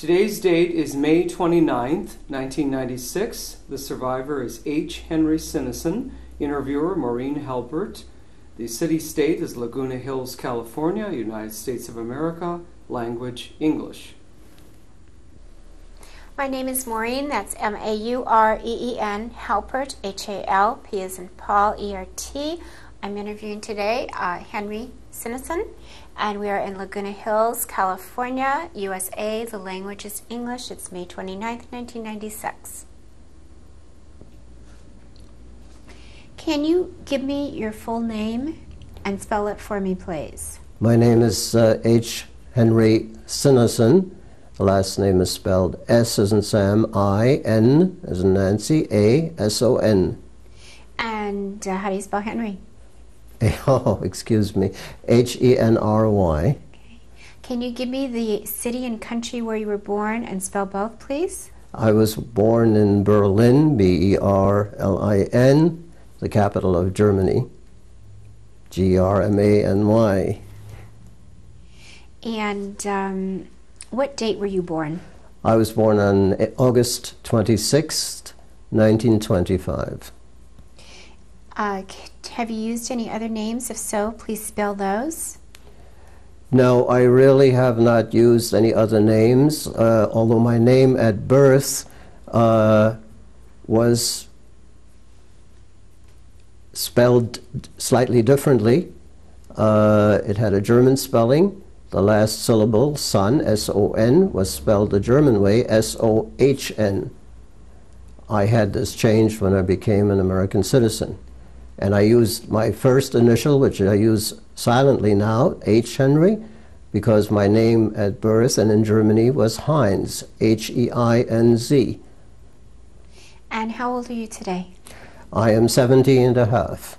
Today's date is May 29th, 1996. The survivor is H. Henry Sinison. Interviewer, Maureen Halbert. The city-state is Laguna Hills, California, United States of America. Language, English. My name is Maureen, that's M-A-U-R-E-E-N, Halpert, H-A-L-P as in Paul, E-R-T. I'm interviewing today Henry Sinison, and we are in Laguna Hills, California, USA. The language is English. It's May 29th, 1996. Can you give me your full name and spell it for me, please? My name is H. Henry Sinison. The last name is spelled S as in Sam, I-N as in Nancy, A-S-O-N. And how do you spell Henry? Oh, excuse me, H-E-N-R-Y. Okay. Can you give me the city and country where you were born and spell both, please? I was born in Berlin, B-E-R-L-I-N, the capital of Germany, G-R-M-A-N-Y. And what date were you born? I was born on August 26th, 1925. Have you used any other names? If so, please spell those. No, I really have not used any other names, although my name at birth was spelled slightly differently. It had a German spelling. The last syllable, son, S-O-N, was spelled the German way, S-O-H-N. I had this changed when I became an American citizen. And I used my first initial, which I use silently now, H. Henry, because my name at birth and in Germany was Heinz, H-E-I-N-Z. And how old are you today? I am 70 and a half.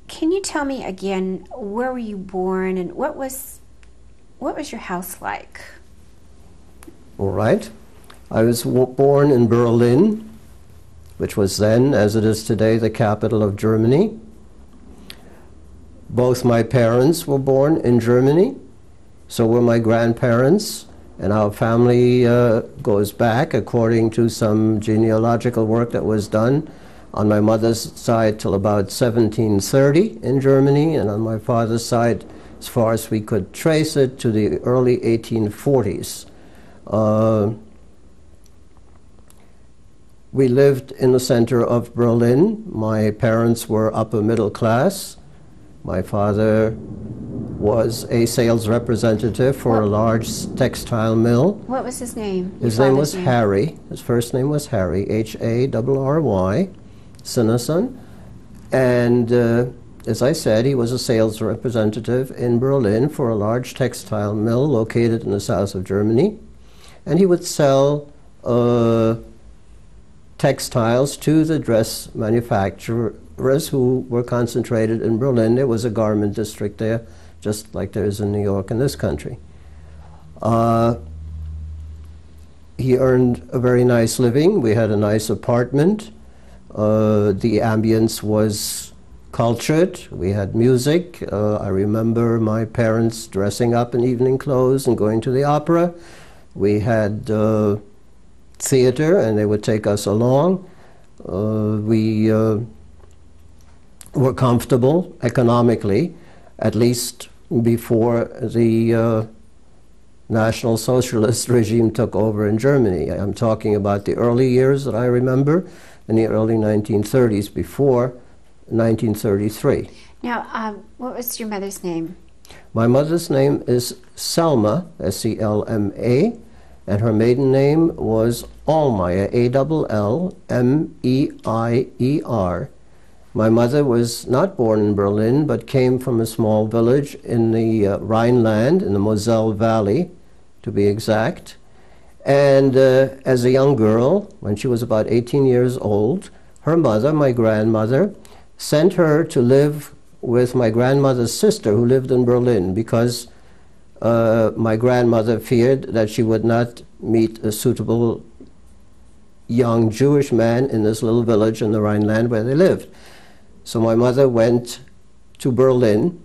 Can you tell me again, where were you born and what was your house like? All right. I was born in Berlin, which was then, as it is today, the capital of Germany. Both my parents were born in Germany, so were my grandparents, and our family goes back, according to some genealogical work that was done, on my mother's side till about 1730 in Germany, and on my father's side, as far as we could trace it, to the early 1840s. We lived in the center of Berlin. My parents were upper middle class. My father was a sales representative for a large textile mill. What was his name? His name was Harry. His first name was Harry, H-A-R-R-Y, Sinison. And as I said, he was a sales representative in Berlin for a large textile mill located in the south of Germany. And he would sell textiles to the dress manufacturers who were concentrated in Berlin. There was a garment district there, just like there is in New York in this country. He earned a very nice living. We had a nice apartment. The ambience was cultured. We had music. I remember my parents dressing up in evening clothes and going to the opera. We had theater, and they would take us along. We were comfortable economically, at least before the National Socialist regime took over in Germany. I'm talking about the early years that I remember, in the early 1930s, before 1933. Now, what was your mother's name? My mother's name is Selma, S-E-L-M-A, and her maiden name was Allmeyer, A-L-L-M-E-I-E-R. My mother was not born in Berlin, but came from a small village in the Rhineland, in the Moselle Valley, to be exact. And as a young girl, when she was about 18 years old, her mother, my grandmother, sent her to live with my grandmother's sister, who lived in Berlin, because my grandmother feared that she would not meet a suitable young Jewish man in this little village in the Rhineland where they lived. So my mother went to Berlin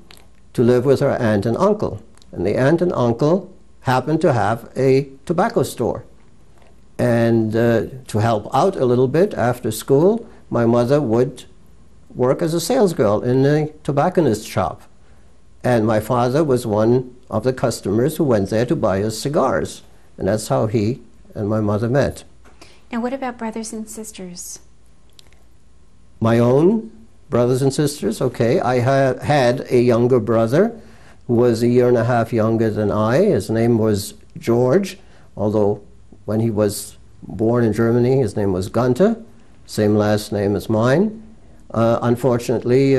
to live with her aunt and uncle. and the aunt and uncle happened to have a tobacco store. And to help out a little bit after school, my mother would work as a salesgirl in a tobacconist shop. And my father was one of the customers who went there to buy us cigars. And that's how he and my mother met. Now, what about brothers and sisters? My own brothers and sisters, okay. I had a younger brother who was a year and a half younger than I. His name was George, although when he was born in Germany, his name was Gunther, same last name as mine. Unfortunately,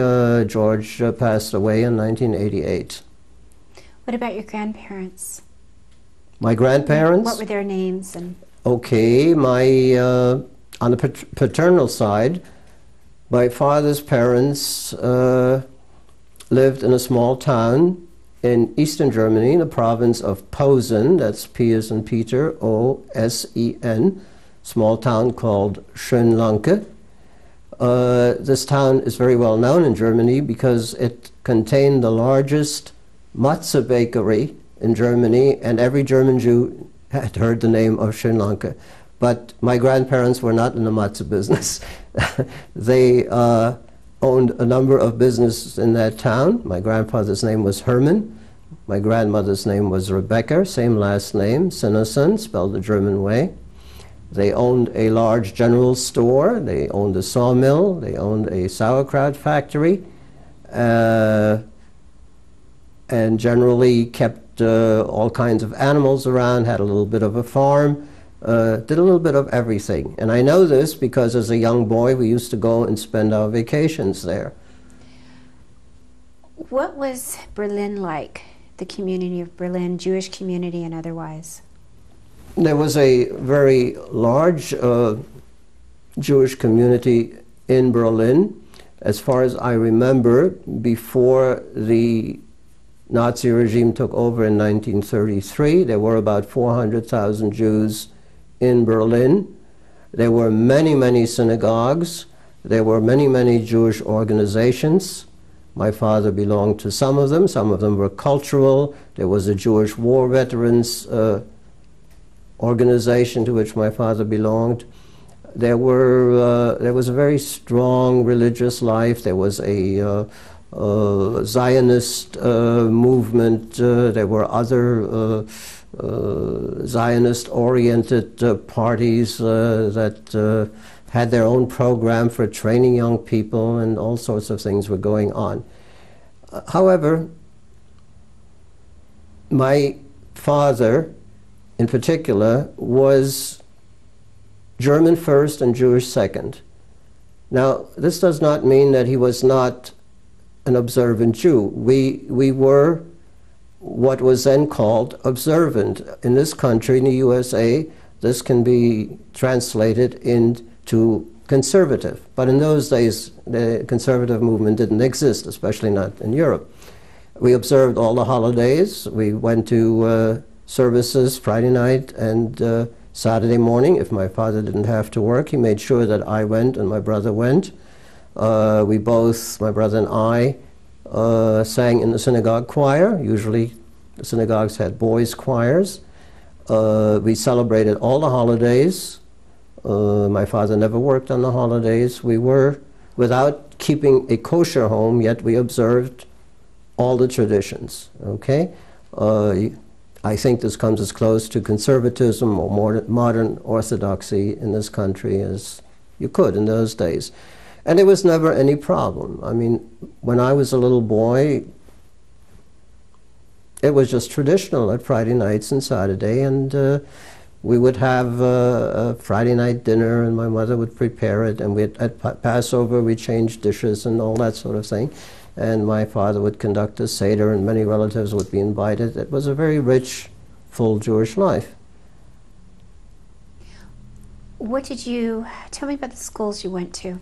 George passed away in 1988. What about your grandparents? My grandparents? What were their names? Okay, on the paternal side, my father's parents lived in a small town in eastern Germany, in the province of Posen. That's P as in Peter, O-S-E-N, small town called Schönlanke. This town is very well known in Germany because it contained the largest matzo bakery in Germany, and every German Jew had heard the name of Schönlanke. But my grandparents were not in the matzo business. They owned a number of businesses in that town. My grandfather's name was Hermann. My grandmother's name was Rebecca, same last name, Sinneson, spelled the German way. They owned a large general store. They owned a sawmill. They owned a sauerkraut factory, and generally kept all kinds of animals around, had a little bit of a farm, did a little bit of everything. And I know this because as a young boy we used to go and spend our vacations there. What was Berlin like, the community of Berlin, Jewish community and otherwise? There was a very large Jewish community in Berlin. As far as I remember, before the Nazi regime took over in 1933, there were about 400,000 Jews in Berlin. There were many, many synagogues. There were many, many Jewish organizations. My father belonged to some of them. Some of them were cultural. There was a Jewish war veterans organization to which my father belonged. There was a very strong religious life. There was a Zionist movement. There were other Zionist-oriented parties that had their own program for training young people, and all sorts of things were going on. However, my father, in particular, was German first and Jewish second. Now, this does not mean that he was not an observant Jew. We were what was then called observant. In this country, in the USA, this can be translated into conservative. But in those days, the conservative movement didn't exist, especially not in Europe. We observed all the holidays. We went to services Friday night and Saturday morning. If my father didn't have to work, he made sure that I went and my brother went. We both, my brother and I, sang in the synagogue choir. Usually the synagogues had boys' choirs. We celebrated all the holidays. My father never worked on the holidays. We were, without keeping a kosher home, yet we observed all the traditions, okay? I think this comes as close to conservatism or more modern orthodoxy in this country as you could in those days. And there was never any problem. I mean, when I was a little boy, it was just traditional at Friday nights and Saturday, and we would have a Friday night dinner, and my mother would prepare it, and at Passover we changed dishes and all that sort of thing. And my father would conduct a Seder, and many relatives would be invited. It was a very rich, full Jewish life. Tell me about the schools you went to.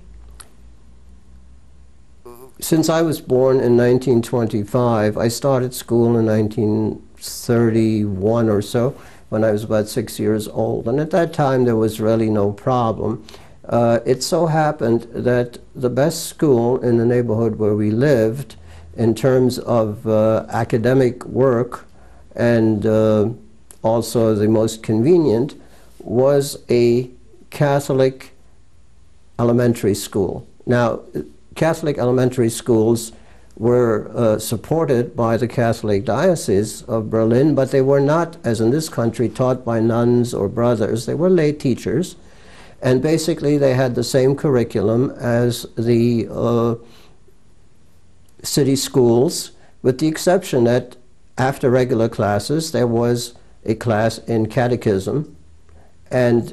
Since I was born in 1925, I started school in 1931 or so, when I was about 6 years old. And at that time, there was really no problem. It so happened that the best school in the neighborhood where we lived, in terms of academic work, and also the most convenient, was a Catholic elementary school. Now, Catholic elementary schools were supported by the Catholic Diocese of Berlin, but they were not, as in this country, taught by nuns or brothers. They were lay teachers, and basically they had the same curriculum as the city schools, with the exception that after regular classes there was a class in catechism, and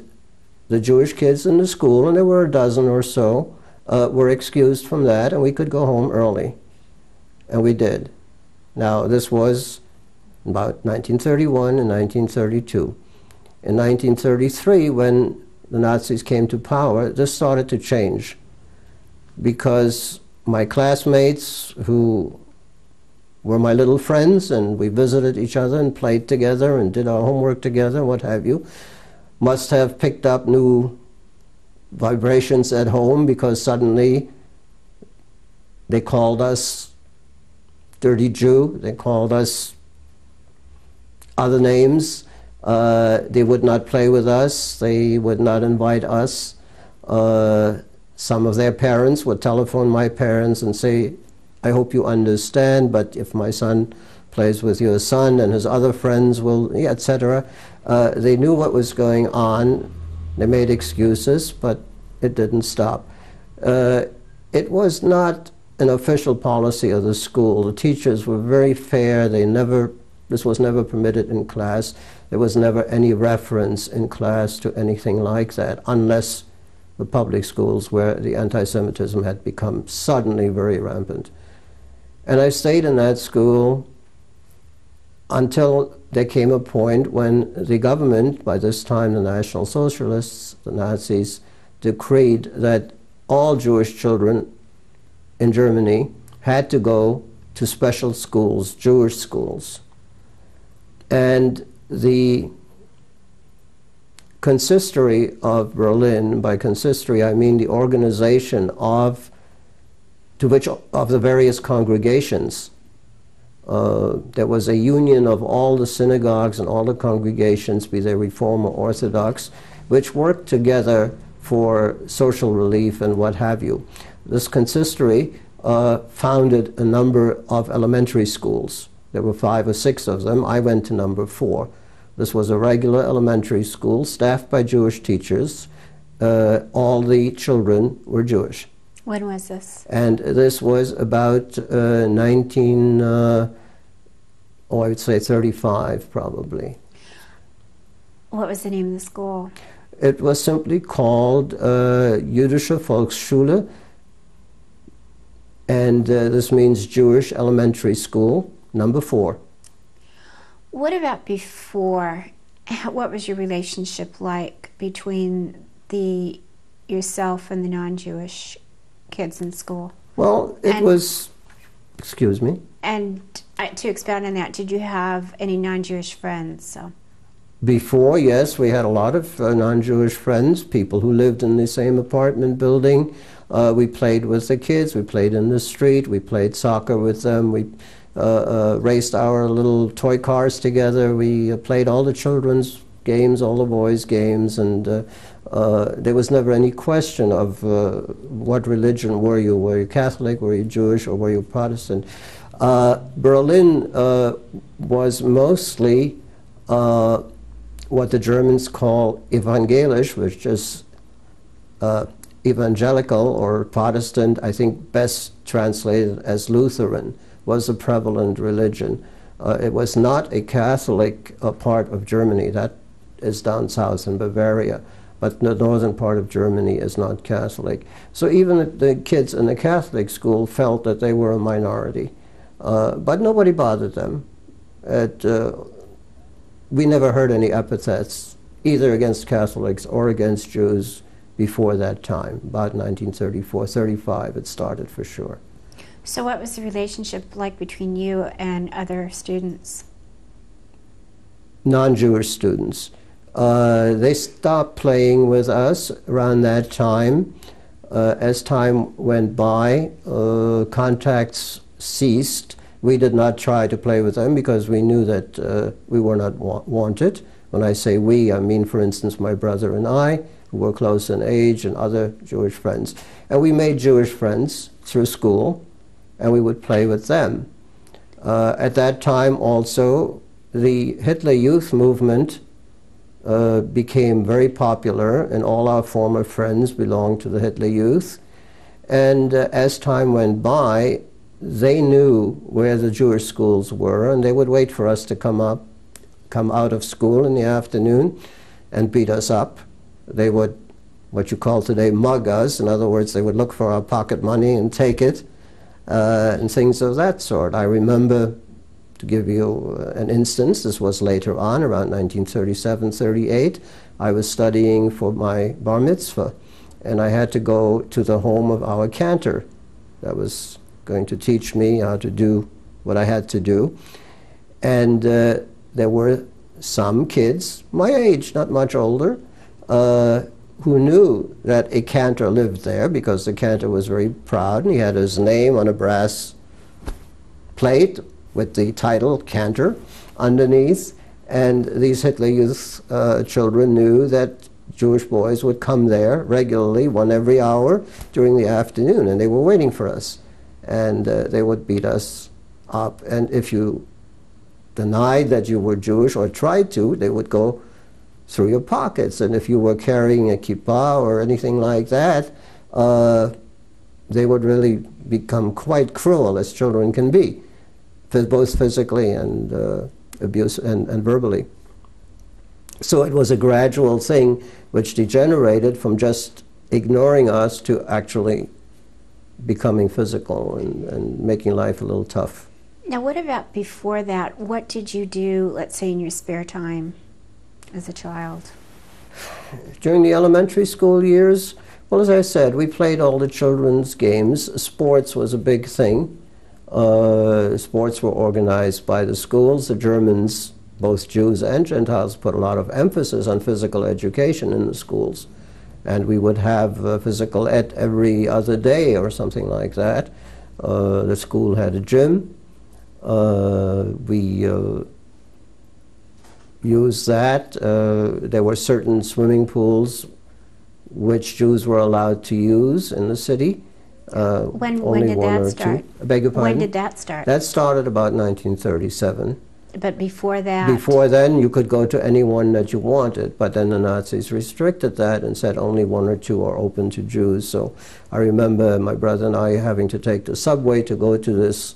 the Jewish kids in the school, and there were a dozen or so, were excused from that, and we could go home early. And we did. Now, this was about 1931 and 1932. In 1933, when the Nazis came to power, this started to change, because my classmates, who were my little friends, and we visited each other and played together and did our homework together and what have you, must have picked up new vibrations at home, because suddenly they called us dirty Jew, they called us other names, they would not play with us, they would not invite us. Some of their parents would telephone my parents and say, I hope you understand, but if my son plays with your son and his other friends will, etc. They knew what was going on. They made excuses, but it didn't stop. It was not an official policy of the school. The teachers were very fair. This was never permitted in class. There was never any reference in class to anything like that, unless the public schools, where the anti-Semitism had become suddenly very rampant. And I stayed in that school until there came a point when the government, by this time the National Socialists, the Nazis, decreed that all Jewish children in Germany had to go to special schools, Jewish schools. And the consistory of Berlin, by consistory I mean the organization of the various congregations. There was a union of all the synagogues and all the congregations, be they Reform or Orthodox, which worked together for social relief and what have you. This consistory founded a number of elementary schools. There were 5 or 6 of them. I went to number 4. This was a regular elementary school staffed by Jewish teachers. All the children were Jewish. When was this? And this was about I would say 35 probably. What was the name of the school? It was simply called Jüdische Volksschule, and this means Jewish Elementary School, number 4. What about before? What was your relationship like between yourself and the non-Jewish kids in school? Well, it was, excuse me? And to expound on that, did you have any non-Jewish friends? So. Before, yes, we had a lot of non-Jewish friends, people who lived in the same apartment building. We played with the kids, we played in the street, we played soccer with them, we raced our little toy cars together, we played all the children's games, all the boys' games, and there was never any question of what religion were you. Were you Catholic, were you Jewish, or were you Protestant? Berlin was mostly what the Germans call evangelisch, which is evangelical or Protestant, I think best translated as Lutheran, was a prevalent religion. It was not a Catholic part of Germany. That is down south in Bavaria, but the northern part of Germany is not Catholic. So even the kids in the Catholic school felt that they were a minority, but nobody bothered them. We never heard any epithets either against Catholics or against Jews before that time, about 1934, 35 it started for sure. So what was the relationship like between you and other students? Non-Jewish students. They stopped playing with us around that time. As time went by, contacts ceased. We did not try to play with them because we knew that we were not wanted. When I say we, I mean, for instance, my brother and I, who were close in age, and other Jewish friends. And we made Jewish friends through school, and we would play with them. At that time also, the Hitler Youth movement became very popular, and all our former friends belonged to the Hitler Youth. And as time went by, they knew where the Jewish schools were, and they would wait for us to come out of school in the afternoon and beat us up. They would, what you call today, mug us. In other words, they would look for our pocket money and take it, and things of that sort. I remember, to give you an instance, this was later on, around 1937-38, I was studying for my bar mitzvah, and I had to go to the home of our cantor that was going to teach me how to do what I had to do. And there were some kids, my age, not much older, who knew that a cantor lived there, because the cantor was very proud, and he had his name on a brass plate with the title cantor underneath. And these Hitler Youth children knew that Jewish boys would come there regularly, one every hour during the afternoon, and they were waiting for us. And they would beat us up, and if you denied that you were Jewish or tried to, they would go through your pockets. And if you were carrying a kippah or anything like that, they would really become quite cruel, as children can be, both physically and abuse and verbally. So it was a gradual thing which degenerated from just ignoring us to actually becoming physical and making life a little tough. Now, what about before that? What did you do, let's say, in your spare time as a child? During the elementary school years, well, as I said, we played all the children's games. Sports was a big thing. Sports were organized by the schools. The Germans, both Jews and Gentiles, put a lot of emphasis on physical education in the schools. And we would have physical ed every other day or something like that. The school had a gym. We used that. There were certain swimming pools which Jews were allowed to use in the city. When did that start? I beg your pardon? When did that start? That started about 1937. But before that? Before then, you could go to anyone that you wanted, but then the Nazis restricted that and said only one or two are open to Jews. So I remember my brother and I having to take the subway to go to this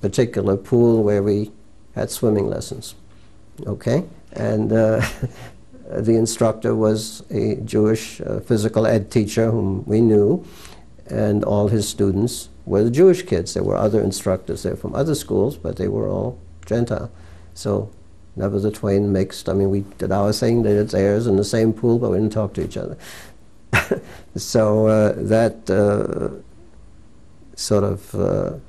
particular pool where we had swimming lessons. Okay? And the instructor was a Jewish physical ed teacher whom we knew, and all his students were the Jewish kids. There were other instructors there from other schools, but they were all Gentile. So never the twain mixed. I mean, we did our thing, they did theirs in the same pool, but we didn't talk to each other. So that sort of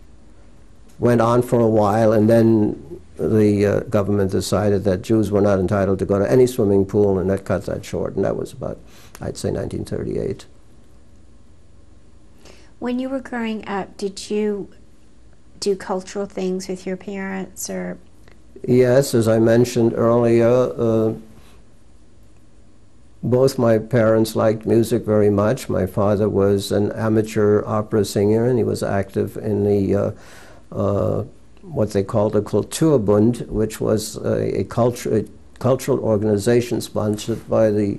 went on for a while, and then the government decided that Jews were not entitled to go to any swimming pool, and that cut that short, and that was about, I'd say, 1938. When you were growing up, did you do cultural things with your parents, or? Yes, as I mentioned earlier, both my parents liked music very much. My father was an amateur opera singer, and he was active in the what they called the Kulturbund, which was a cultural organization sponsored by the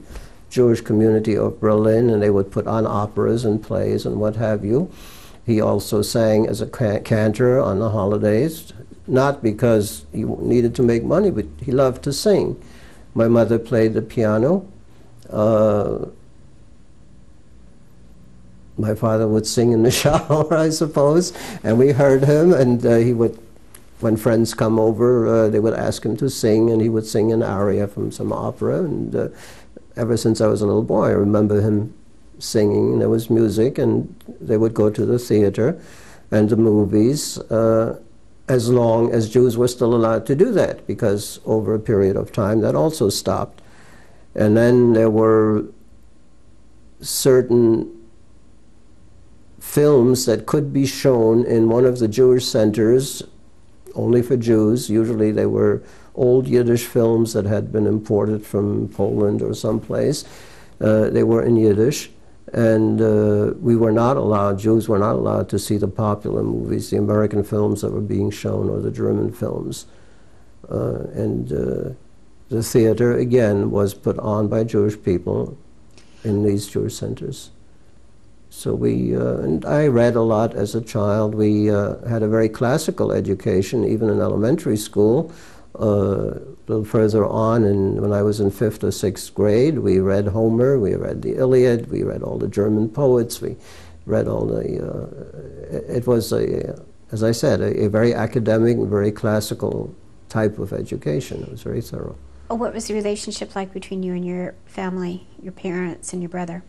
Jewish community of Berlin, and they would put on operas and plays and what have you. He also sang as a cantor on the holidays, not because he needed to make money, but he loved to sing. My mother played the piano. My father would sing in the shower, I suppose, and we heard him, and he would, when friends come over, they would ask him to sing, and he would sing an aria from some opera, and ever since I was a little boy, I remember him singing, and there was music, and they would go to the theater and the movies as long as Jews were still allowed to do that, because over a period of time that also stopped. And then there were certain films that could be shown in one of the Jewish centers only for Jews. Usually they were old Yiddish films that had been imported from Poland or someplace. They were in Yiddish, and we were not allowed, Jews were not allowed to see the popular movies, the American films that were being shown, or the German films. The theater, again, was put on by Jewish people in these Jewish centers. So and I read a lot as a child. We had a very classical education, even in elementary school. A little further on, when I was in 5th or 6th grade, we read Homer, we read the Iliad, we read all the German poets, we read all the... it was, as I said, a very academic, very classical type of education. It was very thorough. What was the relationship like between you and your family, your parents and your brother?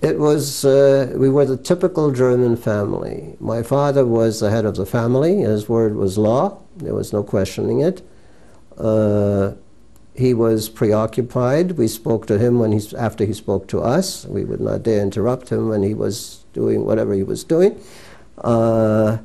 It was, we were the typical German family. My father was the head of the family. His word was law. There was no questioning it. He was preoccupied. We spoke to him after he spoke to us. We would not dare interrupt him when he was doing whatever he was doing. My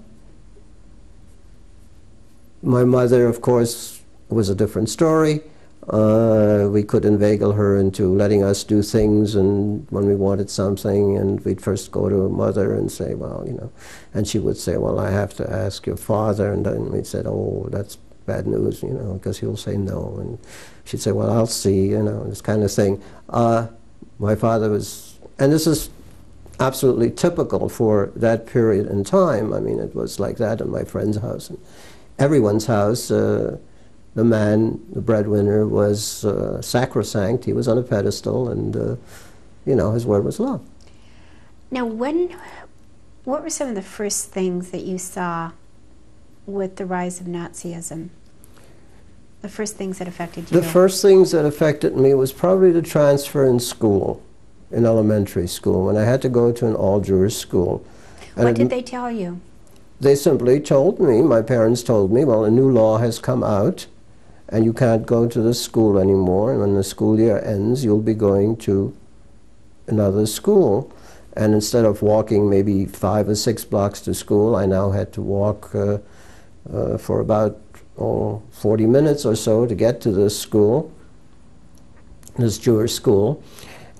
mother, of course, was a different story. We could inveigle her into letting us do things, and when we wanted something, and we'd first go to mother and say, well, you know, and she would say, well, I have to ask your father, and then we'd say, oh, that's bad news, you know, because he'll say no, and she'd say, well, I'll see, you know, this kind of thing. My father was, and this is absolutely typical for that period in time. I mean, it was like that in my friend's house, and everyone's house. The man, the breadwinner, was sacrosanct. He was on a pedestal, and, you know, his word was law. Now, what were some of the first things that you saw with the rise of Nazism? The first things that affected you? The first things that affected me was probably the transfer in school, in elementary school, when I had to go to an all-Jewish school. What did they tell you? They simply told me, my parents told me, well, a new law has come out, and you can't go to this school anymore, and when the school year ends, you'll be going to another school. And instead of walking maybe 5 or 6 blocks to school, I now had to walk for about 40 minutes or so to get to this school, this Jewish school.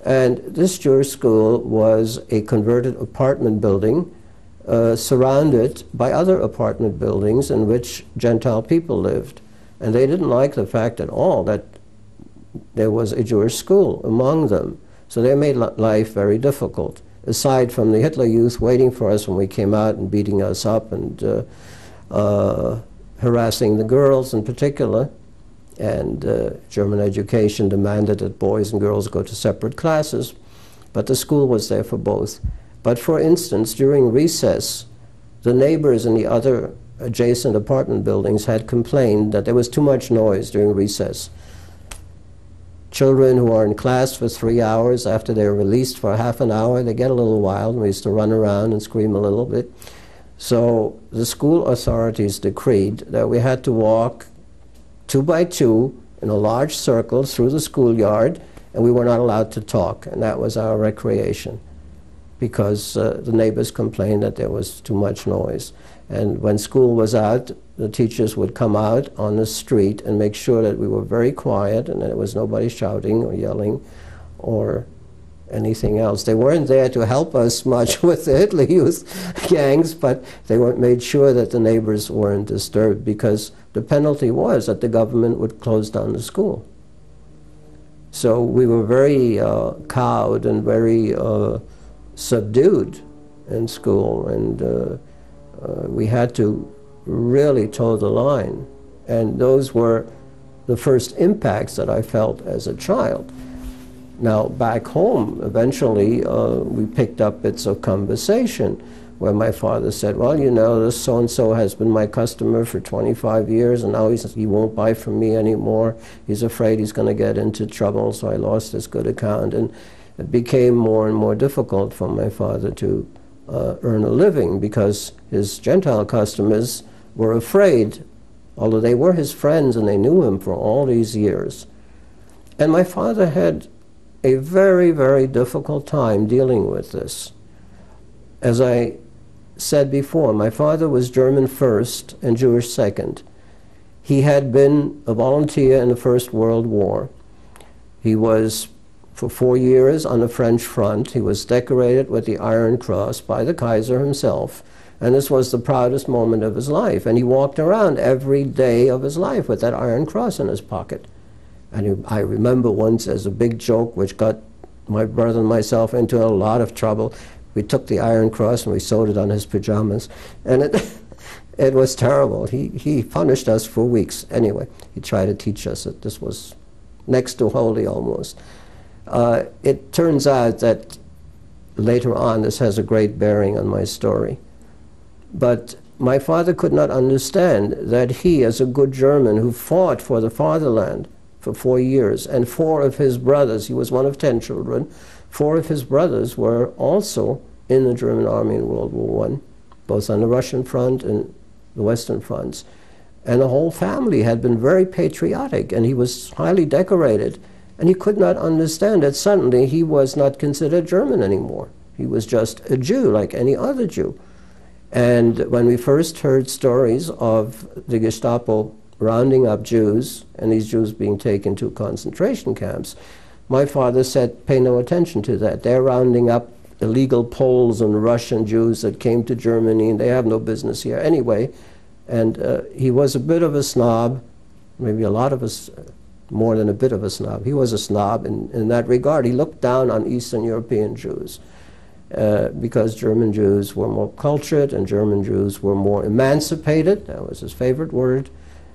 And this Jewish school was a converted apartment building surrounded by other apartment buildings in which Gentile people lived. And they didn't like the fact at all that there was a Jewish school among them. So they made life very difficult, aside from the Hitler Youth waiting for us when we came out and beating us up and harassing the girls in particular. And German education demanded that boys and girls go to separate classes, but the school was there for both. But for instance, during recess, the neighbors in the other adjacent apartment buildings had complained that there was too much noise during recess. Children who are in class for 3 hours, after they're released for half an hour, they get a little wild, and we used to run around and scream a little bit. So the school authorities decreed that we had to walk 2 by 2 in a large circle through the schoolyard, and we were not allowed to talk, and that was our recreation, because the neighbors complained that there was too much noise. And when school was out, the teachers would come out on the street and make sure that we were very quiet and that there was nobody shouting or yelling or anything else. They weren't there to help us much with the Hitler Youth gangs, but they made sure that the neighbors weren't disturbed, because the penalty was that the government would close down the school. So we were very cowed and very subdued in school, and we had to really toe the line. And those were the first impacts that I felt as a child. Now, back home, eventually, we picked up bits of conversation where my father said, well, you know, this so-and-so has been my customer for 25 years, and now he won't buy from me anymore. He's afraid he's going to get into trouble, so I lost his good account. And it became more and more difficult for my father to earn a living, because his Gentile customers were afraid, although they were his friends and they knew him for all these years. And my father had a very, very difficult time dealing with this. As I said before, my father was German first and Jewish second. He had been a volunteer in the First World War. He was, for 4 years, on the French front. He was decorated with the Iron Cross by the Kaiser himself, and this was the proudest moment of his life. And he walked around every day of his life with that Iron Cross in his pocket. And I remember once, as a big joke, which got my brother and myself into a lot of trouble, we took the Iron Cross and we sewed it on his pajamas, and it was terrible. He punished us for weeks. Anyway, he tried to teach us that this was next to holy almost. It turns out that later on this has a great bearing on my story. But my father could not understand that he, as a good German who fought for the fatherland for 4 years, and 4 of his brothers, he was one of 10 children, 4 of his brothers were also in the German army in World War I, both on the Russian front and the Western fronts. And the whole family had been very patriotic, and he was highly decorated. And he could not understand that suddenly he was not considered German anymore. He was just a Jew like any other Jew. And when we first heard stories of the Gestapo rounding up Jews, and these Jews being taken to concentration camps, my father said, pay no attention to that. They're rounding up illegal Poles and Russian Jews that came to Germany, and they have no business here anyway. And he was a bit of a snob, maybe a lot of us, more than a bit of a snob. He was a snob in that regard. He looked down on Eastern European Jews because German Jews were more cultured and German Jews were more emancipated. That was his favorite word.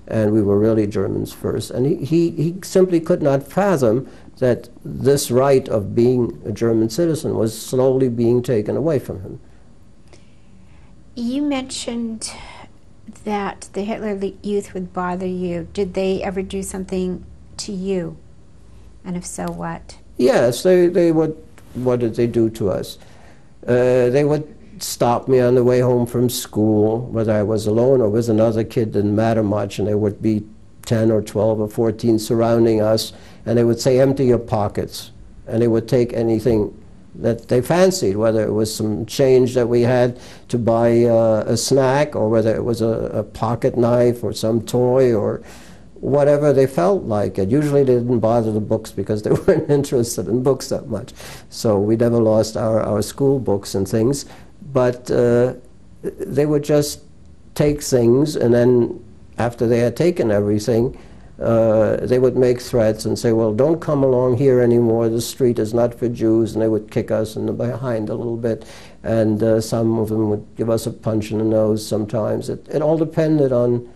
And we were really Germans first. And he simply could not fathom that this right of being a German citizen was slowly being taken away from him. You mentioned that the Hitler Youth would bother you. Did they ever do something to you? And if so, what? Yes, they would. What did they do to us? They would stop me on the way home from school, whether I was alone or with another kid, didn't matter much, and there would be 10 or 12 or 14 surrounding us, and they would say, empty your pockets. And they would take anything that they fancied, whether it was some change that we had to buy a snack, or whether it was a pocket knife or some toy or whatever they felt like it. Usually they didn't bother the books because they weren't interested in books that much. So we never lost our school books and things. But they would just take things, and then after they had taken everything, they would make threats and say, well, don't come along here anymore, the street is not for Jews, and they would kick us in the behind a little bit, and some of them would give us a punch in the nose sometimes. It all depended on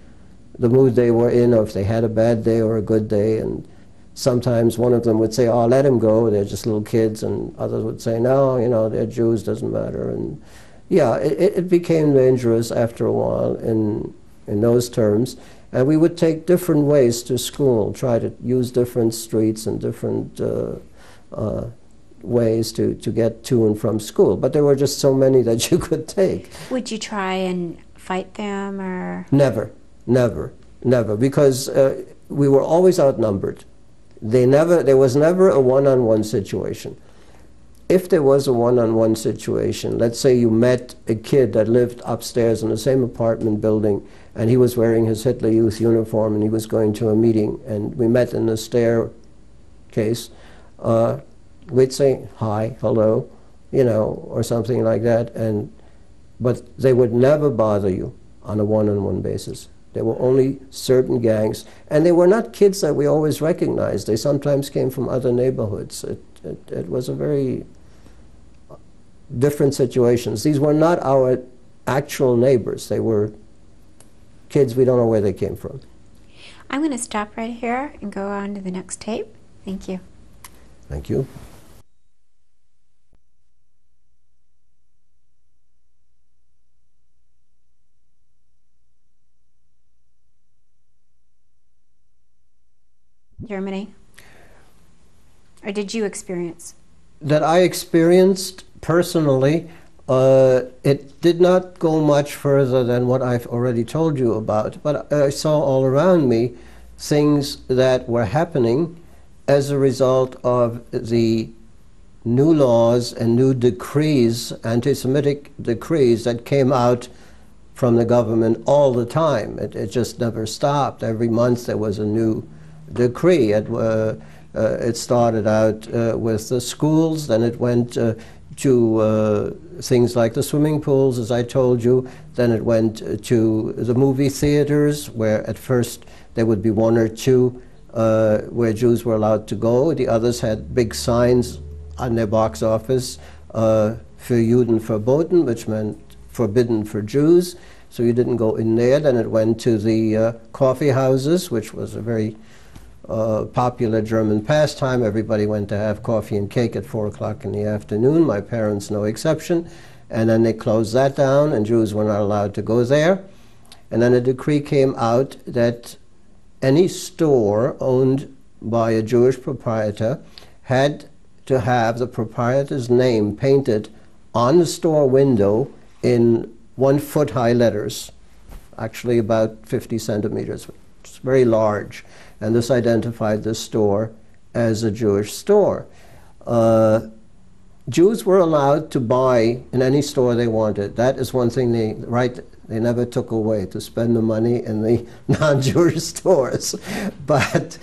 the mood they were in, or if they had a bad day or a good day, and sometimes one of them would say, oh, let him go, they're just little kids, and others would say, no, you know, they're Jews, doesn't matter. And yeah, it became dangerous after a while in those terms. And we would take different ways to school, try to use different streets and different ways to get to and from school. But there were just so many that you could take. Would you try and fight them, or? Never, never, never, because we were always outnumbered. There was never a one-on-one situation. If there was a one-on-one situation, let's say you met a kid that lived upstairs in the same apartment building, and he was wearing his Hitler Youth uniform and he was going to a meeting, and we met in the staircase, we'd say, hi, hello, you know, or something like that, but they would never bother you on a one-on-one basis. There were only certain gangs, and they were not kids that we always recognized. They sometimes came from other neighborhoods. It was a very different situations. These were not our actual neighbors. They were kids, we don't know where they came from. I'm going to stop right here and go on to the next tape. Thank you. Thank you. Germany? Or did you experience? That I experienced personally, it did not go much further than what I've already told you about, but I saw all around me things that were happening as a result of the new laws and new decrees, anti-Semitic decrees that came out from the government all the time. It just never stopped. Every month there was a new decree. It started out with the schools, then it went to things like the swimming pools, as I told you. Then it went to the movie theaters, where at first there would be one or two where Jews were allowed to go. The others had big signs on their box office, für Juden verboten, which meant forbidden for Jews. So you didn't go in there. Then it went to the coffee houses, which was a very popular German pastime. Everybody went to have coffee and cake at 4 o'clock in the afternoon, my parents no exception. And then they closed that down, and Jews were not allowed to go there. And then a decree came out that any store owned by a Jewish proprietor had to have the proprietor's name painted on the store window in 1-foot-high letters, actually about 50 centimeters. It's very large. And this identified the store as a Jewish store. Jews were allowed to buy in any store they wanted. That is one thing they never took away, to spend the money in the non-Jewish stores. But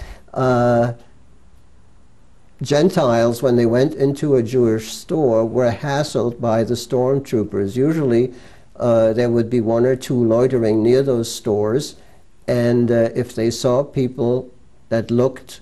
Gentiles, when they went into a Jewish store, were hassled by the stormtroopers. Usually there would be 1 or 2 loitering near those stores, and if they saw people that looked,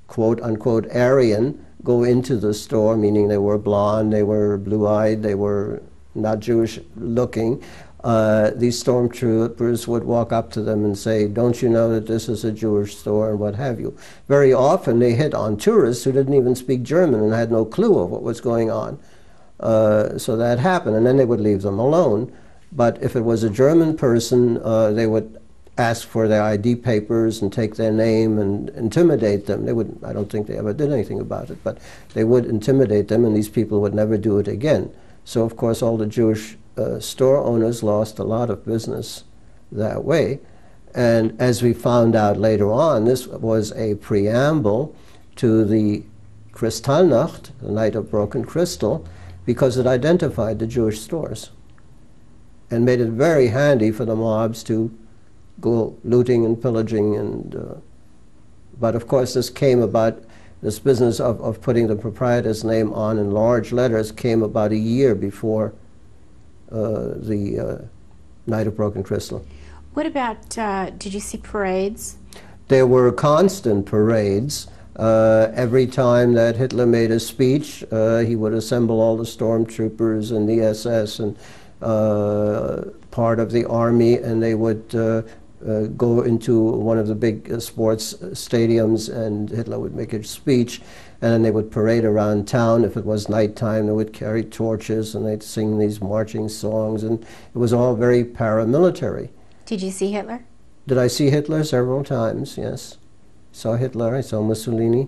quote unquote, Aryan, go into the store, meaning they were blonde, they were blue-eyed, they were not Jewish looking, these stormtroopers would walk up to them and say, "Don't you know that this is a Jewish store," and what have you. Very often they hit on tourists who didn't even speak German and had no clue of what was going on. So that happened, and then they would leave them alone. But if it was a German person, they would ask for their ID papers and take their name and intimidate them. They would, I don't think they ever did anything about it, but they would intimidate them, and these people would never do it again. So of course all the Jewish store owners lost a lot of business that way. And as we found out later on, this was a preamble to the Kristallnacht, the Night of Broken Crystal, because it identified the Jewish stores and made it very handy for the mobs to go looting and pillaging. And but of course this came about, this business of putting the proprietor's name on in large letters came about a year before the Night of Broken Crystal. What about, did you see parades? There were constant parades. Every time that Hitler made a speech, he would assemble all the stormtroopers and the SS and part of the army, and they would go into one of the big sports stadiums, and Hitler would make a speech, and then they would parade around town. If it was nighttime, they would carry torches, and they'd sing these marching songs, and it was all very paramilitary. Did you see Hitler? Did I see Hitler? Several times, yes. Saw Hitler, I saw Mussolini.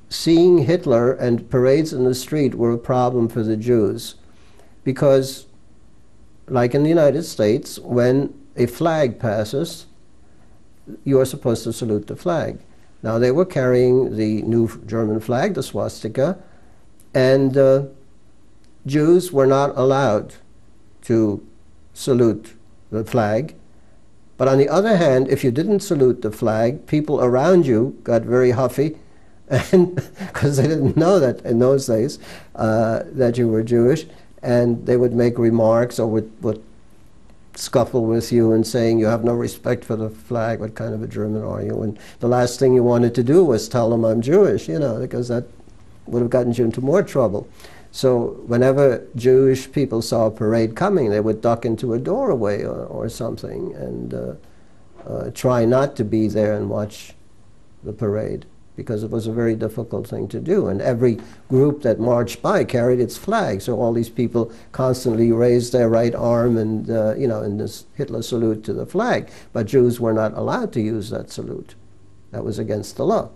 Seeing Hitler and parades in the street were a problem for the Jews, because like in the United States, when a flag passes, you are supposed to salute the flag. Now they were carrying the new German flag, the swastika, and Jews were not allowed to salute the flag. But on the other hand, if you didn't salute the flag, people around you got very huffy, and because they didn't know that in those days that you were Jewish, and they would make remarks or would scuffle with you and saying, "You have no respect for the flag, what kind of a German are you?" And the last thing you wanted to do was tell them I'm Jewish, you know, because that would have gotten you into more trouble. So whenever Jewish people saw a parade coming, they would duck into a doorway or something and try not to be there and watch the parade, because it was a very difficult thing to do. And every group that marched by carried its flag, so all these people constantly raised their right arm and, you know, in this Hitler salute to the flag. But Jews were not allowed to use that salute. That was against the law.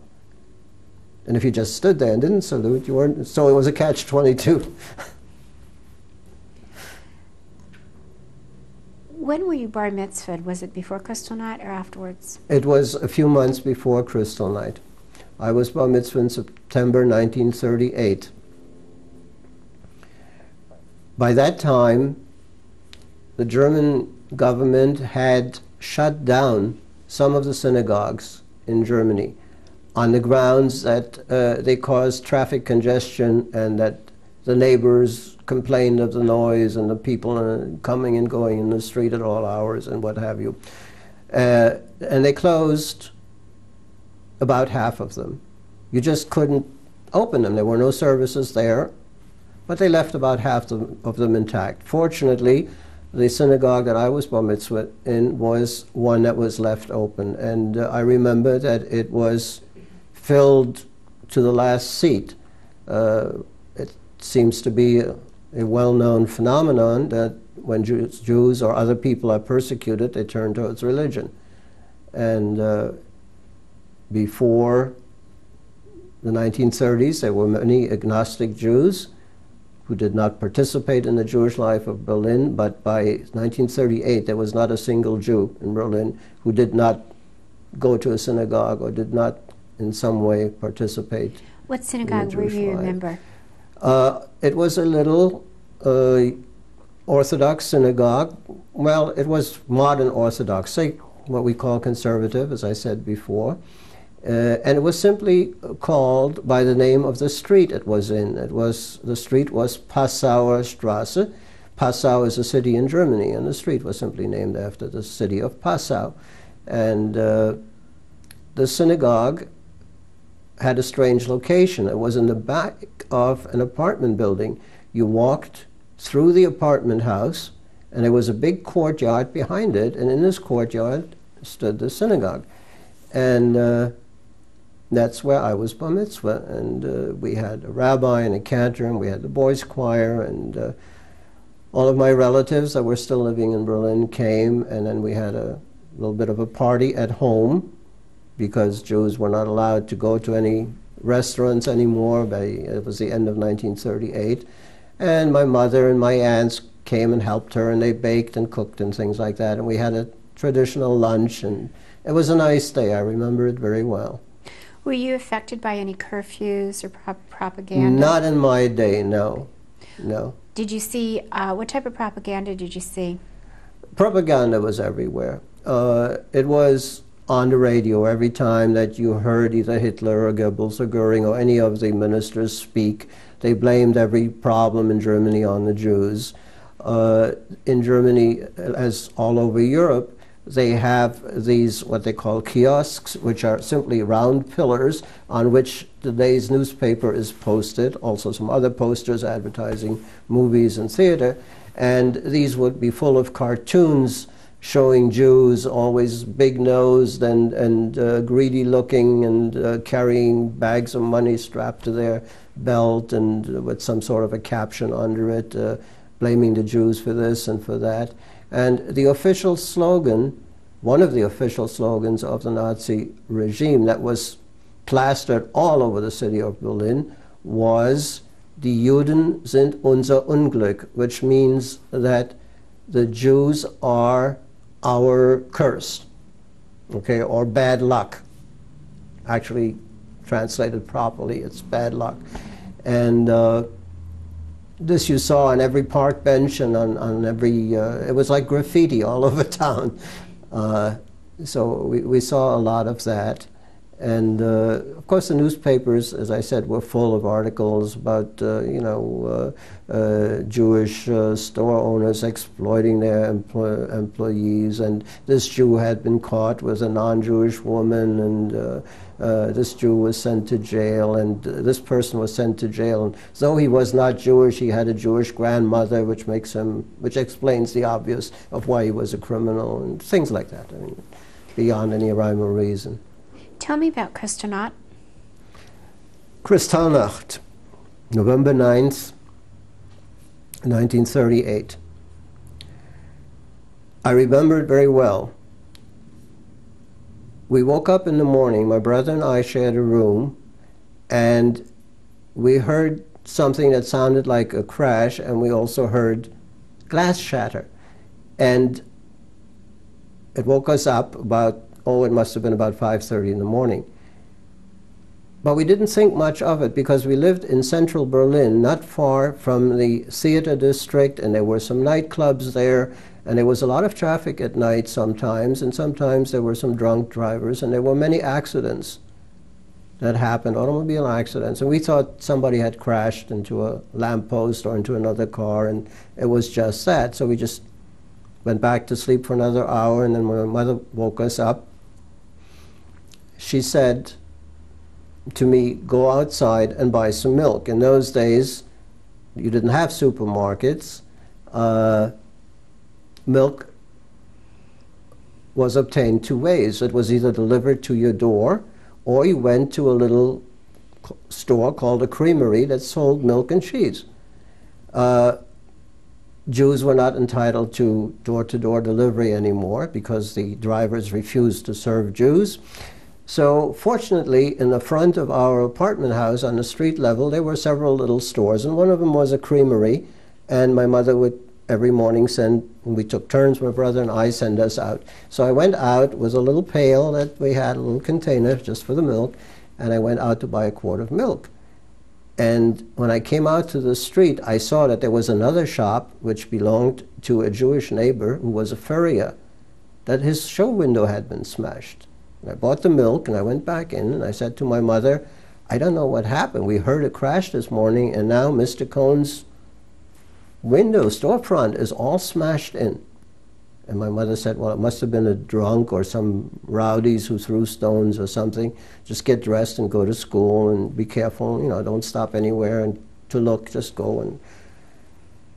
And if you just stood there and didn't salute, you weren't, so it was a catch-22. When were you bar mitzvahed? Was it before Kristallnacht or afterwards? It was a few months before Kristallnacht. I was bar mitzvah in September 1938. By that time, the German government had shut down some of the synagogues in Germany on the grounds that they caused traffic congestion and that the neighbors complained of the noise and the people coming and going in the street at all hours and what have you. And they closed about half of them. You just couldn't open them. There were no services there, but they left about half of them intact. Fortunately, the synagogue that I was bar mitzvah in was one that was left open, and I remember that it was filled to the last seat. It seems to be a well-known phenomenon that when Jews or other people are persecuted, they turn towards religion. And before the 1930s, there were many agnostic Jews who did not participate in the Jewish life of Berlin, but by 1938 there was not a single Jew in Berlin who did not go to a synagogue or did not in some way participate. What synagogue were you a member? It was a little Orthodox synagogue. Well, it was modern Orthodox, say what we call conservative, as I said before. And it was simply called by the name of the street it was in. The street was Passauer Straße. Passau is a city in Germany, and the street was simply named after the city of Passau. And the synagogue had a strange location. It was in the back of an apartment building. You walked through the apartment house, and there was a big courtyard behind it, and in this courtyard stood the synagogue. And that's where I was bar mitzvah, and we had a rabbi and a cantor, and we had the boys' choir, and all of my relatives that were still living in Berlin came, and then we had a little bit of a party at home, because Jews were not allowed to go to any restaurants anymore. It was the end of 1938, and my mother and my aunts came and helped her, and they baked and cooked and things like that, and we had a traditional lunch, and it was a nice day. I remember it very well. Were you affected by any curfews or propaganda? Not in my day, no. No. Did you see, what type of propaganda did you see? Propaganda was everywhere. It was on the radio every time that you heard either Hitler or Goebbels or Goering or any of the ministers speak. They blamed every problem in Germany on the Jews. In Germany, as all over Europe, they have these, what they call kiosks, which are simply round pillars on which the day's newspaper is posted, also some other posters advertising movies and theater, and these would be full of cartoons showing Jews always big-nosed and greedy looking and carrying bags of money strapped to their belt and with some sort of a caption under it, blaming the Jews for this and for that. And the official slogan, one of the official slogans of the Nazi regime that was plastered all over the city of Berlin was Die Juden sind unser Unglück, which means that the Jews are our curse, okay, or bad luck. Actually, translated properly, it's bad luck. And this you saw on every park bench and on every, it was like graffiti all over town. So we saw a lot of that. And of course the newspapers, as I said, were full of articles about, Jewish store owners exploiting their employees, and this Jew had been caught with a non-Jewish woman, and this Jew was sent to jail, and this person was sent to jail. And though he was not Jewish, he had a Jewish grandmother, which explains the obvious of why he was a criminal, and things like that. I mean, beyond any rhyme or reason. Tell me about Kristallnacht. Kristallnacht, November 9th, 1938. I remember it very well. We woke up in the morning, my brother and I shared a room, and we heard something that sounded like a crash, and we also heard glass shatter. And it woke us up about, it must have been about 5:30 in the morning. But we didn't think much of it because we lived in central Berlin, not far from the theater district, and there were some nightclubs there, and there was a lot of traffic at night sometimes, and sometimes there were some drunk drivers, and there were many accidents that happened, automobile accidents, and we thought somebody had crashed into a lamppost or into another car, and it was just that. So we just went back to sleep for another hour, and then when my mother woke us up, she said to me, go outside and buy some milk. In those days, you didn't have supermarkets. Milk was obtained two ways. It was either delivered to your door, or you went to a little store called a creamery that sold milk and cheese. Jews were not entitled to door-to-door delivery anymore because the drivers refused to serve Jews. So fortunately, in the front of our apartment house on the street level, there were several little stores, and one of them was a creamery, and my mother would every morning send, we took turns, my brother and I, send us out. So I went out with a little pail that we had, a little container just for the milk, and I went out to buy a quart of milk. And when I came out to the street, I saw that there was another shop which belonged to a Jewish neighbor who was a furrier, that his show window had been smashed. And I bought the milk, and I went back in, and I said to my mother, I don't know what happened. We heard a crash this morning, and now Mr. Cohn's window, storefront, is all smashed in. And my mother said, well, it must have been a drunk or some rowdies who threw stones or something. Just get dressed and go to school and be careful, you know, don't stop anywhere and to look, just go.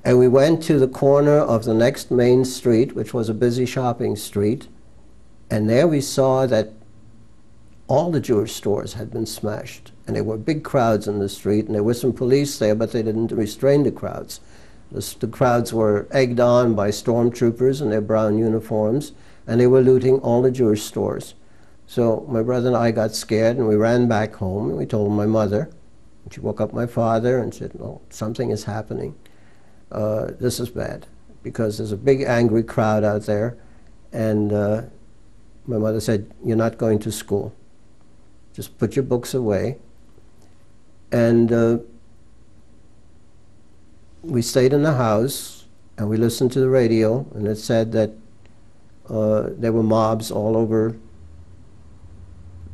And we went to the corner of the next main street, which was a busy shopping street, and there we saw that all the Jewish stores had been smashed. And there were big crowds in the street, and there were some police there, but they didn't restrain the crowds. The crowds were egged on by stormtroopers in their brown uniforms, and they were looting all the Jewish stores. So my brother and I got scared, and we ran back home, and we told my mother. And she woke up my father and said, well, something is happening. This is bad, because there's a big angry crowd out there. And my mother said, you're not going to school. Just put your books away. And we stayed in the house, and we listened to the radio, and it said that there were mobs all over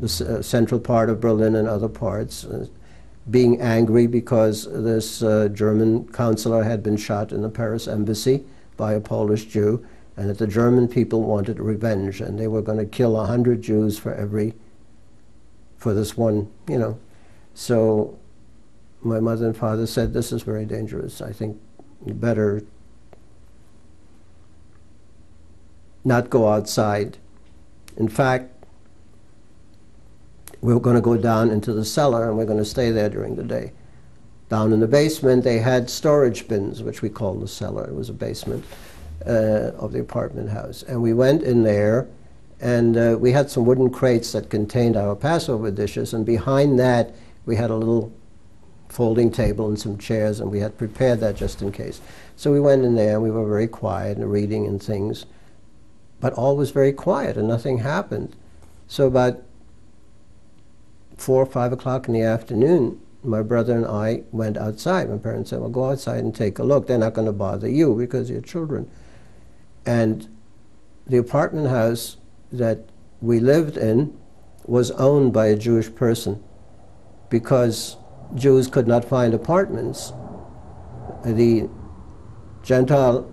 the central part of Berlin and other parts, being angry because this German counselor had been shot in the Paris embassy by a Polish Jew, and that the German people wanted revenge, and they were going to kill 100 Jews for this one, you know. So my mother and father said, this is very dangerous. I think you better not go outside. In fact, we're going to go down into the cellar, and we're going to stay there during the day. Down in the basement, they had storage bins, which we called the cellar. It was a basement of the apartment house. And we went in there, and we had some wooden crates that contained our Passover dishes, and behind that, we had a little folding table and some chairs, and we had prepared that just in case. So we went in there, and we were very quiet and reading and things, but all was very quiet and nothing happened. So about 4 or 5 o'clock in the afternoon, my brother and I went outside. My parents said, well, go outside and take a look. They're not going to bother you because you're children. And the apartment house that we lived in was owned by a Jewish person because Jews could not find apartments. The Gentile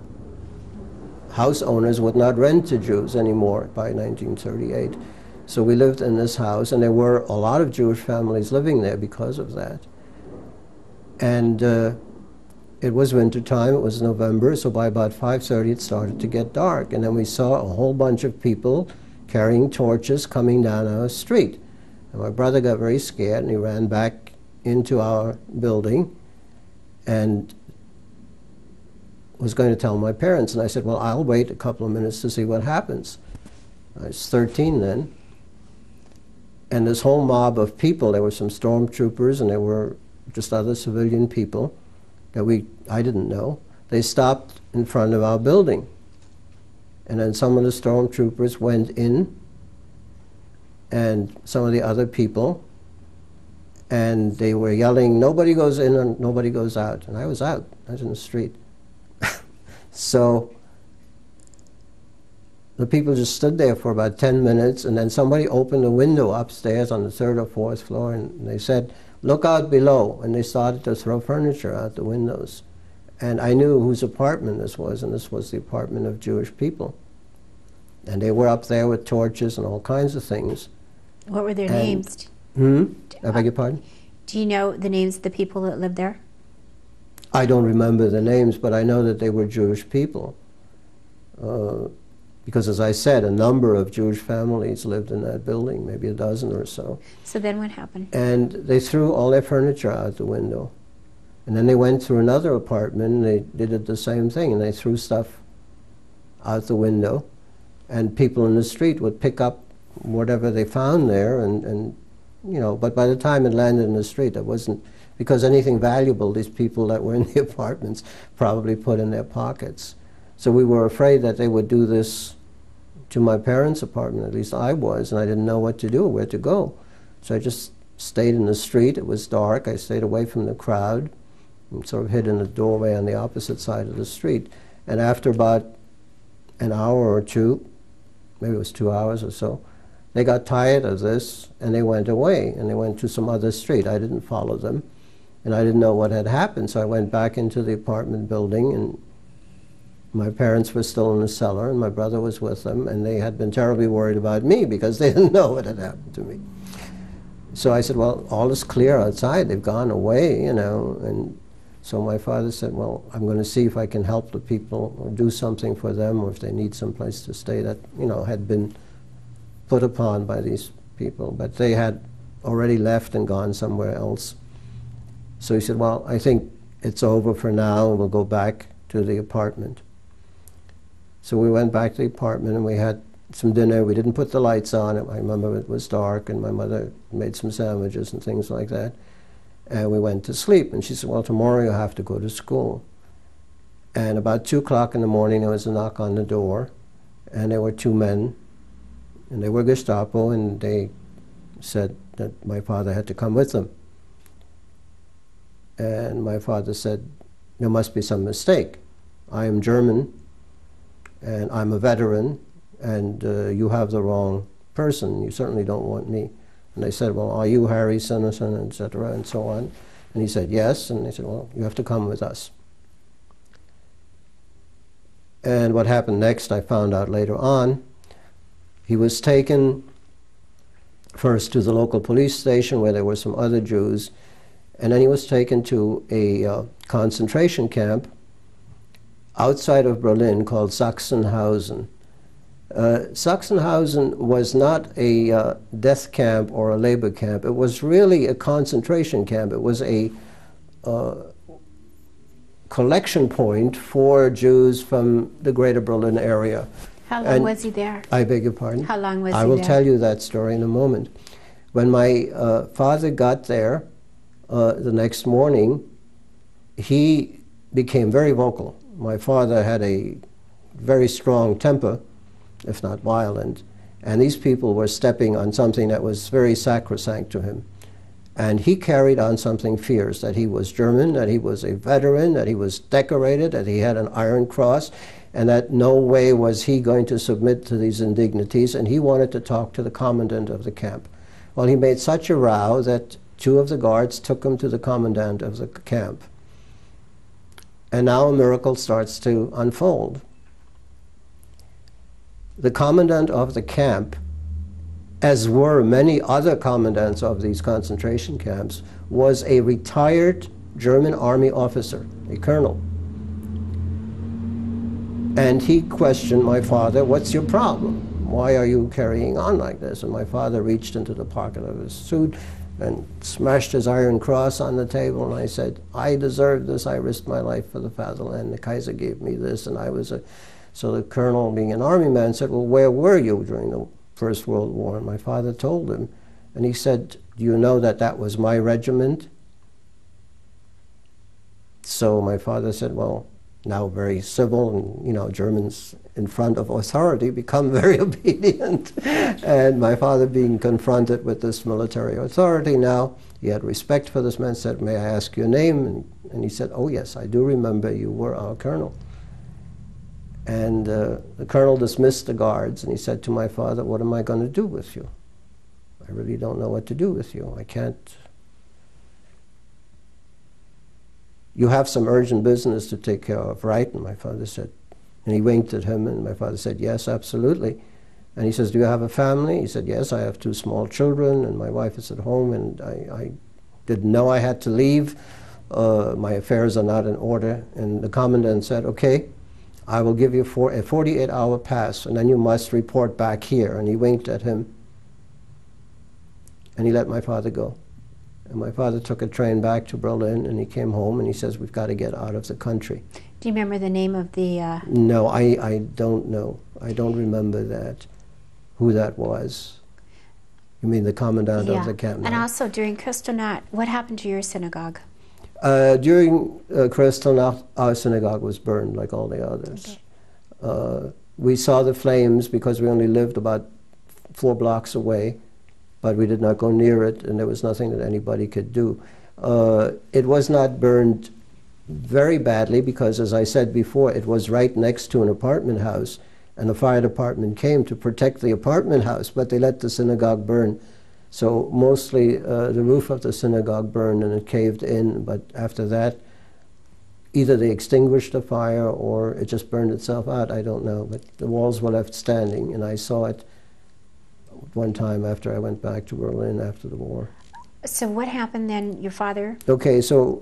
house owners would not rent to Jews anymore by 1938. So we lived in this house, and there were a lot of Jewish families living there because of that. And it was winter time, it was November, so by about 5:30 it started to get dark. And then we saw a whole bunch of people carrying torches coming down our street. And my brother got very scared, and he ran back into our building and was going to tell my parents. And I said, well, I'll wait a couple of minutes to see what happens. I was 13 then. And this whole mob of people, there were some stormtroopers and there were just other civilian people that I didn't know. They stopped in front of our building. And then some of the stormtroopers went in, and some of the other people, and they were yelling, "Nobody goes in and nobody goes out." And I was out. I was in the street. So the people just stood there for about 10 minutes, and then somebody opened a window upstairs on the 3rd or 4th floor, and they said, "Look out below." And they started to throw furniture out the windows. And I knew whose apartment this was, and this was the apartment of Jewish people. And they were up there with torches and all kinds of things. What were their names? I beg your pardon? Do you know the names of the people that lived there? I don't remember the names, but I know that they were Jewish people. Because, as I said, a number of Jewish families lived in that building, maybe a dozen or so. So then what happened? And they threw all their furniture out the window. And then they went through another apartment, and they did the same thing, and they threw stuff out the window. And people in the street would pick up whatever they found there, and you know, but by the time it landed in the street, it wasn't, because anything valuable these people that were in the apartments probably put in their pockets. So we were afraid that they would do this to my parents' apartment, at least I was, and I didn't know what to do, where to go. So I just stayed in the street. It was dark. I stayed away from the crowd and sort of hid in a doorway on the opposite side of the street. And after about an hour or two, maybe it was 2 hours or so, they got tired of this, and they went away, and they went to some other street. I didn't follow them, and I didn't know what had happened, so I went back into the apartment building, and my parents were still in the cellar, and my brother was with them, and they had been terribly worried about me because they didn't know what had happened to me. So I said, well, all is clear outside. They've gone away, you know, and so my father said, well, I'm going to see if I can help the people or do something for them, or if they need some place to stay that, you know, had been put upon by these people. But they had already left and gone somewhere else. So he said, well, I think it's over for now, and we'll go back to the apartment. So we went back to the apartment, and we had some dinner. We didn't put the lights on. I remember it was dark, and my mother made some sandwiches and things like that. And we went to sleep. And she said, well, tomorrow you'll have to go to school. And about 2 o'clock in the morning, there was a knock on the door. And there were 2 men. And they were Gestapo, and they said that my father had to come with them. And my father said, there must be some mistake. I am German, and I'm a veteran, and you have the wrong person. You certainly don't want me. And they said, well, are you Harry Sinison, et cetera, and so on. And he said, yes. And they said, well, you have to come with us. And what happened next, I found out later on. He was taken first to the local police station where there were some other Jews, and then he was taken to a concentration camp outside of Berlin called Sachsenhausen. Sachsenhausen was not a death camp or a labor camp. It was really a concentration camp. It was a collection point for Jews from the greater Berlin area. How long was he there? I beg your pardon? How long was he there? I will tell you that story in a moment. When my father got there the next morning, he became very vocal. My father had a very strong temper, if not violent, and these people were stepping on something that was very sacrosanct to him. And he carried on something fierce, that he was German, that he was a veteran, that he was decorated, that he had an Iron Cross, and that no way was he going to submit to these indignities, and he wanted to talk to the commandant of the camp. Well, he made such a row that 2 of the guards took him to the commandant of the camp. And now a miracle starts to unfold. The commandant of the camp, as were many other commandants of these concentration camps, was a retired German army officer, a colonel. And he questioned my father, what's your problem? Why are you carrying on like this? And my father reached into the pocket of his suit and smashed his Iron Cross on the table, and I said, I deserve this. I risked my life for the fatherland. The Kaiser gave me this, and I was a... So the colonel, being an army man, said, well, where were you during the First World War? And my father told him, and he said, do you know that that was my regiment? So my father said, well, now very civil, and Germans in front of authority become very obedient. And my father, being confronted with this military authority now, he had respect for this man, said, "May I ask your name?" And he said, "Oh yes, I do remember you were our colonel." And the colonel dismissed the guards, and he said to my father, "What am I going to do with you? I really don't know what to do with you. I can't. You have some urgent business to take care of, right?" And my father said, and he winked at him, and my father said, "Yes, absolutely." And he says, "Do you have a family?" He said, "Yes, I have 2 small children, and my wife is at home, and I didn't know I had to leave. My affairs are not in order." And the commandant said, "Okay, I will give you a 48-hour pass, and then you must report back here." And he winked at him, and he let my father go. And my father took a train back to Berlin, and he came home, and he says, "We've got to get out of the country." Do you remember the name of the... No, I don't know. I don't remember that, who that was. You mean the commandant of the camp? And also during Kristallnacht, what happened to your synagogue? During Kristallnacht, our synagogue was burned like all the others. Okay. We saw the flames because we only lived about 4 blocks away, but we did not go near it, and there was nothing that anybody could do. It was not burned very badly because, as I said before, it was right next to an apartment house, and the fire department came to protect the apartment house, but they let the synagogue burn. So mostly the roof of the synagogue burned and it caved in, but after that, either they extinguished the fire or it just burned itself out, I don't know. But the walls were left standing, and I saw it one time after I went back to Berlin after the war. So what happened then, your father? Okay, so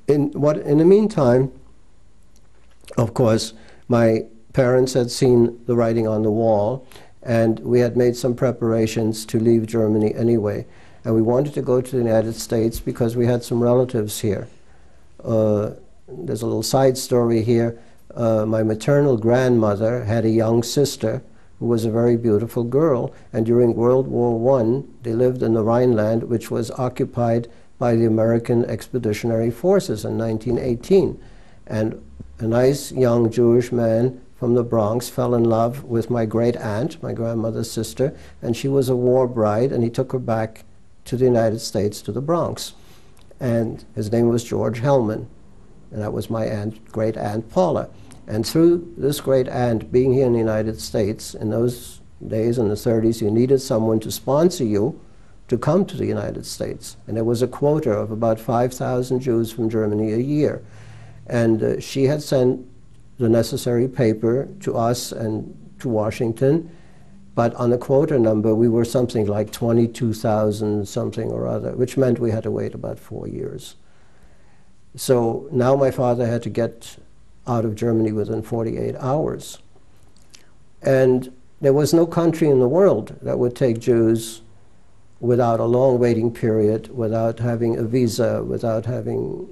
in the meantime, of course, my parents had seen the writing on the wall, and we had made some preparations to leave Germany anyway. And we wanted to go to the United States because we had some relatives here. There's a little side story here. My maternal grandmother had a young sister who was a very beautiful girl, and during World War I, they lived in the Rhineland, which was occupied by the American Expeditionary Forces in 1918. And a nice young Jewish man from the Bronx fell in love with my great aunt, my grandmother's sister, and she was a war bride, and he took her back to the United States, to the Bronx. And his name was George Hellman, and that was my aunt, great aunt Paula. And through this great aunt being here in the United States, in those days, in the 30s, you needed someone to sponsor you to come to the United States. And there was a quota of about 5,000 Jews from Germany a year. And she had sent the necessary paper to us and to Washington, but on the quota number, we were something like 22,000 something or other, which meant we had to wait about 4 years. So now my father had to get out of Germany within 48 hours. And there was no country in the world that would take Jews without a long waiting period, without having a visa, without having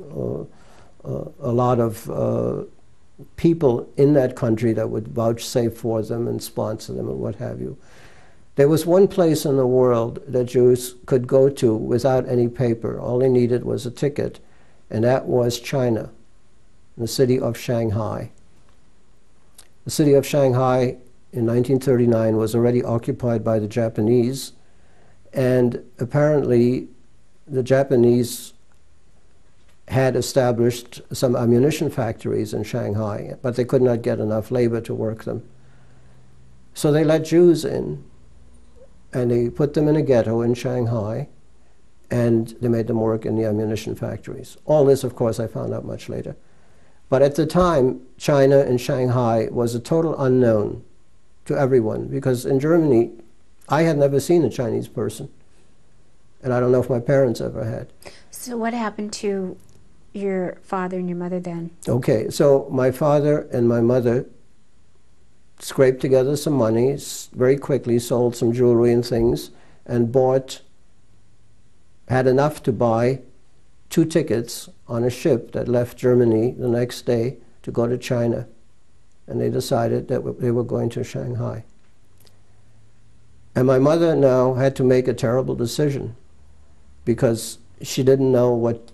a lot of people in that country that would vouchsafe for them and sponsor them and what have you. There was one place in the world that Jews could go to without any paper. All they needed was a ticket, and that was China, the city of Shanghai. The city of Shanghai in 1939 was already occupied by the Japanese, and apparently the Japanese had established some ammunition factories in Shanghai, but they could not get enough labor to work them. So they let Jews in, and they put them in a ghetto in Shanghai, and they made them work in the ammunition factories. All this, of course, I found out much later. But at the time, China and Shanghai was a total unknown to everyone, because in Germany, I had never seen a Chinese person, and I don't know if my parents ever had. So what happened to your father and your mother then? Okay, so my father and my mother scraped together some money, very quickly sold some jewelry and things, and had enough to buy 2 tickets on a ship that left Germany the next day to go to China. And they decided that they were going to Shanghai. And my mother now had to make a terrible decision, because she didn't know what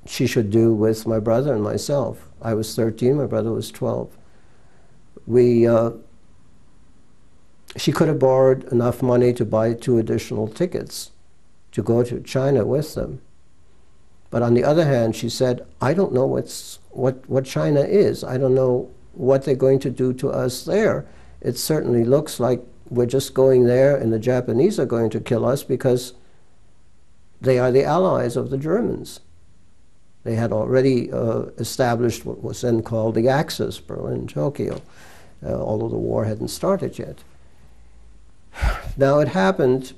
she should do with my brother and myself. I was 13, my brother was 12. She could have borrowed enough money to buy 2 additional tickets to go to China with them. But on the other hand, she said, I don't know what China is. I don't know what they're going to do to us there. It certainly looks like we're just going there and the Japanese are going to kill us because they are the allies of the Germans. They had already established what was then called the Axis, Berlin, Tokyo, although the war hadn't started yet. Now it happened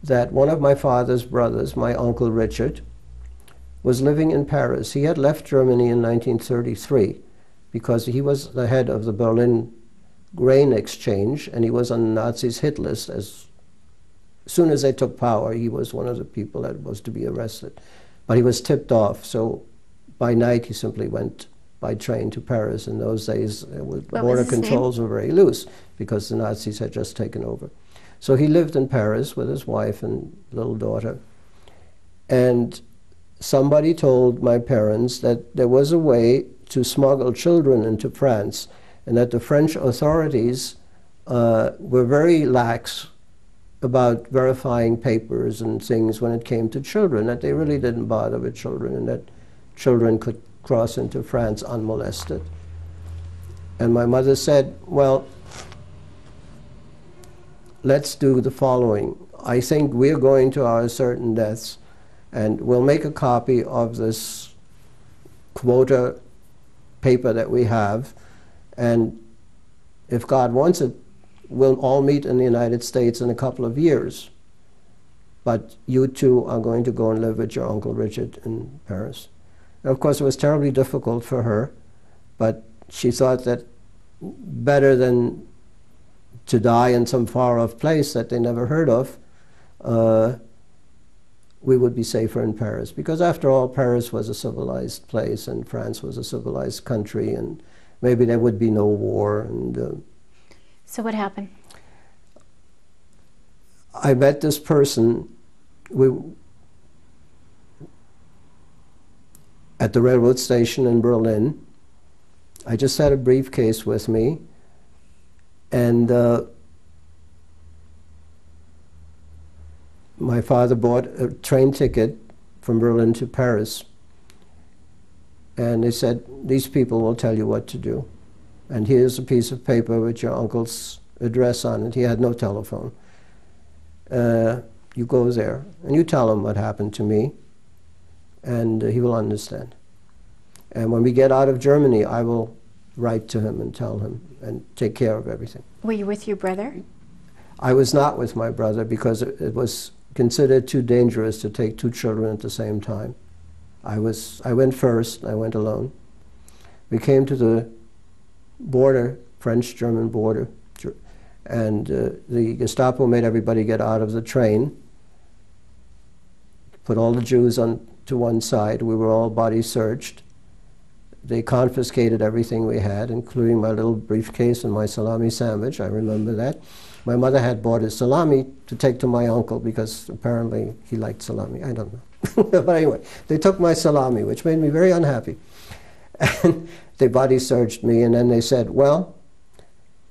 that one of my father's brothers, my Uncle Richard, was living in Paris. He had left Germany in 1933 because he was the head of the Berlin grain exchange, and he was on the Nazis' hit list. As soon as they took power, he was one of the people that was to be arrested. But he was tipped off, so by night he simply went by train to Paris. In those days, the border controls were very loose because the Nazis had just taken over. So he lived in Paris with his wife and little daughter. And somebody told my parents that there was a way to smuggle children into France, and that the French authorities were very lax about verifying papers and things when it came to children, that they really didn't bother with children, and that children could cross into France unmolested. And my mother said, well, let's do the following. I think we're going to our certain deaths, and we'll make a copy of this quota paper that we have, and if God wants it, we'll all meet in the United States in a couple of years. But you two are going to go and live with your Uncle Richard in Paris. And of course, it was terribly difficult for her, but she thought that better than to die in some far-off place that they never heard of, we would be safer in Paris. Because after all, Paris was a civilized place, and France was a civilized country, and maybe there would be no war. And so what happened? I met this person at the railroad station in Berlin. I just had a briefcase with me, and my father bought a train ticket from Berlin to Paris. And they said, these people will tell you what to do. And here's a piece of paper with your uncle's address on it. He had no telephone. You go there, and you tell him what happened to me, and he will understand. And when we get out of Germany, I will write to him and tell him and take care of everything. Were you with your brother? I was not with my brother because it was considered too dangerous to take 2 children at the same time. I went first, I went alone. We came to the border, French-German border, and the Gestapo made everybody get out of the train, put all the Jews on to one side. We were all body searched. They confiscated everything we had, including my little briefcase and my salami sandwich. I remember that. My mother had bought a salami to take to my uncle because apparently he liked salami. I don't know. But anyway, they took my salami, which made me very unhappy. And they body searched me, and then they said, well,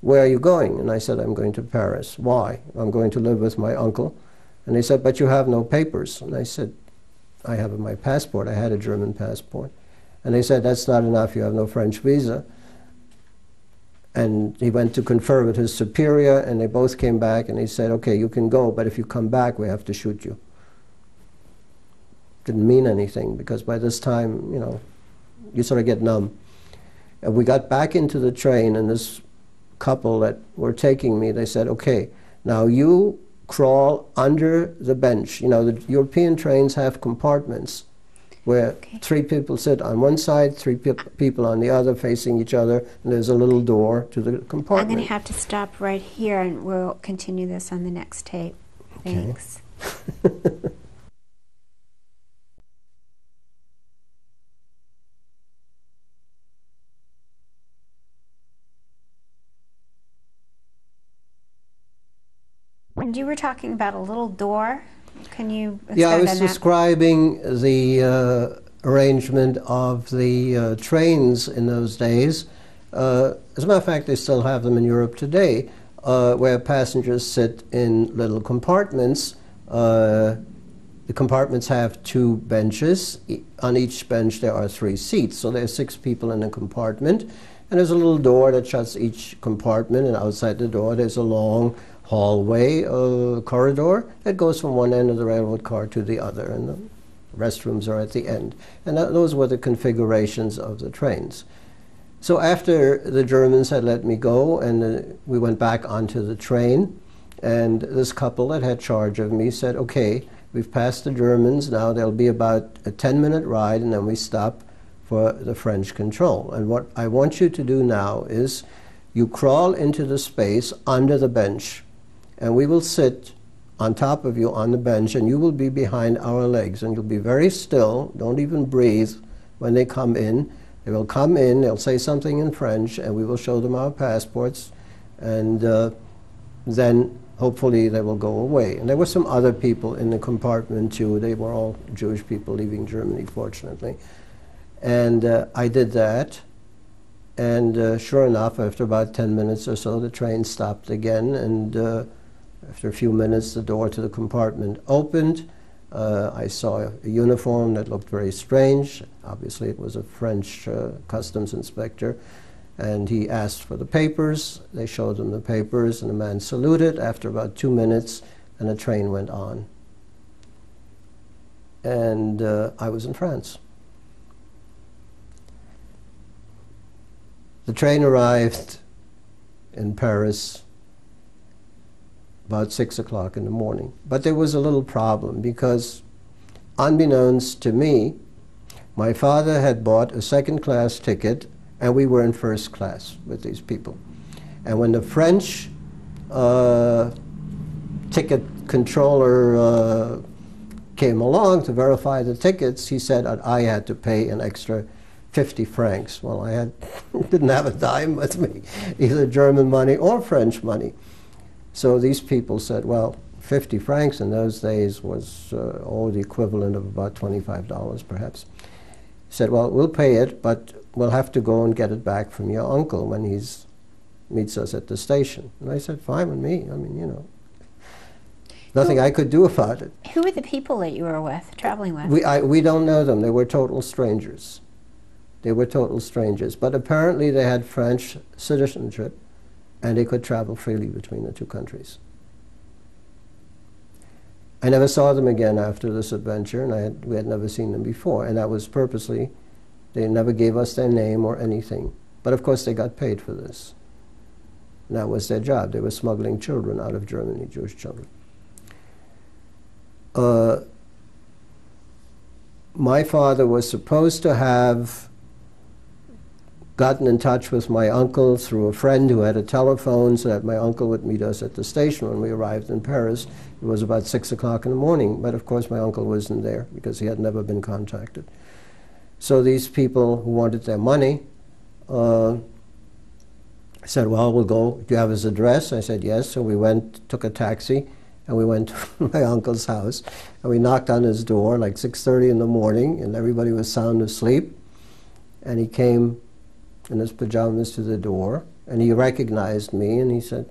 where are you going? And I said, I'm going to Paris. Why? I'm going to live with my uncle. And they said, but you have no papers. And I said, I have my passport. I had a German passport. And they said, that's not enough. You have no French visa. And he went to confer with his superior, and they both came back, and he said, okay, you can go, but if you come back, we have to shoot you. Didn't mean anything, because by this time, you know, you sort of get numb. And we got back into the train, and this couple that were taking me, they said, okay, now you crawl under the bench. You know, the European trains have compartments where 3 people sit on one side, 3 people on the other, facing each other, and there's a little door to the compartment. I'm going to have to stop right here, and we'll continue this on the next tape. Thanks. Okay. And you were talking about a little door. Can you expand Yeah, I was on that? describing the arrangement of the trains in those days. As a matter of fact, they still have them in Europe today, where passengers sit in little compartments. The compartments have two benches. On each bench there are 3 seats, so there are 6 people in a compartment. And there's a little door that shuts each compartment, and outside the door there's a long hallway, corridor that goes from one end of the railroad car to the other, and the restrooms are at the end. And those were the configurations of the trains. So after the Germans had let me go, and we went back onto the train, and this couple that had charge of me said, okay, we've passed the Germans, now there'll be about a 10-minute ride, and then we stop for the French control. And what I want you to do now is you crawl into the space under the bench, and we will sit on top of you on the bench, and you will be behind our legs, and you'll be very still, don't even breathe when they come in. They will come in, they'll say something in French, and we will show them our passports, and then hopefully they will go away. And there were some other people in the compartment too. They were all Jewish people leaving Germany, fortunately. And I did that, and sure enough, after about 10 minutes or so, the train stopped again, and after a few minutes, the door to the compartment opened. I saw a uniform that looked very strange. Obviously, it was a French customs inspector. And he asked for the papers. They showed him the papers, and the man saluted after about 2 minutes, and the train went on. And I was in France. The train arrived in Paris about 6 o'clock in the morning. But there was a little problem, because unbeknownst to me, my father had bought a second-class ticket, and we were in first class with these people. And when the French ticket controller came along to verify the tickets, he said that I had to pay an extra 50 francs. Well, I didn't have a dime with me, either German money or French money. So these people said, well, 50 francs in those days was the equivalent of about $25 perhaps. He said, well, we'll pay it, but we'll have to go and get it back from your uncle when he meets us at the station. And I said, fine with me. I mean, you know, nothing I could do about it. Who were the people that you were with, traveling with? We don't know them. They were total strangers. They were total strangers. But apparently they had French citizenship, and they could travel freely between the two countries. I never saw them again after this adventure, and we had never seen them before, and that was purposely. They never gave us their name or anything. But of course they got paid for this. And that was their job. They were smuggling children out of Germany, Jewish children. My father was supposed to have gotten in touch with my uncle through a friend who had a telephone, so that my uncle would meet us at the station when we arrived in Paris. It was about 6 o'clock in the morning, but of course my uncle wasn't there because he had never been contacted. So these people who wanted their money said, well, we'll go. Do you have his address? I said, yes. So we went, took a taxi, and we went to my uncle's house, and we knocked on his door like 6:30 in the morning, and everybody was sound asleep. And he came in his pajamas to the door, and he recognized me, and he said,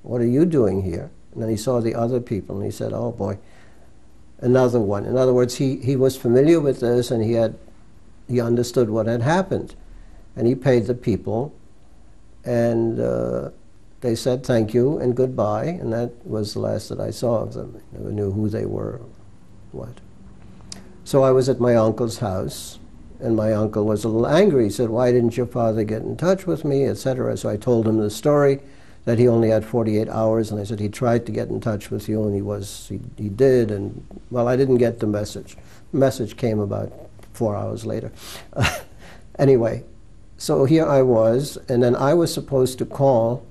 what are you doing here? And then he saw the other people, and he said, oh boy, another one. In other words, he was familiar with this, and he understood what had happened. And he paid the people, and they said thank you and goodbye, and that was the last that I saw of them. I never knew who they were or what. So I was at my uncle's house, and my uncle was a little angry. He said, why didn't your father get in touch with me, etc. So I told him the story, that he only had 48 hours, and I said he tried to get in touch with you, and he did, and well, I didn't get the message. The message came about 4 hours later. Anyway, so here I was, and then I was supposed to call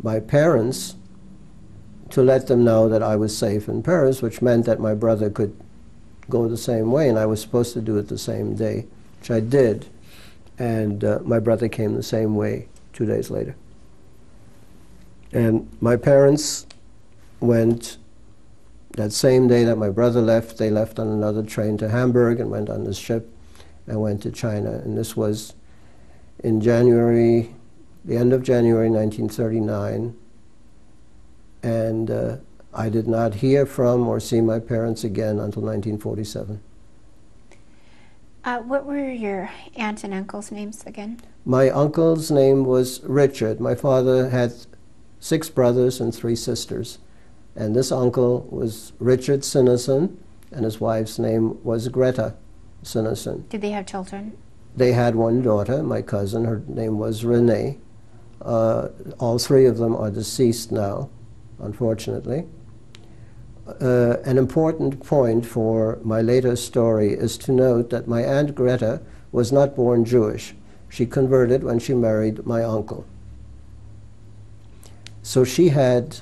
my parents to let them know that I was safe in Paris, which meant that my brother could go the same way, and I was supposed to do it the same day, which I did. And my brother came the same way 2 days later. And my parents went that same day that my brother left, they left on another train to Hamburg and went on this ship and went to China. And this was in January, the end of January 1939. And I did not hear from or see my parents again until 1947. What were your aunt and uncle's names again? My uncle's name was Richard. My father had 6 brothers and 3 sisters. And this uncle was Richard Sinneson, and his wife's name was Greta Sinneson. Did they have children? They had 1 daughter, my cousin. Her name was Renee. All 3 of them are deceased now, unfortunately. An important point for my later story is to note that my Aunt Greta was not born Jewish. She converted when she married my uncle. So she had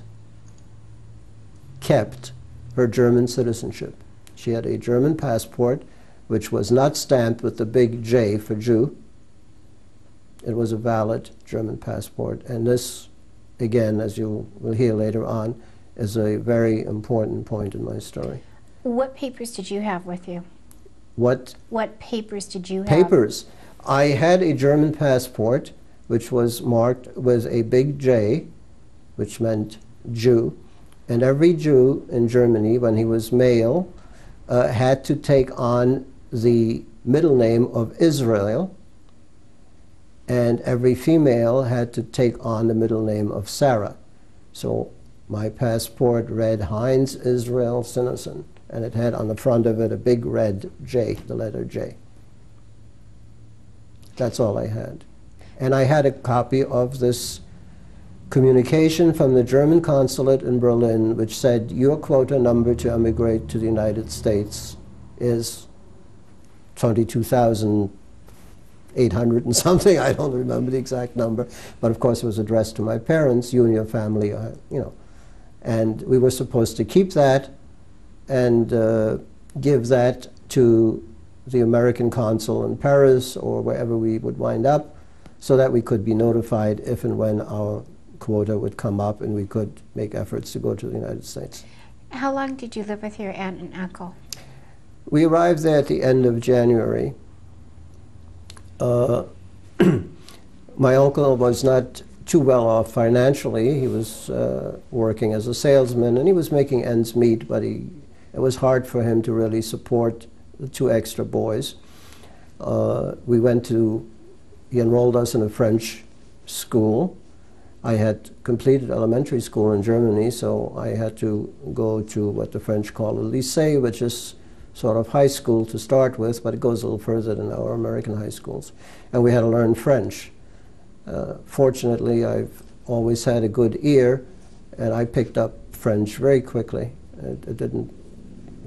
kept her German citizenship. She had a German passport which was not stamped with the big J for Jew. It was a valid German passport. And this, again, as you will hear later on, is a very important point in my story. What papers did you have with you? What papers did you have? Papers. I had a German passport which was marked with a big J, which meant Jew. And every Jew in Germany, when he was male, had to take on the middle name of Israel, and every female had to take on the middle name of Sarah. So my passport read Heinz Israel Sinneson, and it had on the front of it a big red J, the letter J. That's all I had. And I had a copy of this communication from the German consulate in Berlin, which said your quota number to emigrate to the United States is 22,800 and something. I don't remember the exact number, but of course it was addressed to my parents, you and your family, you know. And we were supposed to keep that and give that to the American consul in Paris or wherever we would wind up, so that we could be notified if and when our quota would come up and we could make efforts to go to the United States. How long did you live with your aunt and uncle? We arrived there at the end of January. My uncle was not too well off financially. He was working as a salesman and he was making ends meet, but it was hard for him to really support the 2 extra boys. He enrolled us in a French school. I had completed elementary school in Germany, so I had to go to what the French call a lycée, which is sort of high school to start with, but it goes a little further than our American high schools. And we had to learn French. Fortunately, I've always had a good ear, and I picked up French very quickly. It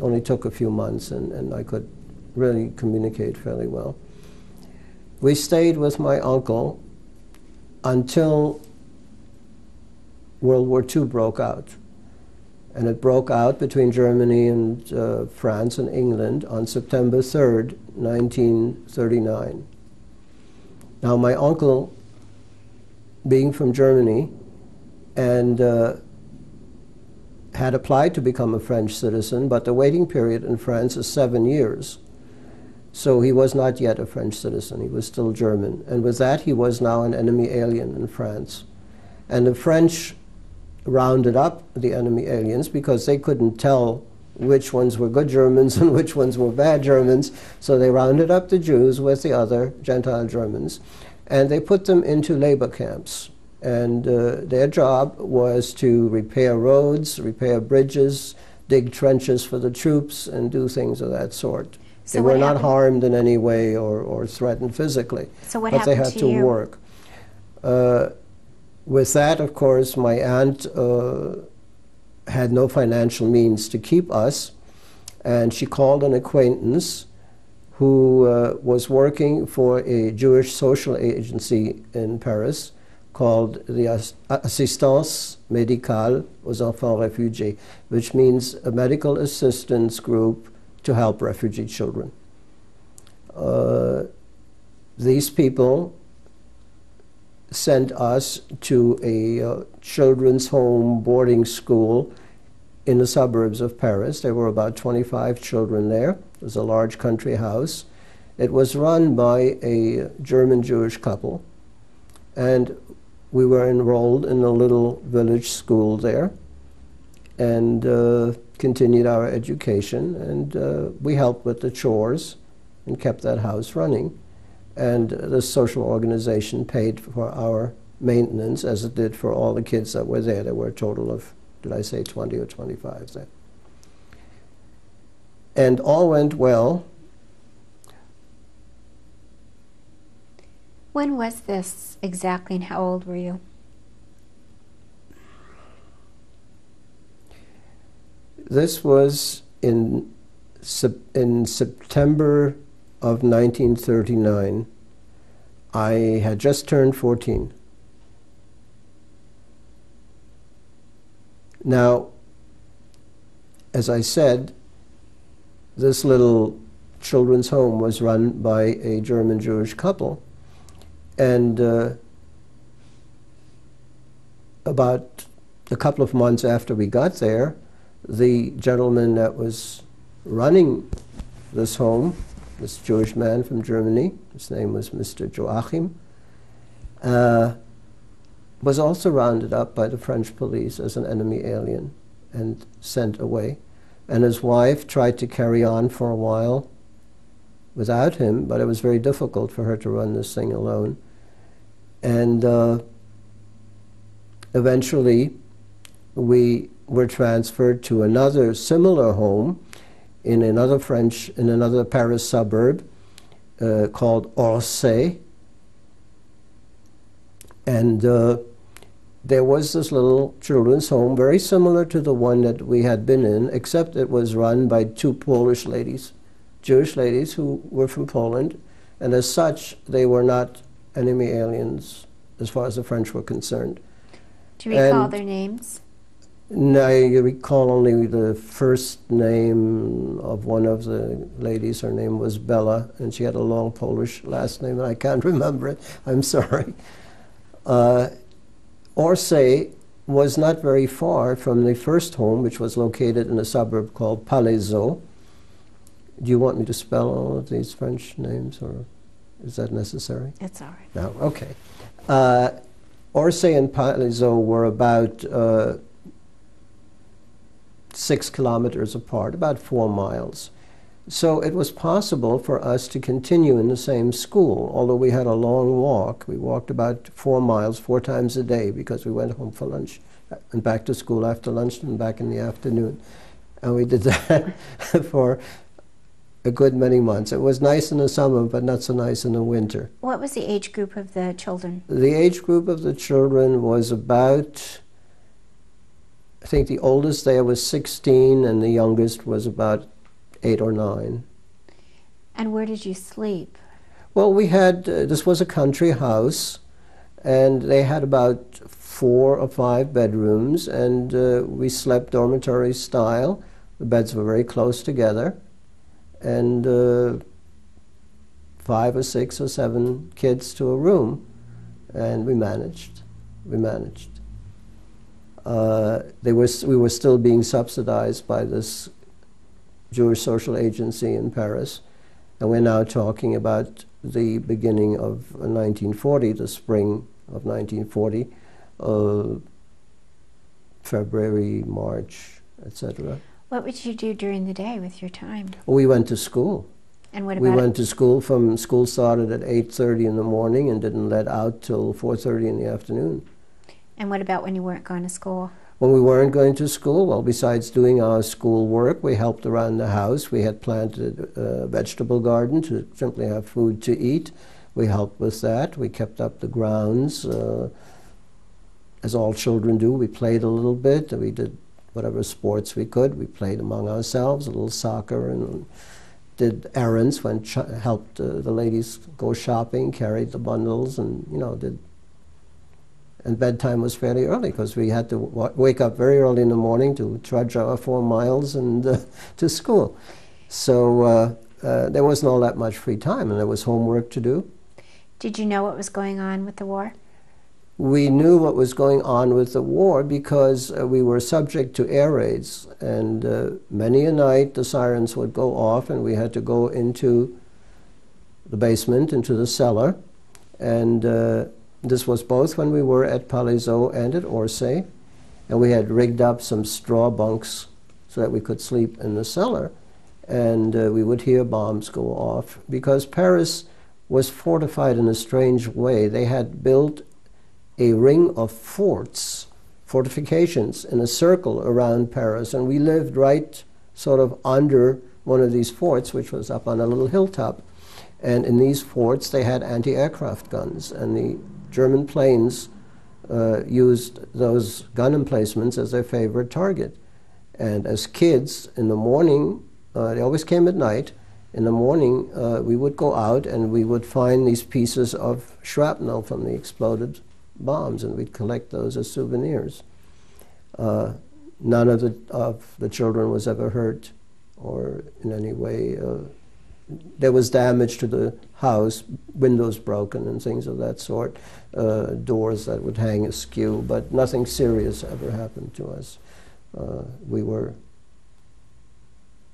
only took a few months, and I could really communicate fairly well. We stayed with my uncle until World War II broke out. And it broke out between Germany and France and England on September 3rd, 1939. Now, my uncle, being from Germany, and had applied to become a French citizen, but the waiting period in France is 7 years. So he was not yet a French citizen. He was still German. And with that, he was now an enemy alien in France. And the French rounded up the enemy aliens because they couldn't tell which ones were good Germans and which ones were bad Germans. So they rounded up the Jews with the other Gentile Germans, and they put them into labor camps. And their job was to repair roads, repair bridges, dig trenches for the troops, and do things of that sort. So they were not harmed in any way or threatened physically. So what but they happened had to you? work. With that, of course, my aunt had no financial means to keep us, and she called an acquaintance who was working for a Jewish social agency in Paris called the Assistance Médicale aux Enfants Réfugiés, which means a medical assistance group to help refugee children. These people sent us to a children's home boarding school in the suburbs of Paris. There were about 25 children there. It was a large country house. It was run by a German-Jewish couple, and we were enrolled in a little village school there and continued our education, and we helped with the chores and kept that house running. And the social organization paid for our maintenance, as it did for all the kids that were there. There were a total of, did I say 20 or 25 there? And all went well. When was this exactly, and how old were you? This was in September of 1939. I had just turned 14. Now, as I said, this little children's home was run by a German-Jewish couple, and about a couple of months after we got there, the gentleman that was running this home, this Jewish man from Germany, his name was Mr. Joachim, was also rounded up by the French police as an enemy alien and sent away. And his wife tried to carry on for a while without him, but it was very difficult for her to run this thing alone. And eventually we were transferred to another similar home in another Paris suburb called Orsay. And there was this little children's home, very similar to the one that we had been in, except it was run by two Polish ladies, Jewish ladies who were from Poland, and as such, they were not enemy aliens as far as the French were concerned. Do you recall their names? No, I recall only the first name of one of the ladies. Her name was Bella, and she had a long Polish last name, and I can't remember it. I'm sorry. Orsay was not very far from the first home, which was located in a suburb called Palaiseau. Do you want me to spell all of these French names, or is that necessary? It's all right. No, okay. Orsay and Palaiseau were about 6 kilometers apart, about 4 miles. So it was possible for us to continue in the same school, although we had a long walk. We walked about 4 miles 4 times a day because we went home for lunch and back to school after lunch and back in the afternoon. And we did that for a good many months. It was nice in the summer, but not so nice in the winter. What was the age group of the children? The age group of the children was about, I think the oldest there was 16 and the youngest was about 8 or 9. And where did you sleep? Well, we had, this was a country house, and they had about 4 or 5 bedrooms, and we slept dormitory style. The beds were very close together, and 5 or 6 or 7 kids to a room, and we managed. We managed. We were still being subsidized by this Jewish social agency in Paris, and we're now talking about the beginning of 1940, the spring of 1940, February, March, etc. What would you do during the day with your time? We went to school. And what about We went to school school started at 8:30 in the morning and didn't let out till 4:30 in the afternoon. And what about when you weren't going to school? When we weren't going to school, well, besides doing our school work, we helped around the house. We had planted a vegetable garden to simply have food to eat. We helped with that. We kept up the grounds, as all children do. We played a little bit. We did whatever sports we could. We played among ourselves, a little soccer, and did errands, helped the ladies go shopping, carried the bundles, and, did. And bedtime was fairly early because we had to wake up very early in the morning to trudge our 4 miles and to school. So there wasn't all that much free time, and there was homework to do. Did you know what was going on with the war? we knew what was going on with the war because we were subject to air raids. And many a night the sirens would go off and we had to go into the basement, into the cellar. And this was both when we were at Palaiseau and at Orsay. And we had rigged up some straw bunks so that we could sleep in the cellar. And we would hear bombs go off because Paris was fortified in a strange way. They had built a ring of forts, fortifications, in a circle around Paris, and we lived right sort of under one of these forts, which was up on a little hilltop. And in these forts, they had anti-aircraft guns, and the German planes used those gun emplacements as their favorite target. And as kids, in the morning, they always came at night. In the morning, we would go out and we would find these pieces of shrapnel from the exploded bombs, and we'd collect those as souvenirs. None of the children was ever hurt or in any way. There was damage to the house, windows broken and things of that sort, doors that would hang askew, but nothing serious ever happened to us. We were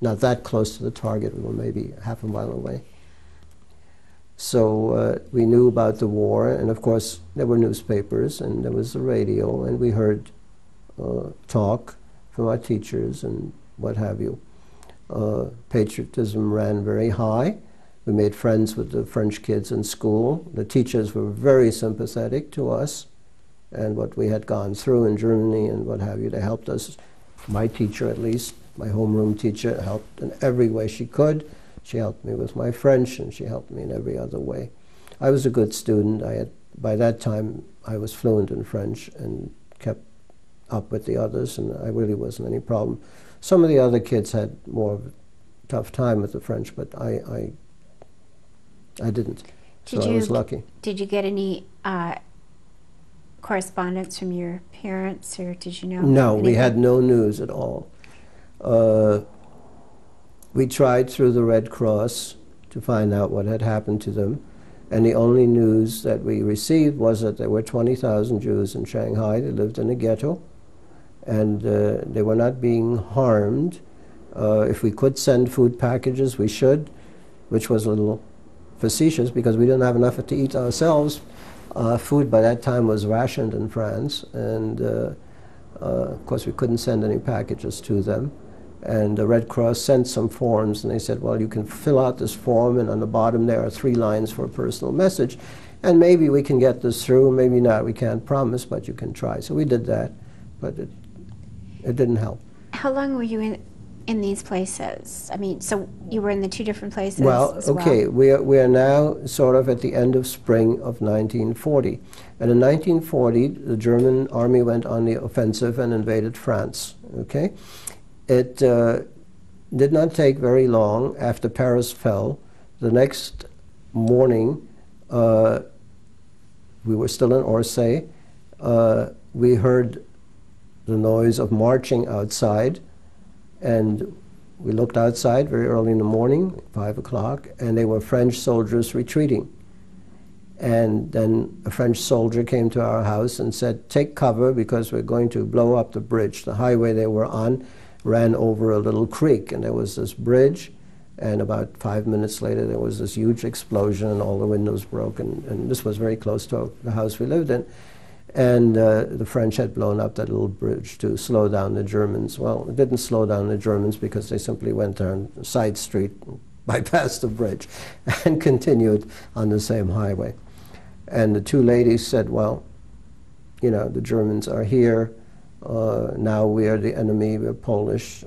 not that close to the target. We were maybe half a mile away. So we knew about the war, and of course there were newspapers and there was the radio, and we heard talk from our teachers and what have you. Patriotism ran very high. We made friends with the French kids in school. The teachers were very sympathetic to us and what we had gone through in Germany and what have you. They helped us. My teacher, at least, my homeroom teacher, helped in every way she could. She helped me with my French, and she helped me in every other way. I was a good student. By that time, I was fluent in French and kept up with the others, and I really wasn't any problem. Some of the other kids had more of a tough time with the French, but I didn't. So I was lucky. Did you get any correspondence from your parents, or did you know? No, anything? We had no news at all. We tried through the Red Cross to find out what had happened to them, and the only news that we received was that there were 20,000 Jews in Shanghai. They lived in a ghetto, and they were not being harmed. If we could send food packages, we should, which was a little facetious because we didn't have enough to eat ourselves. Food by that time was rationed in France, and of course we couldn't send any packages to them. And the Red Cross sent some forms, and they said, well, you can fill out this form, and on the bottom there are 3 lines for a personal message, and maybe we can get this through, maybe not. We can't promise, but you can try. So we did that, but it didn't help. How long were you in these places? I mean, so you were in the 2 different places Well, as okay, well? we are now sort of at the end of spring of 1940. And in 1940, the German army went on the offensive and invaded France, okay? It did not take very long after Paris fell. The next morning, we were still in Orsay. We heard the noise of marching outside, and we looked outside very early in the morning, 5 o'clock, and they were French soldiers retreating. And then a French soldier came to our house and said, take cover because we're going to blow up the bridge. The highway they were on ran over a little creek, and there was this bridge, and about 5 minutes later there was this huge explosion and all the windows broke, and this was very close to the house we lived in. And the French had blown up that little bridge to slow down the Germans. Well, it didn't slow down the Germans because they simply went down a side street, bypassed the bridge, and continued on the same highway. And the 2 ladies said, well, you know, the Germans are here. Now we are the enemy, we're Polish,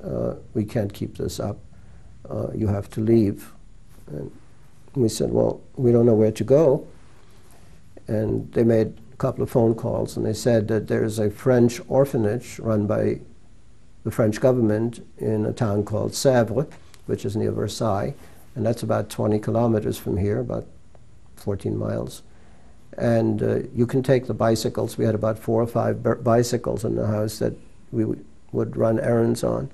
we can't keep this up, you have to leave. And we said, well, we don't know where to go. And they made a couple of phone calls, and they said that there's a French orphanage run by the French government in a town called Sèvres, which is near Versailles, and that's about 20 kilometers from here, about 14 miles. And you can take the bicycles. We had about 4 or 5 bicycles in the house that we would run errands on.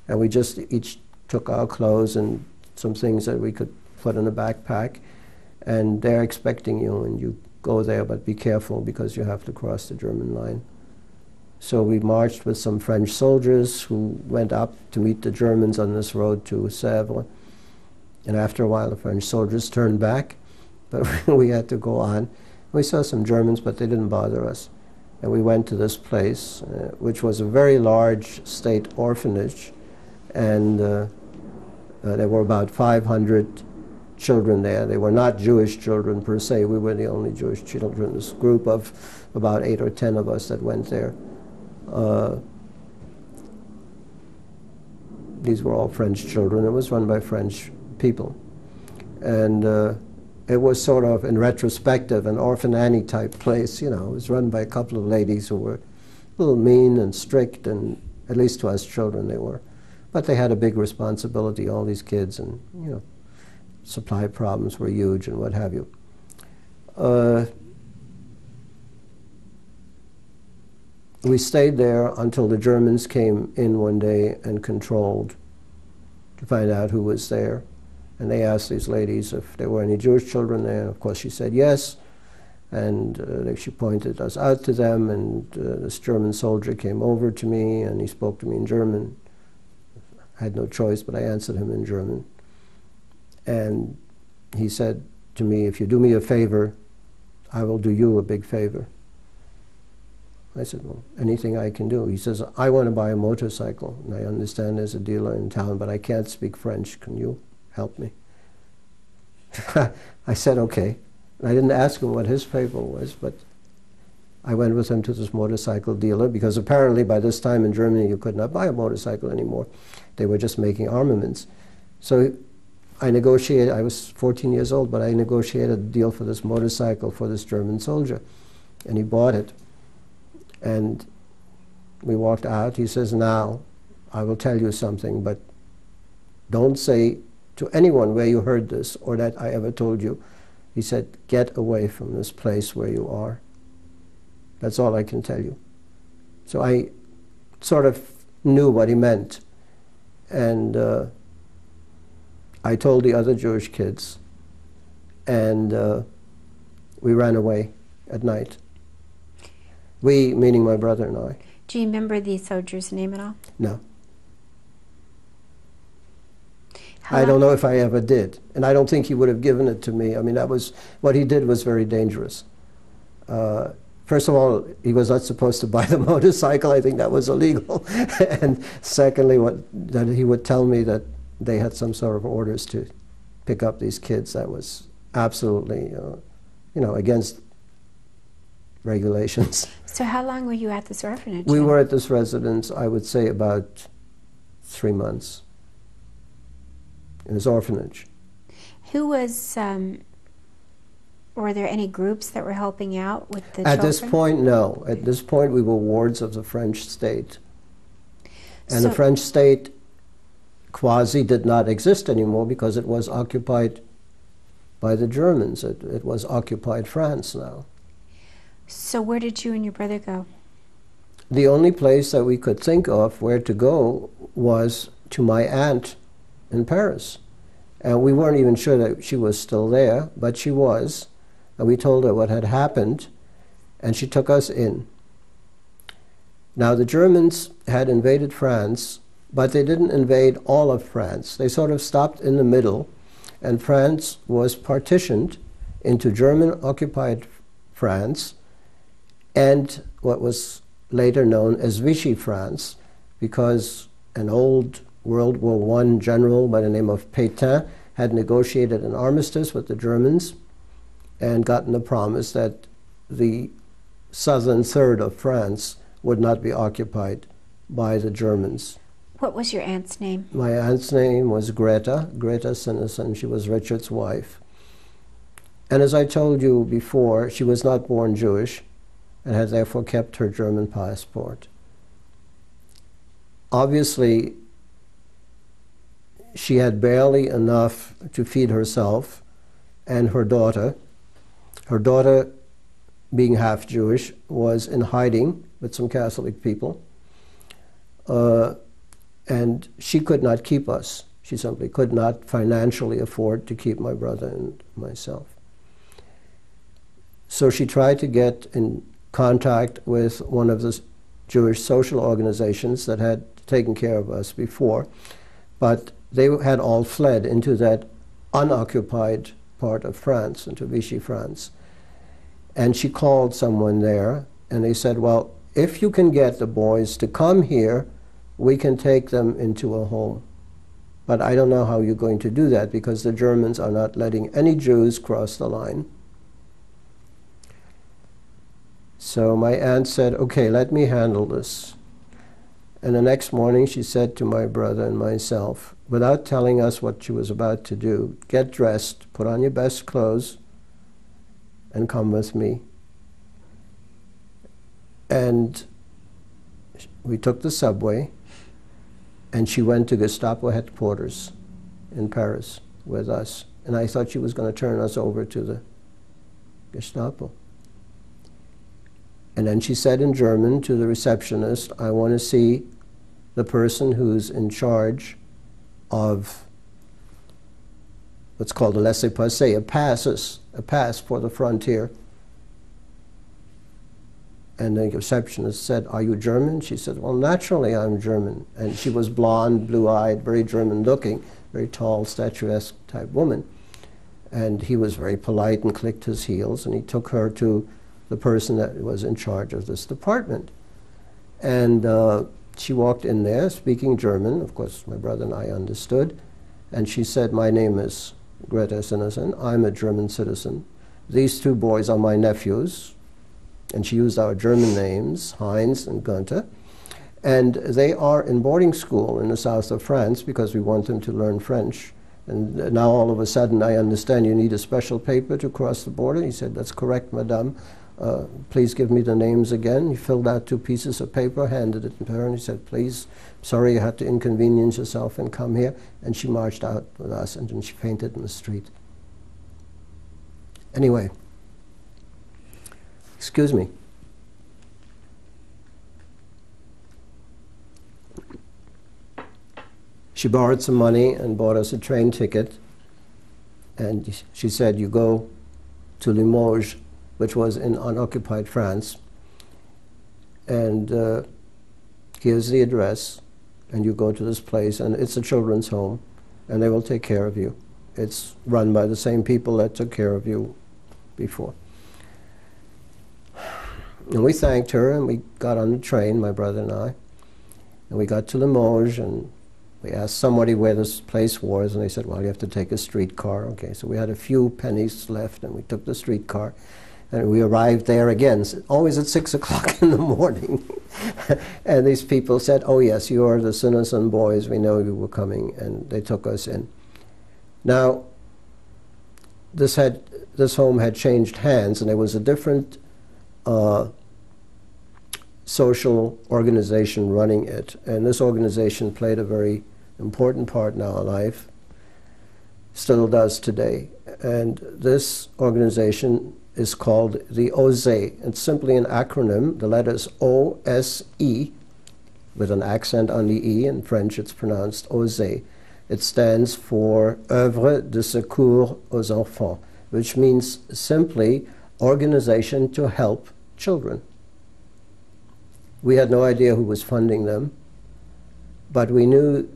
And we just each took our clothes and some things that we could put in a backpack. And they're expecting you, and you go there, but be careful because you have to cross the German line. So we marched with some French soldiers who went up to meet the Germans on this road to Sèvres. And after a while, the French soldiers turned back, but we had to go on. We saw some Germans, but they didn't bother us. And we went to this place, which was a very large state orphanage, and there were about 500 children there. They were not Jewish children per se. We were the only Jewish children. This group of about 8 or 10 of us that went there. These were all French children. It was run by French people. And it was sort of, in retrospective, an Orphan Annie type place. You know, it was run by a couple of ladies who were a little mean and strict, and at least to us children they were. But they had a big responsibility, all these kids, and, you know, supply problems were huge and what have you. We stayed there until the Germans came in one day and controlled to find out who was there. And they asked these ladies if there were any Jewish children there. And of course she said yes. And she pointed us out to them, and this German soldier came over to me and he spoke to me in German. I had no choice, but I answered him in German. And he said to me, if you do me a favor, I will do you a big favor. I said, well, anything I can do. He says, I want to buy a motorcycle, and I understand there's a dealer in town, but I can't speak French. Can you help me? I said, okay. And I didn't ask him what his favor was, but I went with him to this motorcycle dealer, because apparently by this time in Germany you could not buy a motorcycle anymore. They were just making armaments. So I negotiated, I was 14 years old, but I negotiated a deal for this motorcycle for this German soldier, and he bought it. And we walked out. He says, now, I will tell you something, but don't say to anyone where you heard this or that I ever told you. He said, get away from this place where you are. That's all I can tell you. So I sort of knew what he meant. And I told the other Jewish kids, and we ran away at night. We, meaning my brother and I. Do you remember the soldier's name at all? No. I don't know if I ever did. And I don't think he would have given it to me. I mean, that was, what he did was very dangerous. First of all, he was not supposed to buy the motorcycle. I think that was illegal. And secondly, that he would tell me that they had some sort of orders to pick up these kids. That was absolutely, you know, against regulations. So how long were you at this orphanage? We were at this residence, I would say, about 3 months. In this orphanage. Who was, were there any groups that were helping out with the At children? this point, no. At this point, we were wards of the French state. And the French state quasi did not exist anymore because it was occupied by the Germans. It was occupied France now. So where did you and your brother go? The only place that we could think of where to go was to my aunt in Paris. And we weren't even sure that she was still there, but she was. And we told her what had happened, and she took us in. Now, the Germans had invaded France, but they didn't invade all of France. They sort of stopped in the middle, and France was partitioned into German-occupied France and what was later known as Vichy France, because an old World War I general by the name of Pétain had negotiated an armistice with the Germans and gotten the promise that the southern third of France would not be occupied by the Germans. What was your aunt's name? My aunt's name was Greta Sinnesen. She was Richard's wife. And as I told you before, she was not born Jewish and had therefore kept her German passport. Obviously, she had barely enough to feed herself and her daughter. Her daughter, being half Jewish, was in hiding with some Catholic people. And she could not keep us. She simply could not financially afford to keep my brother and myself. So she tried to get in contact with one of the Jewish social organizations that had taken care of us before, but they had all fled into that unoccupied part of France, into Vichy France. And she called someone there, and they said, well, if you can get the boys to come here, we can take them into a home. But I don't know how you're going to do that, because the Germans are not letting any Jews cross the line. So my aunt said, okay, let me handle this. And the next morning she said to my brother and myself, without telling us what she was about to do, get dressed, put on your best clothes, and come with me. And we took the subway, and she went to Gestapo headquarters in Paris with us. And I thought she was going to turn us over to the Gestapo. And then she said in German to the receptionist, I want to see the person who's in charge of what's called a laissez-passer, a pass for the frontier. And the receptionist said, are you German? She said, well, naturally I'm German. And she was blonde, blue-eyed, very German-looking, very tall, statuesque type woman. And he was very polite and clicked his heels, and he took her to the person that was in charge of this department. And she walked in there speaking German. Of course, my brother and I understood. And she said, my name is Greta Sinnesen. I'm a German citizen. These two boys are my nephews. And she used our German names, Heinz and Gunther. And they are in boarding school in the south of France because we want them to learn French. And now all of a sudden I understand you need a special paper to cross the border. He said, that's correct, madame. Please give me the names again. He filled out 2 pieces of paper, handed it to her, and he said, please, sorry you had to inconvenience yourself and come here. And she marched out with us, and then she fainted in the street. Anyway, excuse me. She borrowed some money and bought us a train ticket, and she said, you go to Limoges, which was in unoccupied France, and here's the address, and you go to this place, and it's a children's home, and they will take care of you. It's run by the same people that took care of you before. And we thanked her, and we got on the train, my brother and I, and we got to Limoges, and we asked somebody where this place was, and they said, well, you have to take a streetcar. Okay, so we had a few pennies left, and we took the streetcar. And we arrived there again, always at 6 o'clock in the morning. And these people said, oh yes, you are the Sinnesen boys, we know you were coming, and they took us in. Now, this home had changed hands, and there was a different social organization running it. And this organization played a very important part in our life, still does today. And this organization is called the OSE. It's simply an acronym. The letters O-S-E, with an accent on the E. In French, it's pronounced OSE. It stands for Œuvre de Secours aux Enfants, which means simply organization to help children. We had no idea who was funding them, but we knew,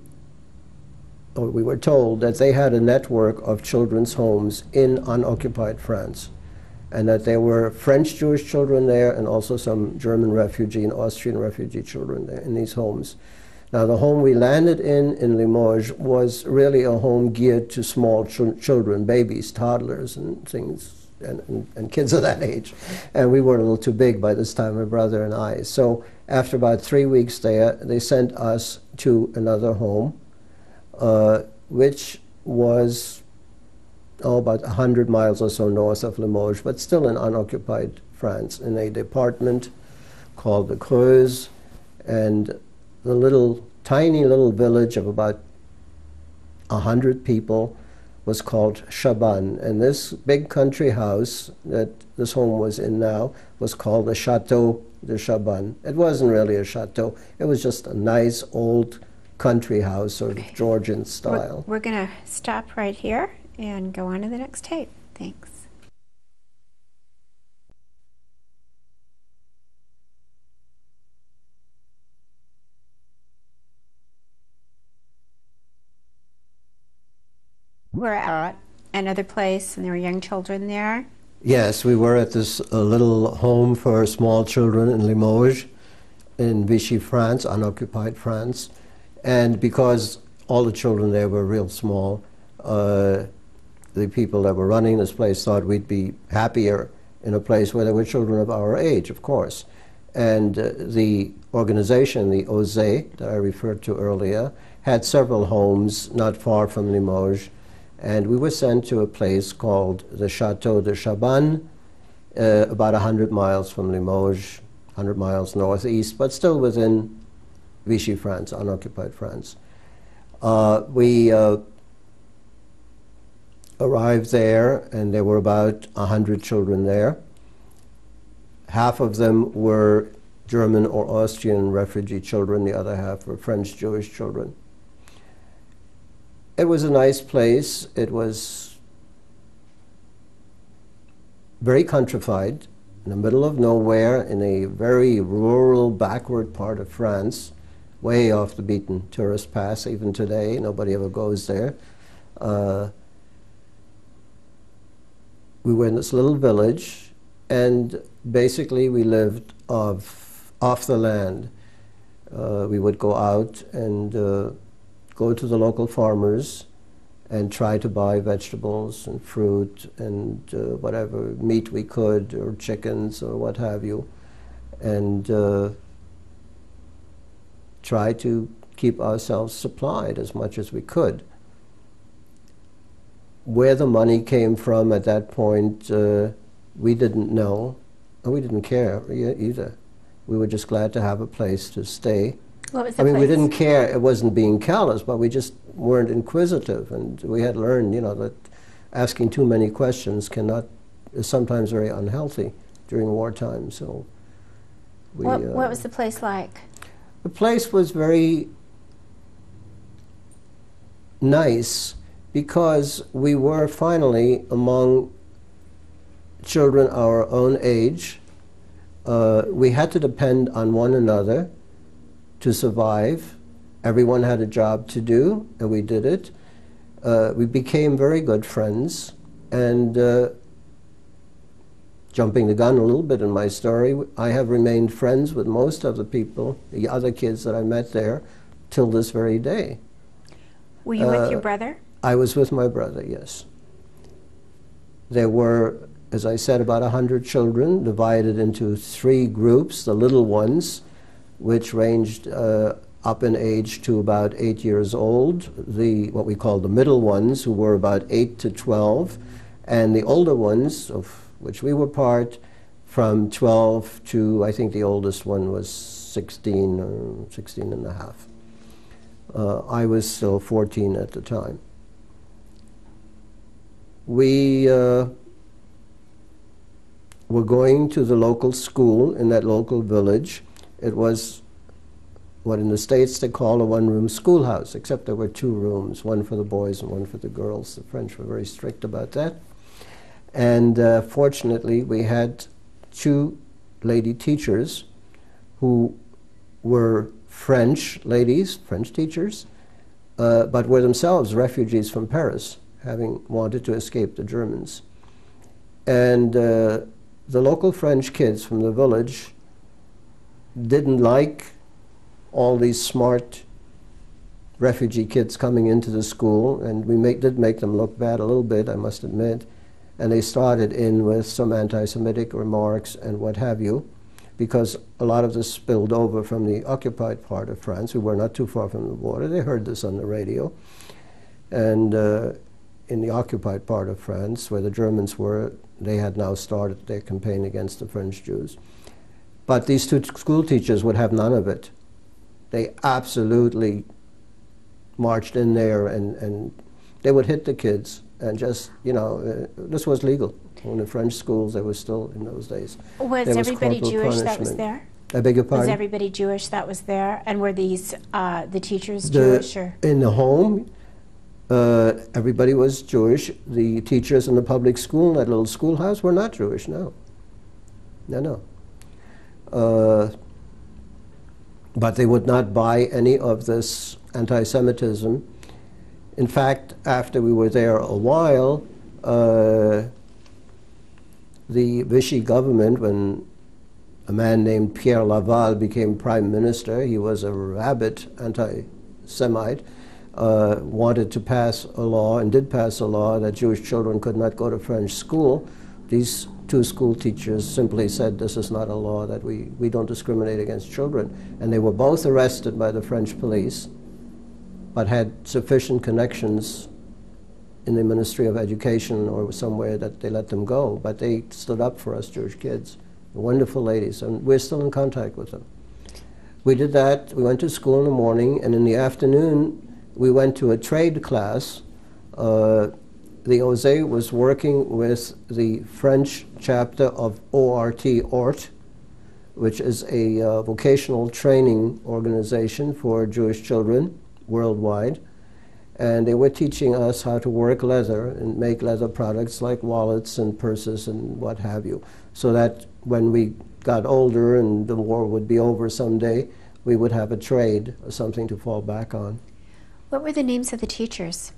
or we were told, that they had a network of children's homes in unoccupied France, and that there were French Jewish children there and also some German refugee and Austrian refugee children there in these homes. Now, the home we landed in Limoges, was really a home geared to small children, babies, toddlers, and things, and kids of that age. And we were a little too big by this time, my brother and I. So after about 3 weeks there, they sent us to another home, which was about 100 miles or so north of Limoges, but still in unoccupied France, in a department called the Creuse, and the tiny little village of about 100 people was called Chabannes. And this big country house that this home was in now was called the Chateau de Chabannes. It wasn't really a chateau. It was just a nice old country house, sort of Georgian style. We're going to stop right here and go on to the next tape. Thanks. were at another place and there were young children there? Yes, we were at this little home for small children in Limoges, in Vichy, France, unoccupied France. And because all the children there were real small, the people that were running this place thought we'd be happier in a place where there were children of our age, of course. And the organization, the OSE, that I referred to earlier, had several homes not far from Limoges. And we were sent to a place called the Chateau de Chabannes, about 100 miles from Limoges, 100 miles northeast, but still within Vichy, France, unoccupied France. We arrived there, and there were about 100 children there. Half of them were German or Austrian refugee children, the other half were French Jewish children. It was a nice place. It was very countrified, in the middle of nowhere, in a very rural, backward part of France, way off the beaten tourist path. Even today, nobody ever goes there. We were in this little village, and basically we lived off the land. We would go out and go to the local farmers and try to buy vegetables and fruit and whatever meat we could, or chickens or what have you, and try to keep ourselves supplied as much as we could. Where the money came from at that point, we didn't know, and we didn't care either. We were just glad to have a place to stay. What was the I mean, place? we didn't care. It wasn't being callous, but we just weren't inquisitive, and we had learned, you know, that asking too many questions is sometimes very unhealthy during wartime. So, what was the place like? The place was very nice because we were finally among children our own age. We had to depend on one another to survive. Everyone had a job to do, and we did it. We became very good friends, and jumping the gun a little bit in my story, I have remained friends with most of the people, the other kids that I met there, till this very day. Were you with your brother? I was with my brother, yes. There were, as I said, about 100 children divided into 3 groups, the little ones, which ranged up in age to about 8 years old, what we call the middle ones, who were about 8 to 12, and the older ones, of which we were part, from 12 to, I think the oldest one was 16 or 16 and a half. I was still 14 at the time. We were going to the local school in that local village. It was what in the States they call a one-room schoolhouse, except there were 2 rooms, one for the boys and one for the girls. The French were very strict about that. And fortunately, we had 2 lady teachers who were French ladies, French teachers, but were themselves refugees from Paris, having wanted to escape the Germans. And the local French kids from the village didn't like all these smart refugee kids coming into the school, and we did make them look bad a little bit, I must admit. And they started in with some anti-Semitic remarks and what have you, because a lot of this spilled over from the occupied part of France. We were not too far from the border. They heard this on the radio. And in the occupied part of France, where the Germans were, they had now started their campaign against the French Jews. But these 2 school teachers would have none of it. They absolutely marched in there, and they would hit the kids. And just, you know, this was legal. In the French schools, they were still, in those days. Was everybody Jewish that was there? I beg your pardon? Was everybody Jewish that was there? And were these, the teachers Jewish? Or? In the home, everybody was Jewish. The teachers in the public school, in that little schoolhouse, were not Jewish, no. No. But they would not buy any of this anti-Semitism In fact, after we were there a while, the Vichy government, when a man named Pierre Laval became prime minister, he was a rabid anti-Semite, wanted to pass a law, and did pass a law, that Jewish children could not go to French school. These two school teachers simply said, this is not a law, that we don't discriminate against children. And they were both arrested by the French police, but had sufficient connections in the Ministry of Education or somewhere that they let them go. But they stood up for us Jewish kids. Wonderful ladies, and we're still in contact with them. We did that. We went to school in the morning, and in the afternoon, we went to a trade class. The OSE was working with the French chapter of ORT, which is a vocational training organization for Jewish children worldwide. And they were teaching us how to work leather and make leather products like wallets and purses and what have you, so that when we got older and the war would be over someday, we would have a trade or something to fall back on. What were the names of the teachers?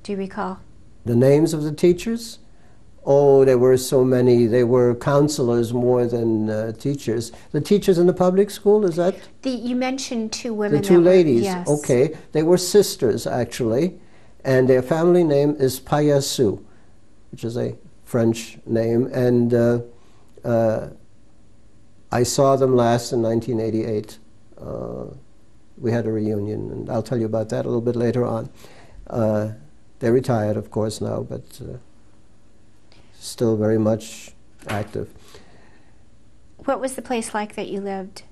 Do you recall? The names of the teachers? Oh, there were so many. They were counselors more than teachers. The teachers in the public school, is that? You mentioned two women. The two ladies, yes. Okay. They were sisters, actually, and their family name is Payassou, which is a French name, and I saw them last in 1988. We had a reunion, and I'll tell you about that a little bit later on. They're retired, of course, now, but still very much active. What was the place like that you lived?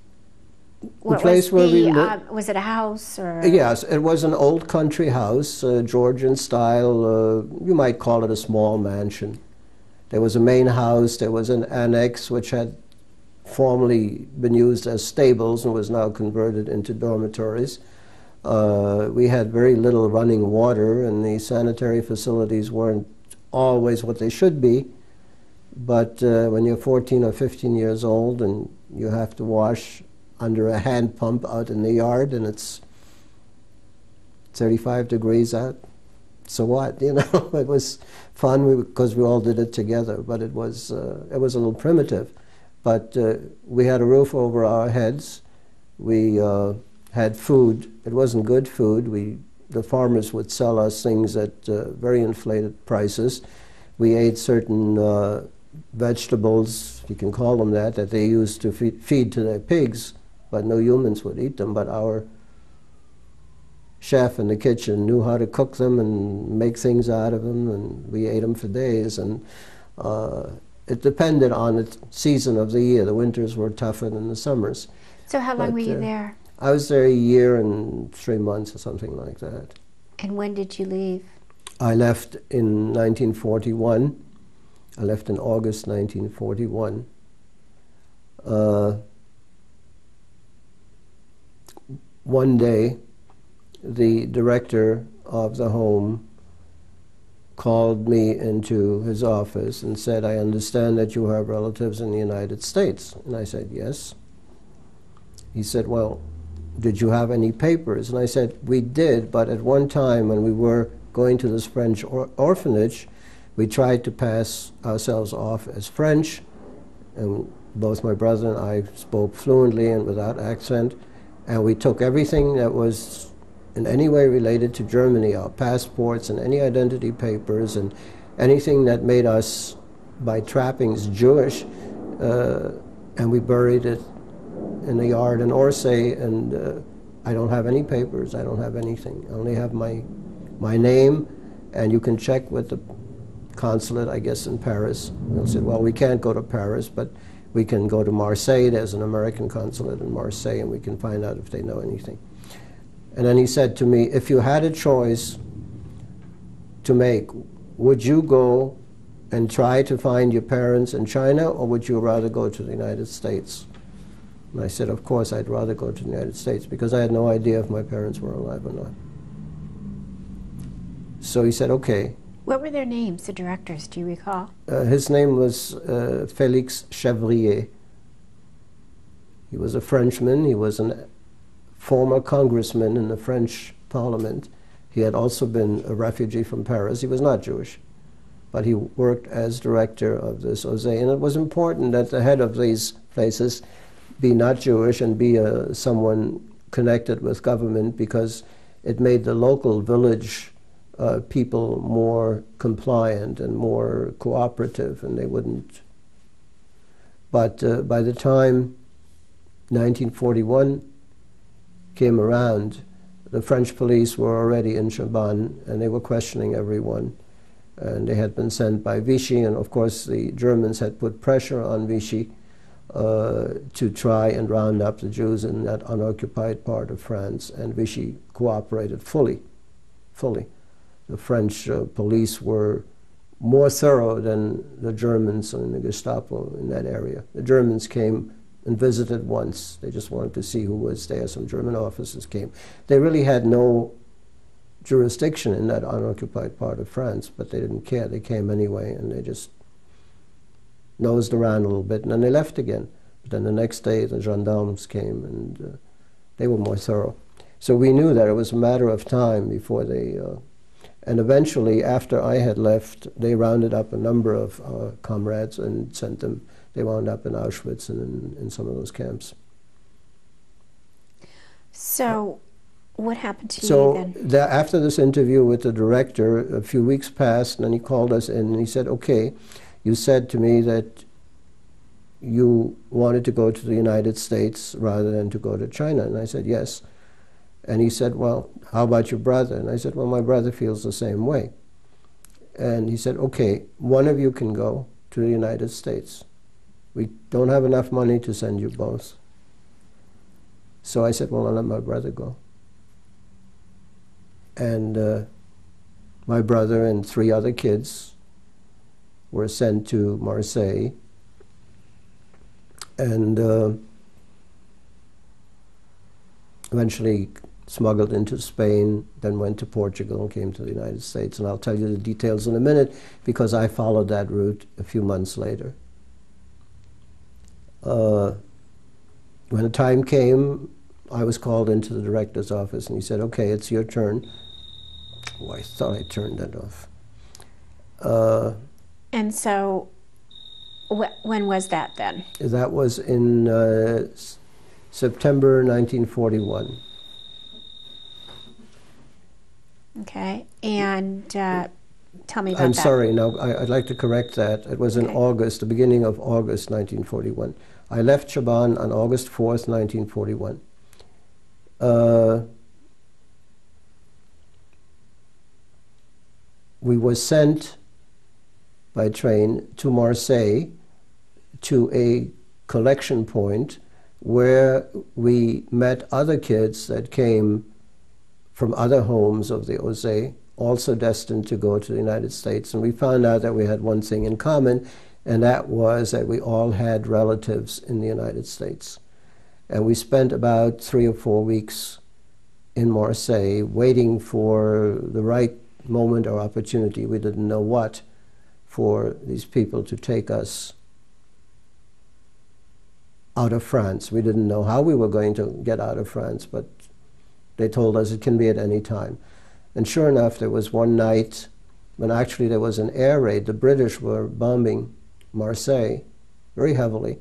The place where we lived? Was it a house? Or? Yes, it was an old country house, Georgian style. You might call it a small mansion. There was a main house, there was an annex which had formerly been used as stables and was now converted into dormitories. We had very little running water, and the sanitary facilities weren't always what they should be. But when you're 14 or 15 years old and you have to wash under a hand pump out in the yard and it's 35 degrees out, so what, you know? It was fun because we all did it together, but it was a little primitive. But we had a roof over our heads. We had food. It wasn't good food. The farmers would sell us things at very inflated prices. We ate certain vegetables, you can call them that they used to feed to their pigs, but no humans would eat them. But our chef in the kitchen knew how to cook them and make things out of them, and we ate them for days. And it depended on the season of the year. The winters were tougher than the summers. So how long were you there? I was there a year and 3 months or something like that. And when did you leave? I left in 1941. I left in August 1941. One day, the director of the home called me into his office and said, I understand that you have relatives in the United States. And I said, yes. He said, well, did you have any papers? And I said, we did, but at one time when we were going to this French orphanage, we tried to pass ourselves off as French, and both my brother and I spoke fluently and without accent, and we took everything that was in any way related to Germany, our passports and any identity papers and anything that made us, by trappings, Jewish, and we buried it in a yard in Orsay, and I don't have any papers, I don't have anything. I only have my name, and you can check with the consulate, I guess, in Paris. And they said, well, we can't go to Paris, but we can go to Marseille. There's an American consulate in Marseille, and we can find out if they know anything. And then he said to me, if you had a choice to make, would you go and try to find your parents in China, or would you rather go to the United States? And I said, of course, I'd rather go to the United States, because I had no idea if my parents were alive or not. So he said, okay. What were their names, the directors, do you recall? His name was Félix Chevrier. He was a Frenchman. He was a former congressman in the French Parliament, He had also been a refugee from Paris. He was not Jewish, but he worked as director of this Osé. And it was important that the head of these places be not Jewish and be someone connected with government, because it made the local village people more compliant and more cooperative, and they wouldn't. But by the time 1941 came around, the French police were already in Chabannes, and they were questioning everyone. And they had been sent by Vichy, and of course the Germans had put pressure on Vichy to try and round up the Jews in that unoccupied part of France, and Vichy cooperated fully. The French police were more thorough than the Germans and the Gestapo in that area. The Germans came and visited once. They just wanted to see who was there. Some German officers came. They really had no jurisdiction in that unoccupied part of France, but they didn't care. They came anyway, and they just nosed around a little bit, and then they left again. But then the next day, the gendarmes came, and they were more thorough. So we knew that it was a matter of time before they... and eventually, after I had left, they rounded up a number of comrades and sent them. They wound up in Auschwitz and in some of those camps. So what happened to you then? So after this interview with the director, a few weeks passed, and then he called us in, and he said, okay, you said to me that you wanted to go to the United States rather than to go to China. And I said, yes. And he said, well, how about your brother? And I said, well, my brother feels the same way. And he said, okay, one of you can go to the United States. We don't have enough money to send you both. So I said, well, I'll let my brother go. And my brother and 3 other kids were sent to Marseille. And eventually smuggled into Spain, then went to Portugal and came to the United States. And I'll tell you the details in a minute, because I followed that route a few months later. When the time came, I was called into the director's office, and he said, okay, it's your turn. Oh, I thought I turned that off. And so when was that then? That was in September 1941. Okay, and tell me about that. I'm sorry, no, I'd like to correct that. It was in August, the beginning of August 1941. I left Chabannes on August 4th, 1941. We were sent by train to Marseille, to a collection point where we met other kids that came from other homes of the Osé, also destined to go to the United States. And we found out that we had one thing in common, and that was that we all had relatives in the United States. And we spent about 3 or 4 weeks in Marseille waiting for the right moment or opportunity, we didn't know what, for these people to take us out of France. We didn't know how we were going to get out of France, but they told us it can be at any time. And sure enough, there was one night when actually there was an air raid. The British were bombing Marseille very heavily,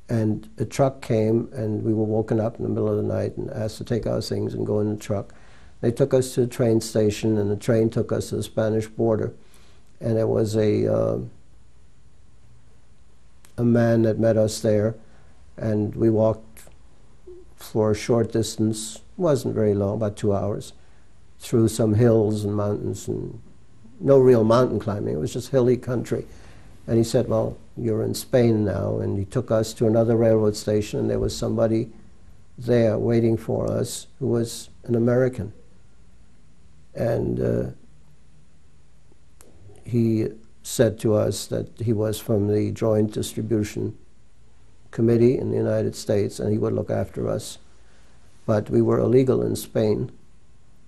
and a truck came, and we were woken up in the middle of the night and asked to take our things and go in the truck. They took us to the train station, and the train took us to the Spanish border. And there was a man that met us there, and we walked for a short distance, wasn't very long, about 2 hours, through some hills and mountains, and no real mountain climbing, it was just hilly country. And he said, well, you're in Spain now, and he took us to another railroad station, and there was somebody there waiting for us who was an American. And he said to us that he was from the Joint Distribution Committee in the United States, and he would look after us. But we were illegal in Spain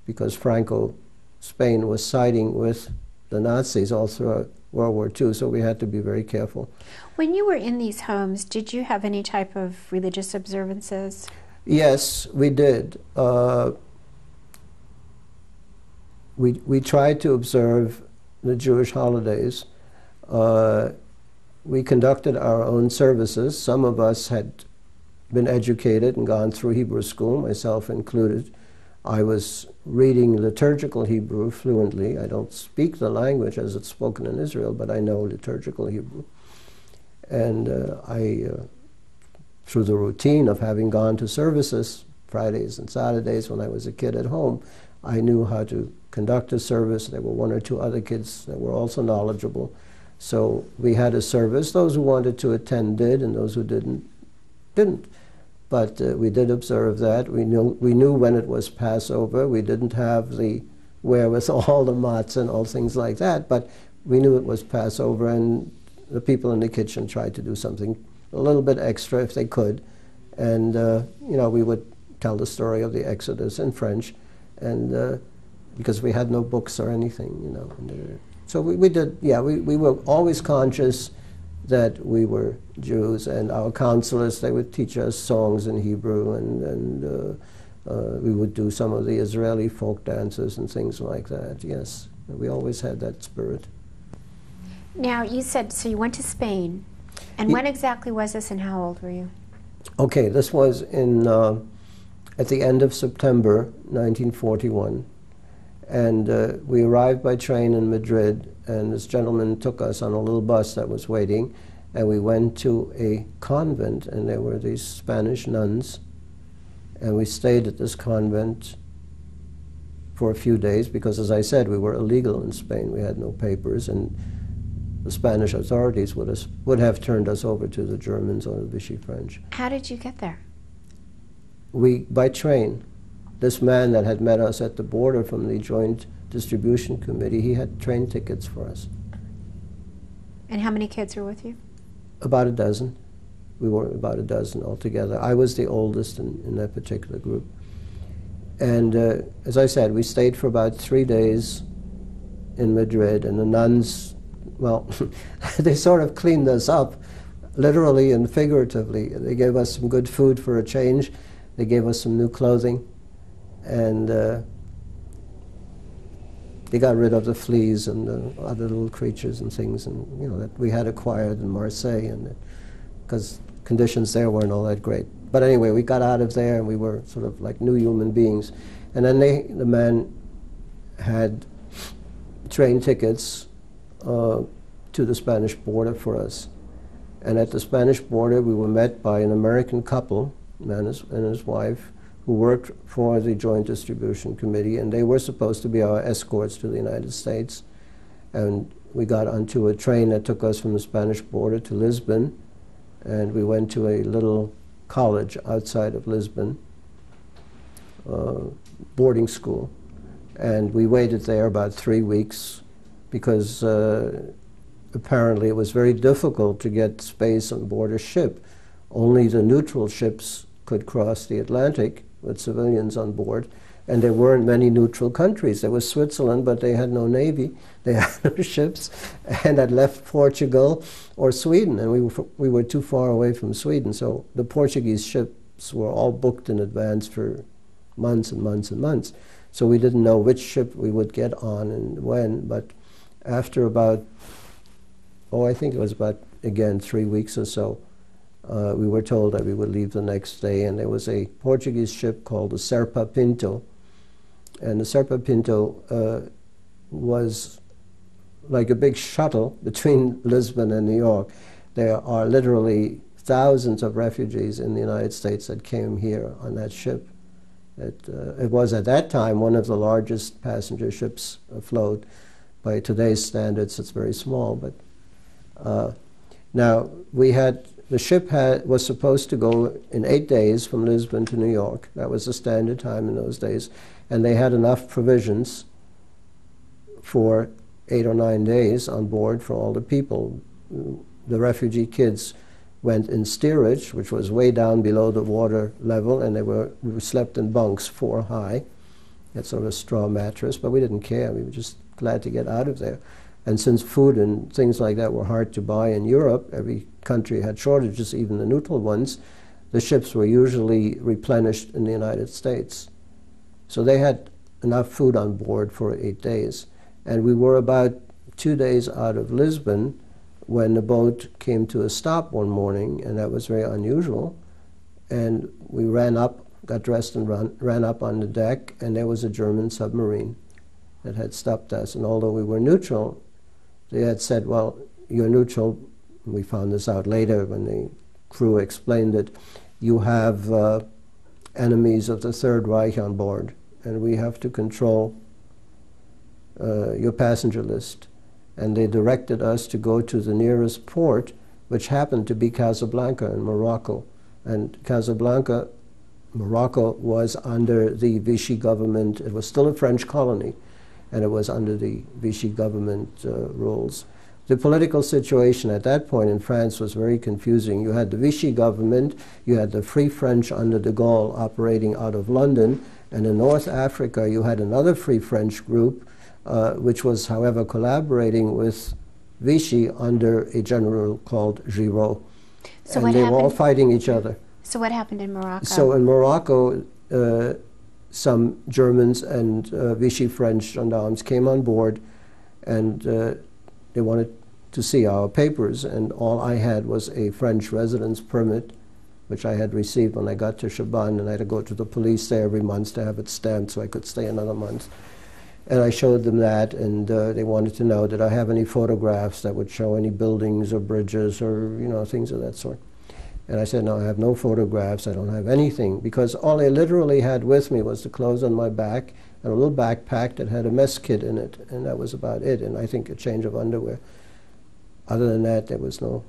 because Franco, Spain was siding with the Nazis all throughout World War II, so we had to be very careful. When you were in these homes, did you have any type of religious observances? Yes, we did. we tried to observe the Jewish holidays. We conducted our own services. Some of us had been educated and gone through Hebrew school, myself included. I was reading liturgical Hebrew fluently. I don't speak the language as it's spoken in Israel, but I know liturgical Hebrew. And through the routine of having gone to services Fridays and Saturdays when I was a kid at home, I knew how to conduct a service. There were one or two other kids that were also knowledgeable. So we had a service. Those who wanted to attend did, and those who didn't. But we did observe that. We knew when it was Passover. We didn't have the wherewithal, the matzah and all things like that, but we knew it was Passover, and the people in the kitchen tried to do something a little bit extra if they could. And, you know, we would tell the story of the Exodus in French, and because we had no books or anything, you know. And, so we did, yeah, we were always conscious that we were Jews, and our counselors, they would teach us songs in Hebrew, and we would do some of the Israeli folk dances and things like that, yes. We always had that spirit. Now, you said, so you went to Spain, and when exactly was this, and how old were you? Okay, this was in, at the end of September 1941, and we arrived by train in Madrid, and this gentleman took us on a little bus that was waiting, and we went to a convent, and there were these Spanish nuns, and we stayed at this convent for a few days because, as I said, we were illegal in Spain. We had no papers, and the Spanish authorities would have turned us over to the Germans or the Vichy French. How did you get there? By train. This man that had met us at the border from the Joint Distribution Committee, he had train tickets for us. And how many kids were with you? About a dozen. We were about a dozen altogether. I was the oldest in that particular group. And as I said, we stayed for about 3 days in Madrid, and the nuns, well, they sort of cleaned us up, literally and figuratively. They gave us some good food for a change. They gave us some new clothing, and they got rid of the fleas and the other little creatures and things, and you know, that we had acquired in Marseille, and because conditions there weren't all that great. But anyway, we got out of there, and we were sort of like new human beings. And then the man had train tickets to the Spanish border for us. And at the Spanish border, we were met by an American couple, man and his wife, who worked for the Joint Distribution Committee, and they were supposed to be our escorts to the United States. And we got onto a train that took us from the Spanish border to Lisbon, and we went to a little college outside of Lisbon, boarding school. And we waited there about 3 weeks because apparently it was very difficult to get space on board a ship. Only the neutral ships could cross the Atlantic with civilians on board, and there weren't many neutral countries. There was Switzerland, but they had no navy. They had no ships, and had left Portugal or Sweden, and we were too far away from Sweden, so the Portuguese ships were all booked in advance for months and months and months. So we didn't know which ship we would get on and when, but after about, I think it was about, again, 3 weeks or so, we were told that we would leave the next day, and there was a Portuguese ship called the Serpa Pinto, and the Serpa Pinto was like a big shuttle between Lisbon and New York. There are literally thousands of refugees in the United States that came here on that ship. It was at that time one of the largest passenger ships afloat. By today's standards, it's very small, but now the ship was supposed to go in 8 days from Lisbon to New York. That was the standard time in those days, and they had enough provisions for 8 or 9 days on board for all the people. The refugee kids went in steerage, which was way down below the water level, and we slept in bunks 4 high. That's sort of a straw mattress, but we didn't care. We were just glad to get out of there. And since food and things like that were hard to buy in Europe, every country had shortages, even the neutral ones, the ships were usually replenished in the United States. So they had enough food on board for 8 days. And we were about 2 days out of Lisbon when the boat came to a stop one morning, and that was very unusual. And we ran up, got dressed and ran up on the deck, and there was a German submarine that had stopped us. And although we were neutral, they had said, well, you're neutral. We found this out later when the crew explained it. You have enemies of the Third Reich on board, and we have to control your passenger list. And they directed us to go to the nearest port, which happened to be Casablanca in Morocco. And Casablanca, Morocco, was under the Vichy government. It was still a French colony, and it was under the Vichy government rules. The political situation at that point in France was very confusing. You had the Vichy government, you had the Free French under de Gaulle operating out of London, and in North Africa you had another Free French group, which was, however, collaborating with Vichy under a general called Giraud. So and they were all fighting each other. So what happened in Morocco? So in Morocco, some Germans and Vichy French gendarmes came on board, and they wanted to see our papers, and all I had was a French residence permit, which I had received when I got to Chabannes, and I had to go to the police there every month to have it stamped so I could stay another month. And I showed them that, and they wanted to know, did I have any photographs that would show any buildings or bridges or, you know, things of that sort. And I said, no, I have no photographs, I don't have anything, because all I literally had with me was the clothes on my back and a little backpack that had a mess kit in it, and that was about it, and I think a change of underwear. Other than that, there was no,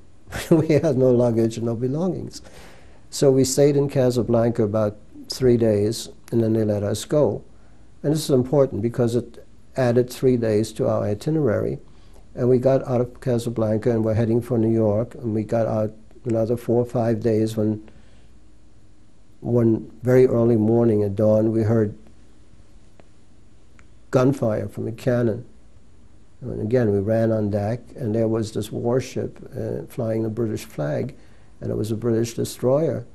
we had no luggage and no belongings. So we stayed in Casablanca about 3 days, and then they let us go. And this is important because it added 3 days to our itinerary. And we got out of Casablanca and we're heading for New York, and we got out another 4 or 5 days when one very early morning at dawn we heard gunfire from a cannon. And again, we ran on deck, and there was this warship flying the British flag, and it was a British destroyer.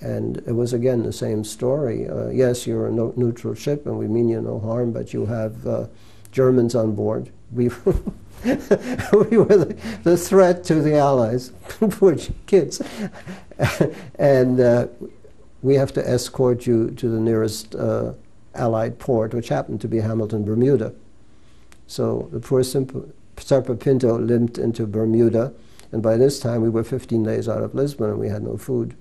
And it was, again, the same story. Yes, you're a neutral ship, and we mean you no harm, but you have Germans on board. We, we were the threat to the Allies. Poor kids. And we have to escort you to the nearest Allied port, which happened to be Hamilton, Bermuda. So the poor Serpa Pinto limped into Bermuda, and by this time we were 15 days out of Lisbon, and we had no food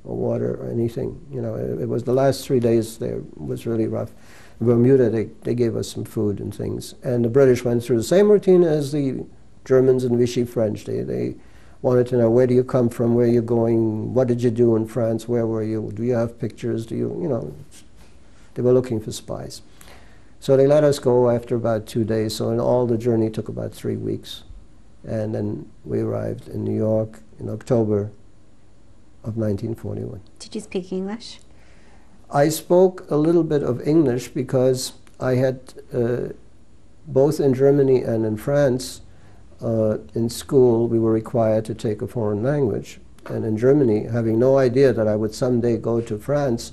or water or anything. You know, it was the last 3 days there was really rough. In Bermuda, they gave us some food and things. And the British went through the same routine as the Germans and Vichy French. They wanted to know, where do you come from, where are you going, what did you do in France, where were you, do you have pictures, do you know, they were looking for spies. So they let us go after about 2 days, so in all the journey took about 3 weeks. And then we arrived in New York in October of 1941. Did you speak English? I spoke a little bit of English because I had, both in Germany and in France, in school we were required to take a foreign language. And in Germany, having no idea that I would someday go to France,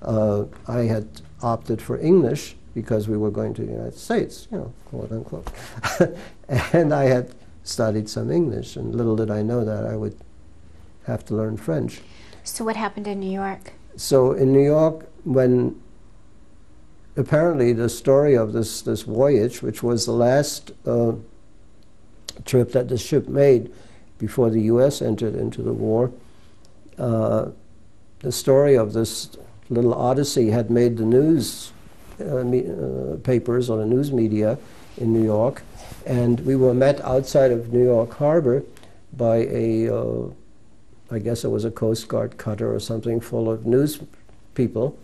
I had opted for English because we were going to the United States, you know, quote unquote. And I had studied some English, and little did I know that I would have to learn French. So what happened in New York? So in New York, when apparently the story of this voyage, which was the last trip that the ship made before the U.S. entered into the war, the story of this little odyssey had made the news papers or the news media in New York, and we were met outside of New York Harbor by a I guess it was a Coast Guard cutter or something full of news people,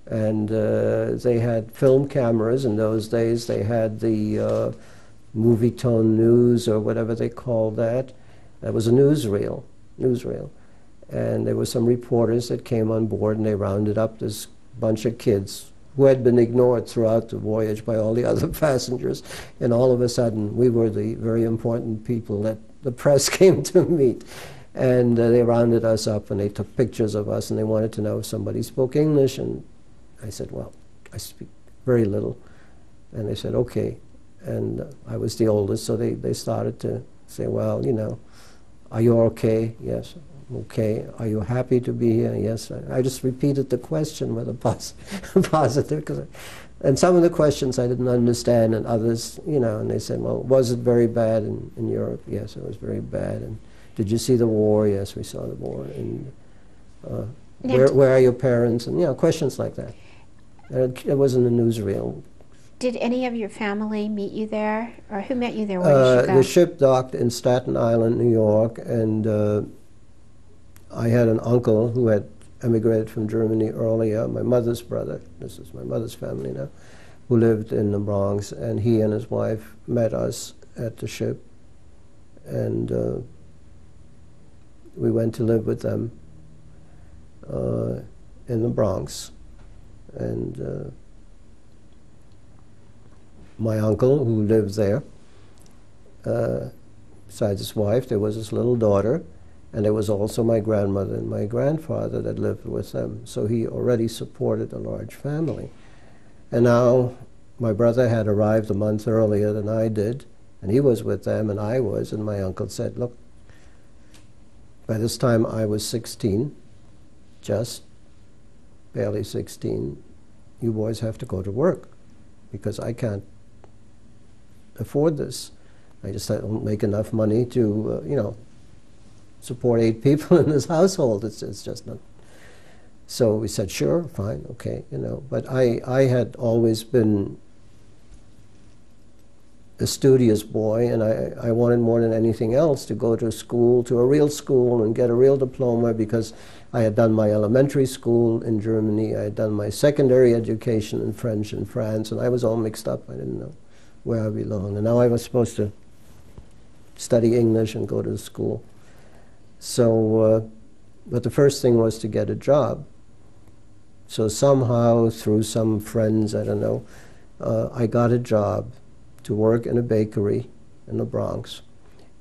and they had film cameras in those days. They had the Movietone News or whatever they called that. That was a newsreel. And there were some reporters that came on board, and they rounded up this bunch of kids who had been ignored throughout the voyage by all the other passengers. And all of a sudden, we were the very important people that the press came to meet. And they rounded us up, and they took pictures of us, and they wanted to know if somebody spoke English. And I said, well, very little. And they said, okay. And I was the oldest, so they started to say, well, you know, are you okay? Yes. Okay. Are you happy to be here? Yes. I just repeated the question with a positive. And some of the questions I didn't understand, and others, you know, and they said, well, was it very bad in Europe? Yes, it was very bad. And did you see the war? Yes, we saw the war. And where are your parents? And, you know, questions like that. And it wasn't a newsreel. Did any of your family meet you there? Or who met you there? Where did you go? The ship docked in Staten Island, New York, and I had an uncle who had emigrated from Germany earlier, my mother's brother, this is my mother's family now, who lived in the Bronx, and he and his wife met us at the ship, and we went to live with them in the Bronx. And my uncle, who lived there, besides his wife, there was his little daughter, and there was also my grandmother and my grandfather that lived with them. So he already supported a large family. And now my brother had arrived a month earlier than I did, and he was with them, and I was, and my uncle said, look, by this time I was 16, just barely 16, you boys have to go to work, because I can't afford this. I just don't make enough money to, you know, support 8 people in this household. It's just not. So we said, sure, fine, okay, you know. But I had always been a studious boy, and I wanted more than anything else to go to school, to a real school, and get a real diploma, because I had done my elementary school in Germany, I had done my secondary education in French in France, and I was all mixed up. I didn't know where I belonged. And now I was supposed to study English and go to school. So, but the first thing was to get a job. So somehow, through some friends, I don't know, I got a job to work in a bakery in the Bronx.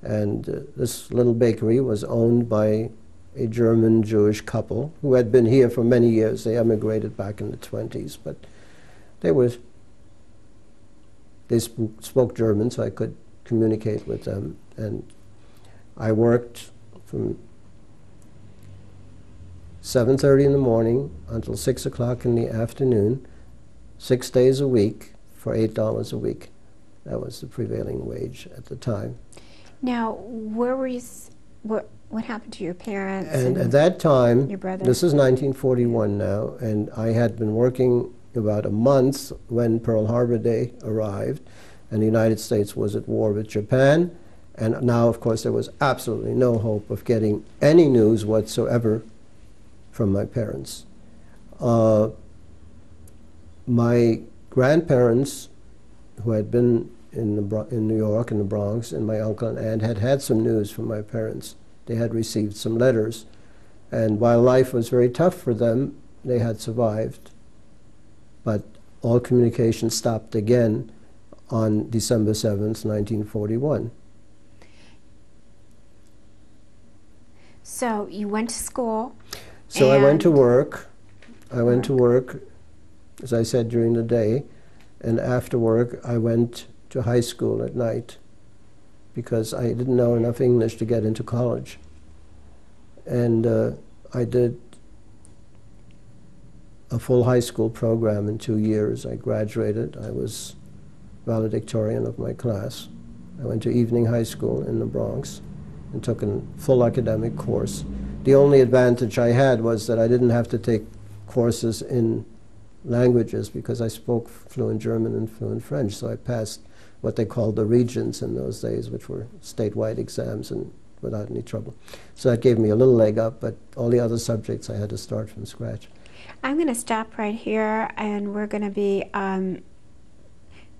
And this little bakery was owned by a German Jewish couple who had been here for many years. They emigrated back in the 20s, but they spoke German, so I could communicate with them. And I worked from 7:30 in the morning until 6 o'clock in the afternoon, 6 days a week for $8 a week. That was the prevailing wage at the time. Now, where were you? What happened to your parents? And at that time, your brother? This is 1941 now, and I had been working about a month when Pearl Harbor Day arrived, and the United States was at war with Japan. And now, of course, there was absolutely no hope of getting any news whatsoever from my parents. My grandparents, who had been in New York, in the Bronx, and my uncle and aunt had had some news from my parents. They had received some letters. And while life was very tough for them, they had survived. But all communication stopped again on December 7th, 1941. So you went to school. So I went to work. I went to work, as I said, during the day. And after work, I went to high school at night because I didn't know enough English to get into college. And I did a full high school program in 2 years. I graduated. I was valedictorian of my class. I went to evening high school in the Bronx and took a full academic course. The only advantage I had was that I didn't have to take courses in languages because I spoke fluent German and fluent French, so I passed what they called the Regents in those days, which were statewide exams, and without any trouble. So that gave me a little leg up, but all the other subjects I had to start from scratch. I'm going to stop right here, and we're going to be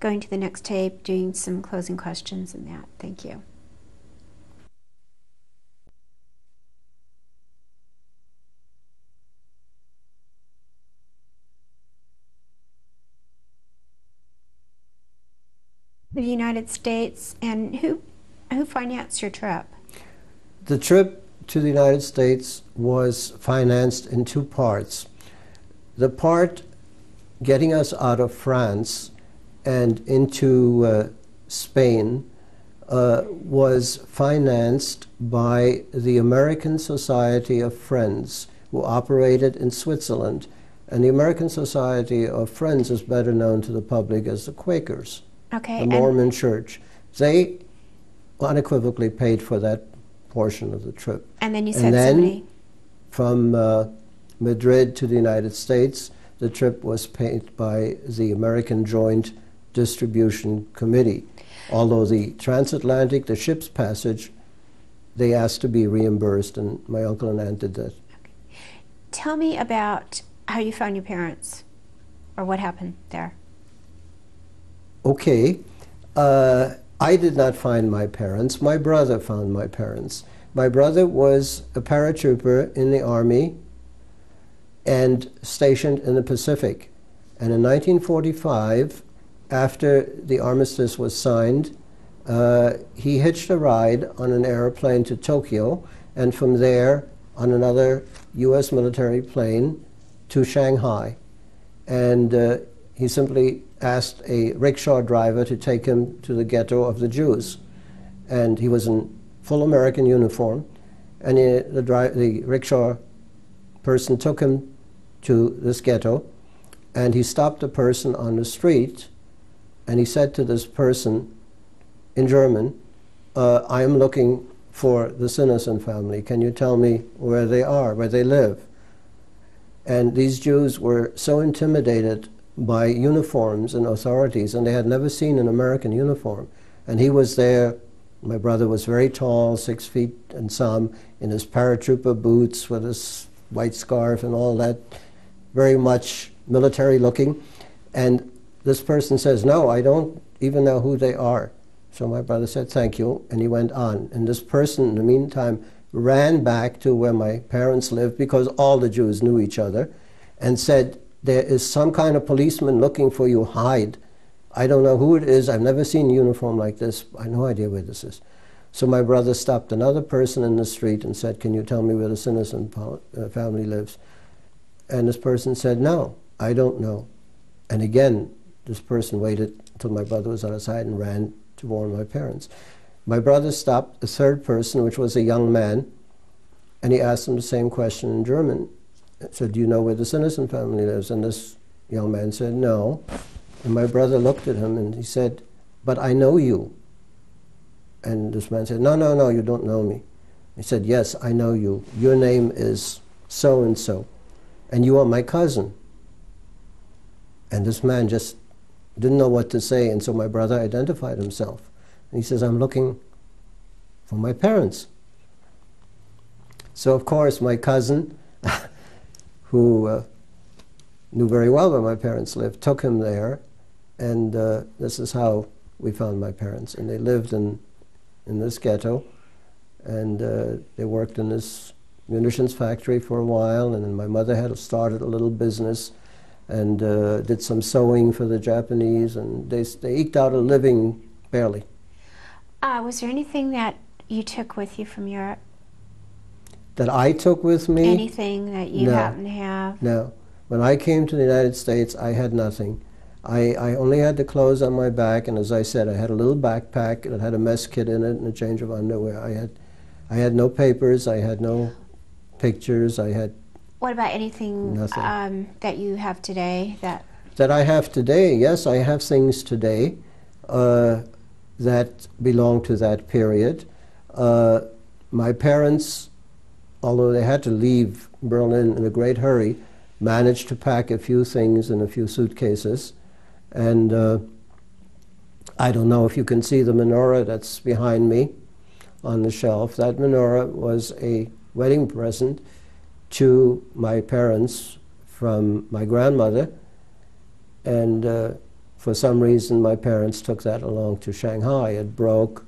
going to the next tape, doing some closing questions and that. Thank you. The United States, and who financed your trip? The trip to the United States was financed in two parts. The part getting us out of France and into Spain was financed by the American Society of Friends, who operated in Switzerland. And the American Society of Friends is better known to the public as the Quakers, the Mormon Church. They unequivocally paid for that portion of the trip. And then you said somebody... From Madrid to the United States, the trip was paid by the American Joint Distribution Committee. Although the transatlantic, the ship's passage, they asked to be reimbursed, and my uncle and aunt did that. Okay. Tell me about how you found your parents, or what happened there. Okay. I did not find my parents. My brother found my parents. My brother was a paratrooper in the Army and stationed in the Pacific. And in 1945, after the armistice was signed, he hitched a ride on an airplane to Tokyo, and from there on another U.S. military plane to Shanghai. And he simply asked a rickshaw driver to take him to the ghetto of the Jews. And he was in full American uniform, and the rickshaw person took him to this ghetto, and he stopped a person on the street, and he said to this person in German, I am looking for the Sinneson family. Can you tell me where they are, where they live? And these Jews were so intimidated by uniforms and authorities, and they had never seen an American uniform. And he was there. My brother was very tall, 6 feet and some, in his paratrooper boots with his white scarf and all that, very much military looking. And this person says, no, I don't even know who they are. So my brother said, thank you, and he went on. And this person, in the meantime, ran back to where my parents lived, because all the Jews knew each other, and said, there is some kind of policeman looking for you, hide. I don't know who it is, I've never seen a uniform like this, I have no idea where this is. So my brother stopped another person in the street and said, can you tell me where the Sinneson family lives? And this person said, no, I don't know. And again, this person waited until my brother was outside and ran to warn my parents. My brother stopped a third person, which was a young man, and he asked him the same question in German. He said, do you know where the Sinneson family lives? And this young man said, no. And my brother looked at him and he said, but I know you. And this man said, no, no, no, you don't know me. He said, yes, I know you. Your name is so-and-so, and you are my cousin. And this man just didn't know what to say, and so my brother identified himself. And he says, I'm looking for my parents. So of course my cousin, who knew very well where my parents lived, took him there, and this is how we found my parents. And they lived in this ghetto, and they worked in this munitions factory for a while, and then my mother had started a little business and did some sewing for the Japanese, and they eked out a living barely. Was there anything that you took with you from Europe? That I took with me? Anything that you happen to have? No. When I came to the United States, I had nothing. I only had the clothes on my back, and as I said, I had a little backpack that had a mess kit in it and a change of underwear. I had no papers, I had no pictures, I had What about anything that you have today? That I have today? Yes, I have things today that belong to that period. My parents, although they had to leave Berlin in a great hurry, managed to pack a few things in a few suitcases. And I don't know if you can see the menorah that's behind me on the shelf. That menorah was a wedding present to my parents from my grandmother, and for some reason my parents took that along to Shanghai. It broke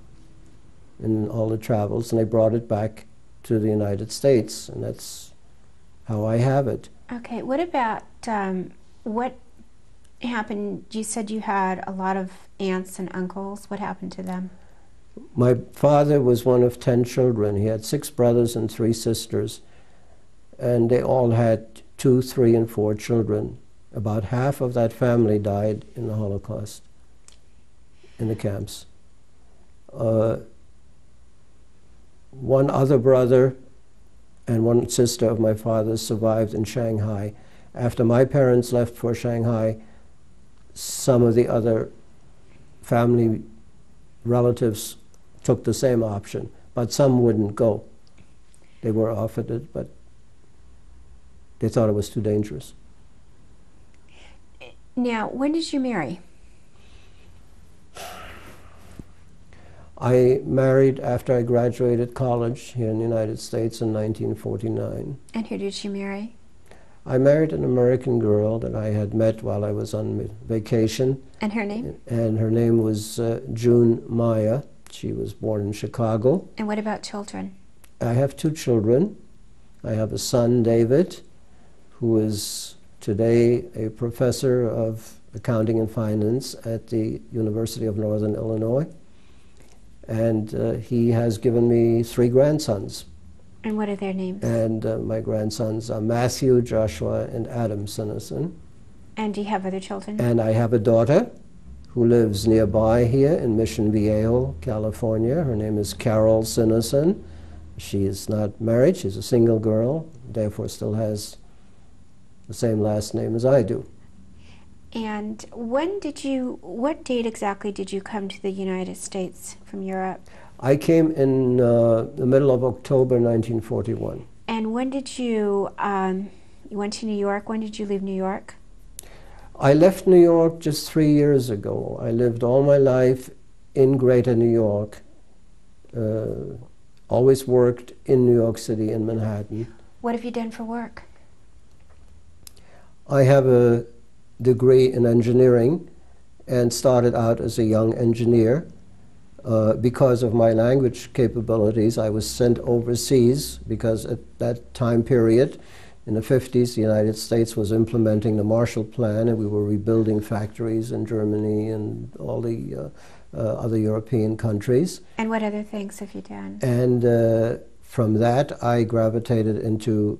in all the travels, and they brought it back to the United States, and that's how I have it. Okay, what about what happened? You said you had a lot of aunts and uncles. What happened to them? My father was one of 10 children. He had 6 brothers and 3 sisters, and they all had 2, 3, and 4 children. About half of that family died in the Holocaust, in the camps. One other brother and one sister of my father's survived in Shanghai. After my parents left for Shanghai, some of the other family relatives took the same option, but some wouldn't go. They were offered it, but they thought it was too dangerous. Now, when did you marry? I married after I graduated college here in the United States in 1949. And who did you marry? I married an American girl that I had met while I was on vacation. And her name? And her name was June Maya. She was born in Chicago. And what about children? I have 2 children. I have a son, David, who is today a professor of accounting and finance at the University of Northern Illinois. And he has given me 3 grandsons. And what are their names? And my grandsons are Matthew, Joshua, and Adam Sinnison. And do you have other children? And I have a daughter who lives nearby here in Mission Viejo, California. Her name is Carol Sinnison. She is not married. She's a single girl, therefore still has the same last name as I do. And what date exactly did you come to the United States from Europe? I came in the middle of October 1941. And when did you went to New York? When did you leave New York? I left New York just 3 years ago. I lived all my life in Greater New York. Always worked in New York City, in Manhattan. What have you done for work? I have a degree in engineering and started out as a young engineer. Because of my language capabilities, I was sent overseas because at that time period, in the 50s, the United States was implementing the Marshall Plan, and we were rebuilding factories in Germany and all the other European countries. And what other things have you done? And from that, I gravitated into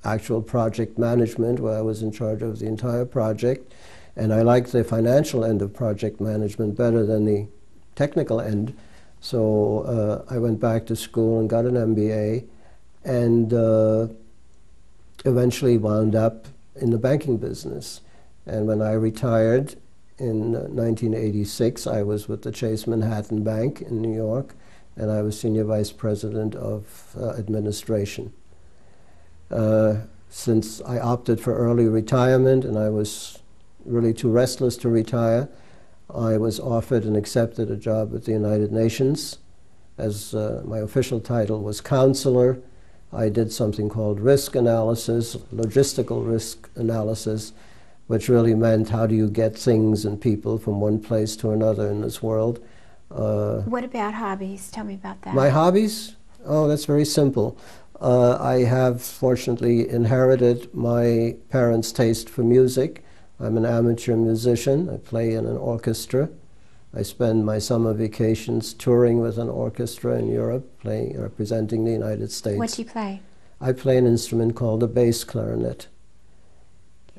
actual project management, where I was in charge of the entire project. And I liked the financial end of project management better than the technical end. So I went back to school and got an MBA, and eventually wound up in the banking business. And when I retired in 1986, I was with the Chase Manhattan Bank in New York, and I was Senior Vice President of Administration. Since I opted for early retirement and I was really too restless to retire, I was offered and accepted a job at the United Nations. As my official title was counselor, I did something called risk analysis, logistical risk analysis, which really meant how do you get things and people from one place to another in this world. What about hobbies? Tell me about that. My hobbies? Oh, that's very simple. I have fortunately inherited my parents' taste for music. I'm an amateur musician. I play in an orchestra. I spend my summer vacations touring with an orchestra in Europe, representing the United States. What do you play? I play an instrument called the bass clarinet.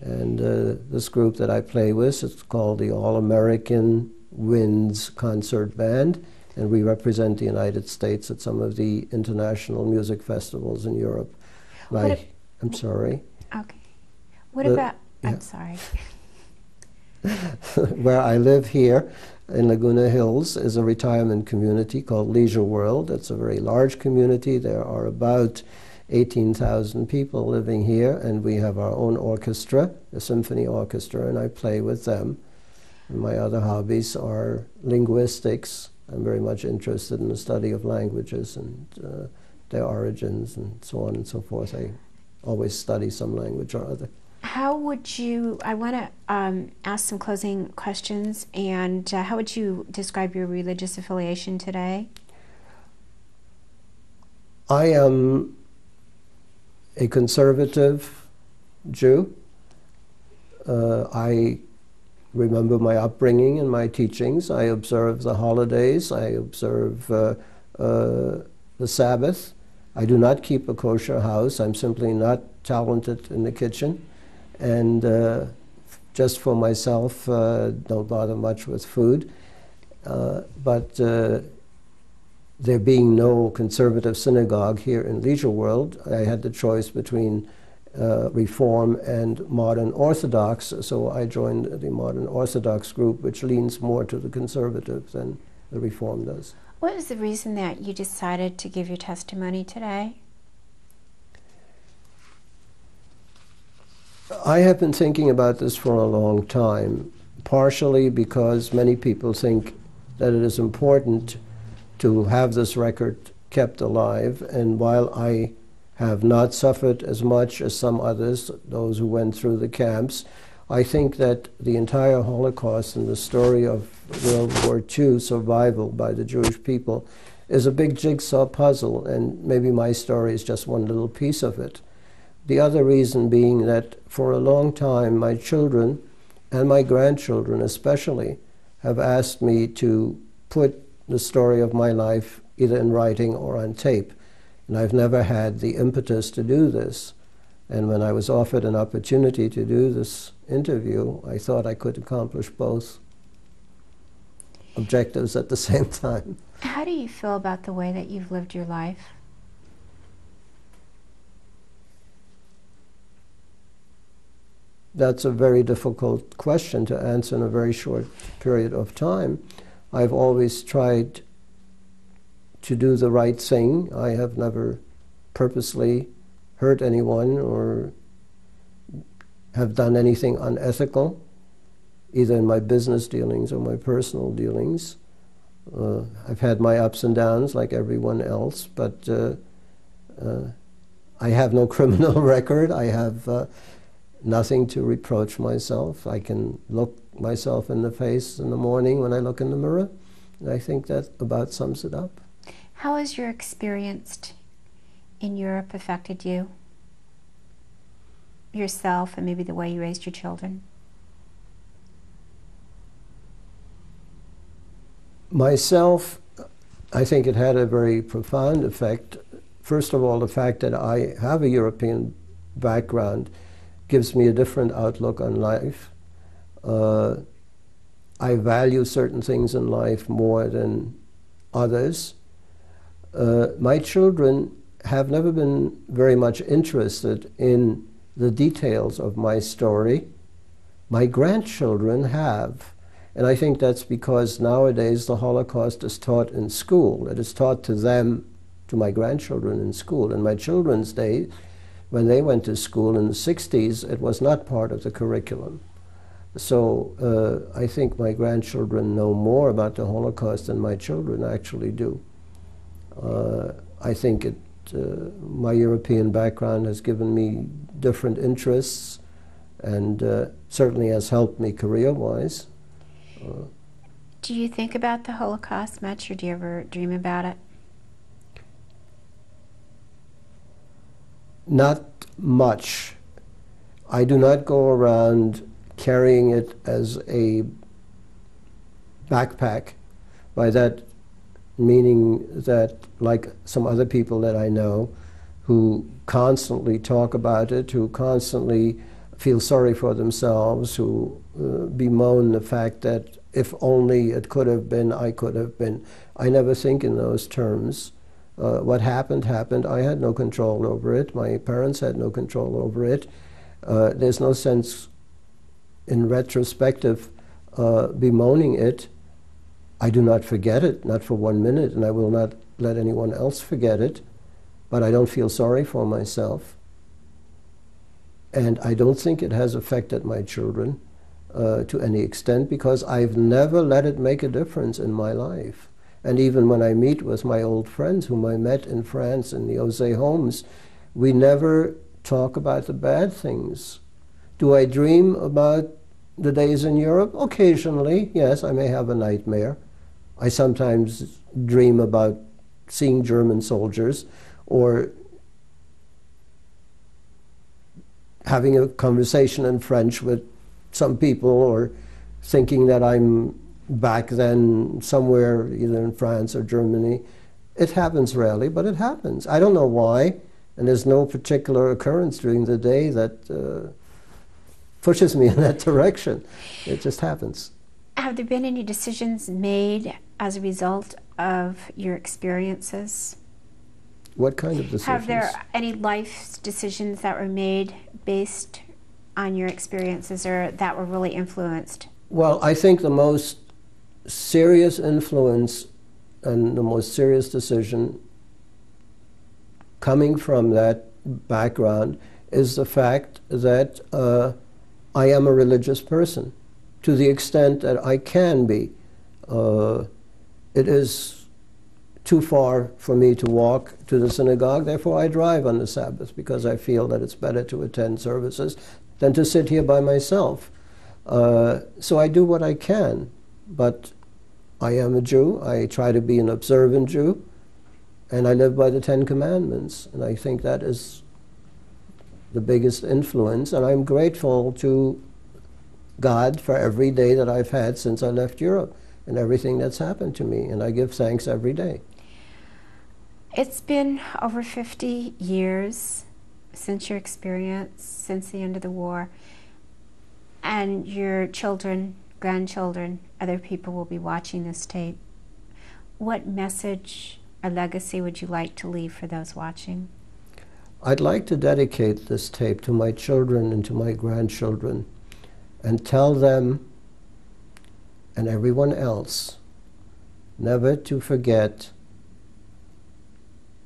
And this group that I play with, it's called the All-American Winds Concert Band, and we represent the United States at some of the international music festivals in Europe. I'm sorry. Okay. What about... Yeah. I'm sorry. Where I live here in Laguna Hills is a retirement community called Leisure World. It's a very large community. There are about 18,000 people living here, and we have our own orchestra, a symphony orchestra, and I play with them. And my other hobbies are linguistics. I'm very much interested in the study of languages and their origins and so on and so forth. I always study some language or other. How would you, I want to ask some closing questions, and how would you describe your religious affiliation today? I am a conservative Jew. I remember my upbringing and my teachings. I observe the holidays. I observe the Sabbath. I do not keep a kosher house. I'm simply not talented in the kitchen. And just for myself, don't bother much with food. But there being no conservative synagogue here in Leisure World, I had the choice between Reform and Modern Orthodox, so I joined the Modern Orthodox group, which leans more to the conservative than the Reform does. What was the reason that you decided to give your testimony today? I have been thinking about this for a long time, partially because many people think that it is important to have this record kept alive, and while I have not suffered as much as some others, those who went through the camps, I think that the entire Holocaust and the story of World War II survival by the Jewish people is a big jigsaw puzzle, and maybe my story is just one little piece of it. The other reason being that for a long time my children and my grandchildren especially have asked me to put the story of my life either in writing or on tape. And I've never had the impetus to do this. And when I was offered an opportunity to do this interview, I thought I could accomplish both objectives at the same time. How do you feel about the way that you've lived your life? That's a very difficult question to answer in a very short period of time. I've always tried to do the right thing. I have never purposely hurt anyone or have done anything unethical, either in my business dealings or my personal dealings. I've had my ups and downs like everyone else, but I have no criminal record. I have nothing to reproach myself. I can look myself in the face in the morning when I look in the mirror, and I think that about sums it up. How has your experience in Europe affected you, yourself, and maybe the way you raised your children? Myself, I think it had a very profound effect. First of all, the fact that I have a European background gives me a different outlook on life. I value certain things in life more than others. My children have never been very much interested in the details of my story. My grandchildren have, and I think that's because nowadays the Holocaust is taught in school. It is taught to them, to my grandchildren in school. In my children's day, when they went to school in the 60s, it was not part of the curriculum. So I think my grandchildren know more about the Holocaust than my children actually do. I think my European background has given me different interests and certainly has helped me career-wise. Do you think about the Holocaust much, or do you ever dream about it? Not much. I do not go around carrying it as a backpack. By that meaning that, like some other people that I know who constantly talk about it, who constantly feel sorry for themselves, who bemoan the fact that if only it could have been, I could have been. I never think in those terms. What happened, happened. I had no control over it. My parents had no control over it. There's no sense in retrospective bemoaning it. I do not forget it, not for 1 minute, and I will not let anyone else forget it, but I don't feel sorry for myself. And I don't think it has affected my children to any extent, because I've never let it make a difference in my life. And even when I meet with my old friends whom I met in France in the Osé homes, we never talk about the bad things. Do I dream about the days in Europe? Occasionally, yes, I may have a nightmare. I sometimes dream about seeing German soldiers or having a conversation in French with some people, or thinking that I'm back then somewhere either in France or Germany. It happens rarely, but it happens. I don't know why, and there's no particular occurrence during the day that pushes me in that direction. It just happens. Have there been any decisions made as a result of your experiences? What kind of decisions? Have there any life decisions that were made based on your experiences or that were really influenced? Well, I think the most serious influence and the most serious decision coming from that background is the fact that I am a religious person, to the extent that I can be. It is too far for me to walk to the synagogue, therefore I drive on the Sabbath, because I feel that it's better to attend services than to sit here by myself. So I do what I can, but I am a Jew. I try to be an observant Jew, and I live by the Ten Commandments, and I think that is the biggest influence, and I'm grateful to God for every day that I've had since I left Europe and everything that's happened to me, and I give thanks every day. It's been over 50 years since your experience, since the end of the war, and your children, grandchildren, other people will be watching this tape. What message or legacy would you like to leave for those watching? I'd like to dedicate this tape to my children and to my grandchildren and tell them and everyone else never to forget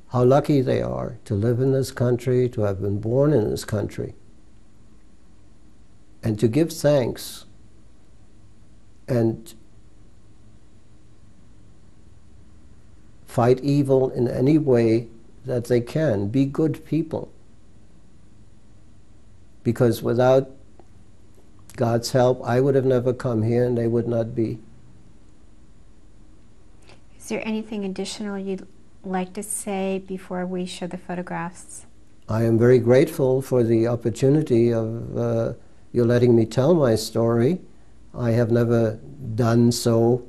how lucky they are to live in this country, to have been born in this country, and to give thanks and fight evil in any way that they can. Be good people. Because without God's help, I would have never come here and they would not be. Is there anything additional you'd like to say before we show the photographs? I am very grateful for the opportunity of you letting me tell my story. I have never done so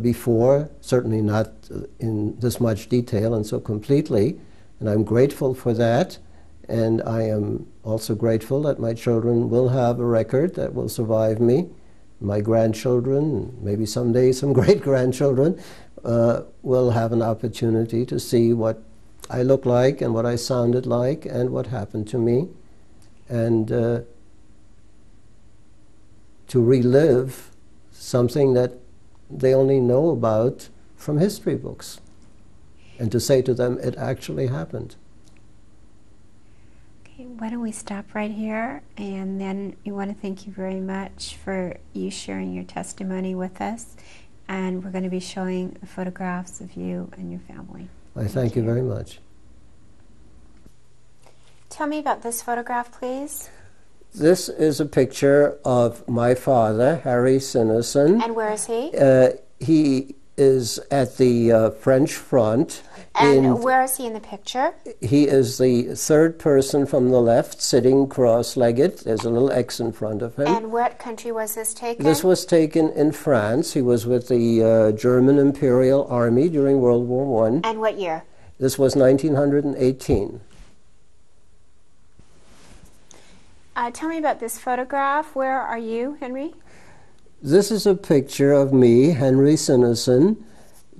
before, certainly not in this much detail and so completely, and I'm grateful for that. And I am also grateful that my children will have a record that will survive me. My grandchildren, maybe someday some great-grandchildren, will have an opportunity to see what I look like and what I sounded like and what happened to me, and to relive something that they only know about from history books, and to say to them, it actually happened. Why don't we stop right here, and then we want to thank you very much for you sharing your testimony with us, and we're going to be showing photographs of you and your family. I thank you very much. Tell me about this photograph, please. This is a picture of my father, Harry Sinison. And where is he? He is at the French front. And where is he in the picture? He is the third person from the left, sitting cross-legged. There's a little X in front of him. And what country was this taken? This was taken in France. He was with the German Imperial Army during World War I. And what year? This was 1918. Tell me about this photograph. Where are you, Henry? This is a picture of me, Henry Sinison,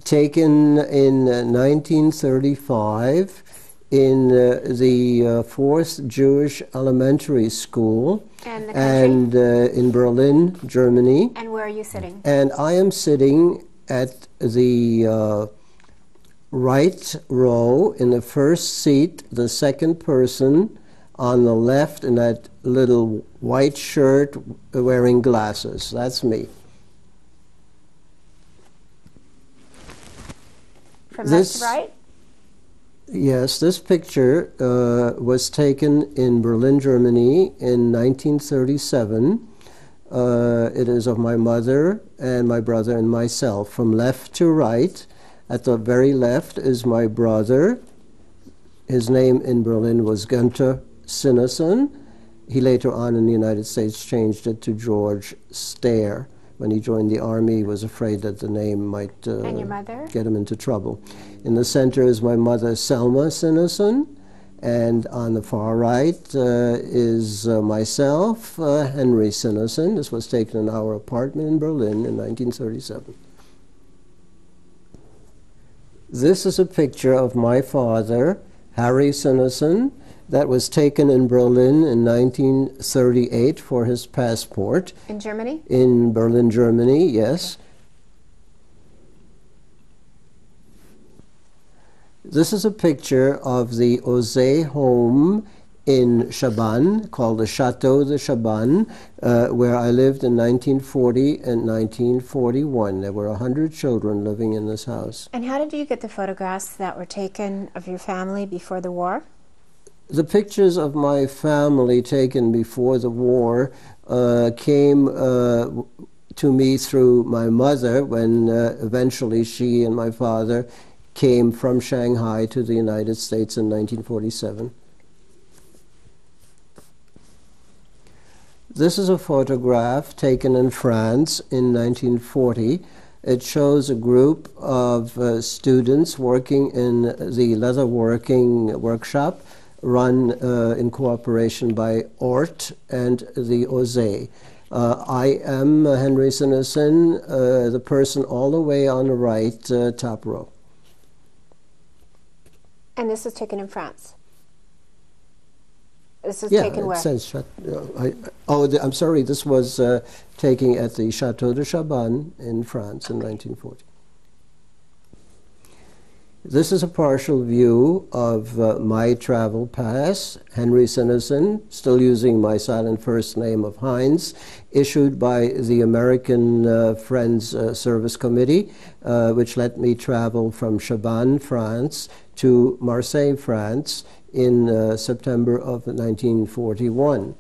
taken in 1935 in the 4th Jewish Elementary School. And the country? And in Berlin, Germany. And where are you sitting? And I am sitting at the right row in the first seat, the second person on the left in that little white shirt wearing glasses. That's me. From left to right? Yes, this picture was taken in Berlin, Germany in 1937. It is of my mother and my brother and myself, from left to right. At the very left is my brother. His name in Berlin was Günther Sinison. He later on in the United States changed it to George Stair. When he joined the army, he was afraid that the name might and your mother? Get him into trouble. In the center is my mother, Selma Sinison, And on the far right is myself, Henry Sinneson. This was taken in our apartment in Berlin in 1937. This is a picture of my father, Harry Sinneson, that was taken in Berlin in 1938 for his passport. In Germany? In Berlin, Germany, yes. This is a picture of the Ozay home in Chabannes, called the Chateau de Chabannes, where I lived in 1940 and 1941. There were 100 children living in this house. And how did you get the photographs that were taken of your family before the war? The pictures of my family taken before the war came to me through my mother when eventually she and my father came from Shanghai to the United States in 1947. This is a photograph taken in France in 1940. It shows a group of students working in the leatherworking workshop run in cooperation by Ort and the Ozay. I am Henry Sinneson, the person all the way on the right, top row. And this was taken in France? This was Yeah, taken where? it says, I'm sorry, this was taken at the Chateau de Chabannes in France in 1940. This is a partial view of my travel pass, Henry Sinneson, still using my silent first name of Heinz, issued by the American Friends Service Committee, which let me travel from Chabannes, France, to Marseille, France, in September of 1941.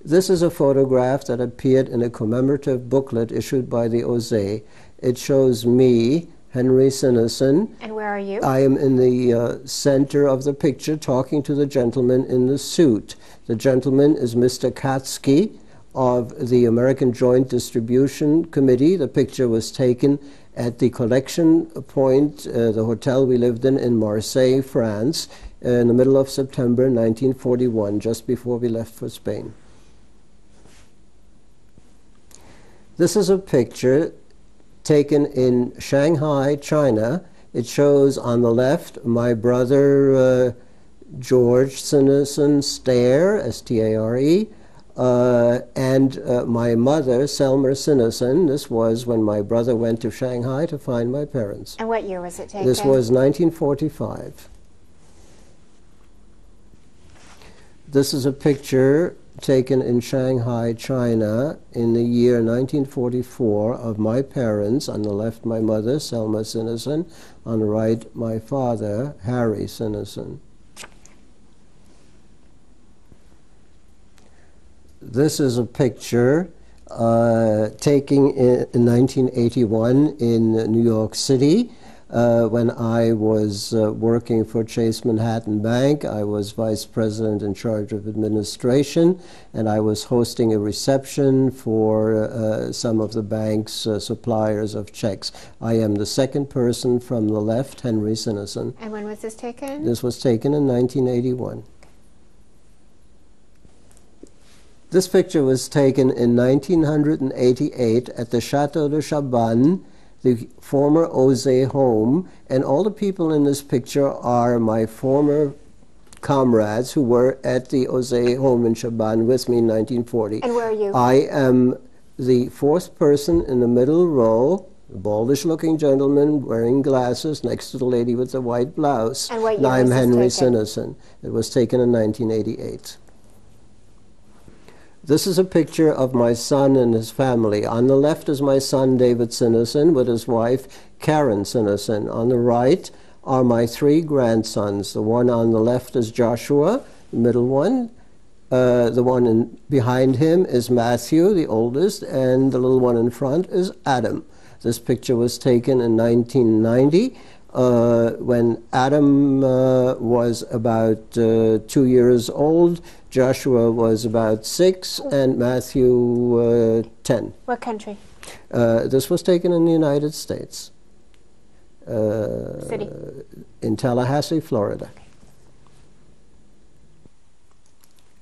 This is a photograph that appeared in a commemorative booklet issued by the Ozay. It shows me, Henry Sinneson. And where are you? I am in the center of the picture talking to the gentleman in the suit. The gentleman is Mr. Katsky of the American Joint Distribution Committee. The picture was taken at the collection point, the hotel we lived in Marseille, France, in the middle of September 1941, just before we left for Spain. This is a picture taken in Shanghai, China. It shows on the left my brother George Sinneson Stare, S-T-A-R-E, and my mother, Selmer Sinneson. This was when my brother went to Shanghai to find my parents. And what year was it taken? This was 1945. This is a picture taken in Shanghai, China, in the year 1944 of my parents. On the left, my mother, Selma Sinneson. On the right, my father, Harry Sinneson. This is a picture taken in 1981 in New York City. When I was working for Chase Manhattan Bank, I was vice president in charge of administration, and I was hosting a reception for some of the bank's suppliers of checks. I am the second person from the left, Henry Sinneson. And when was this taken? This was taken in 1981. This picture was taken in 1988 at the Chateau de Chabannes, the former Ozay home, and all the people in this picture are my former comrades who were at the Ozay home in Chabannes with me in 1940. And where are you? I am the fourth person in the middle row, a baldish-looking gentleman wearing glasses next to the lady with the white blouse. And what year I'm was this Henry taken? Sinneson. It was taken in 1988. This is a picture of my son and his family. On the left is my son, David Sinneson, with his wife, Karen Sinneson. On the right are my three grandsons. The one on the left is Joshua, the middle one. The one behind him is Matthew, the oldest, and the little one in front is Adam. This picture was taken in 1990 when Adam was about 2 years old. Joshua was about 6, and Matthew 10. What country? This was taken in the United States. City. In Tallahassee, Florida.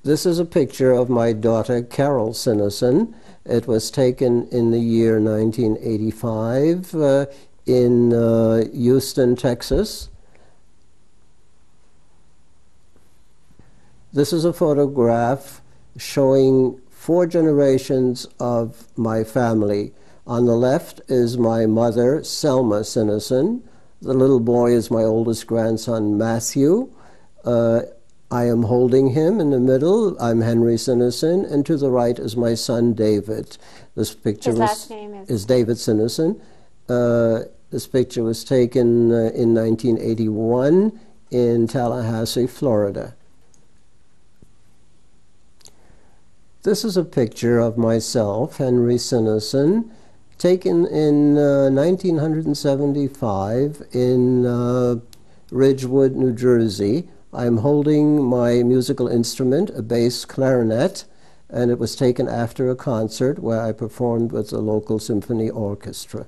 This is a picture of my daughter, Carol Sinison. It was taken in the year 1985 in Houston, Texas. This is a photograph showing 4 generations of my family. On the left is my mother, Selma Sinison. The little boy is my oldest grandson, Matthew. I am holding him in the middle. I'm Henry Sinison, and to the right is my son, David. This picture His last name is David Sinison. This picture was taken in 1981 in Tallahassee, Florida. This is a picture of myself, Henry Sinison, taken in 1975 in Ridgewood, New Jersey. I'm holding my musical instrument, a bass clarinet, and it was taken after a concert where I performed with the local symphony orchestra.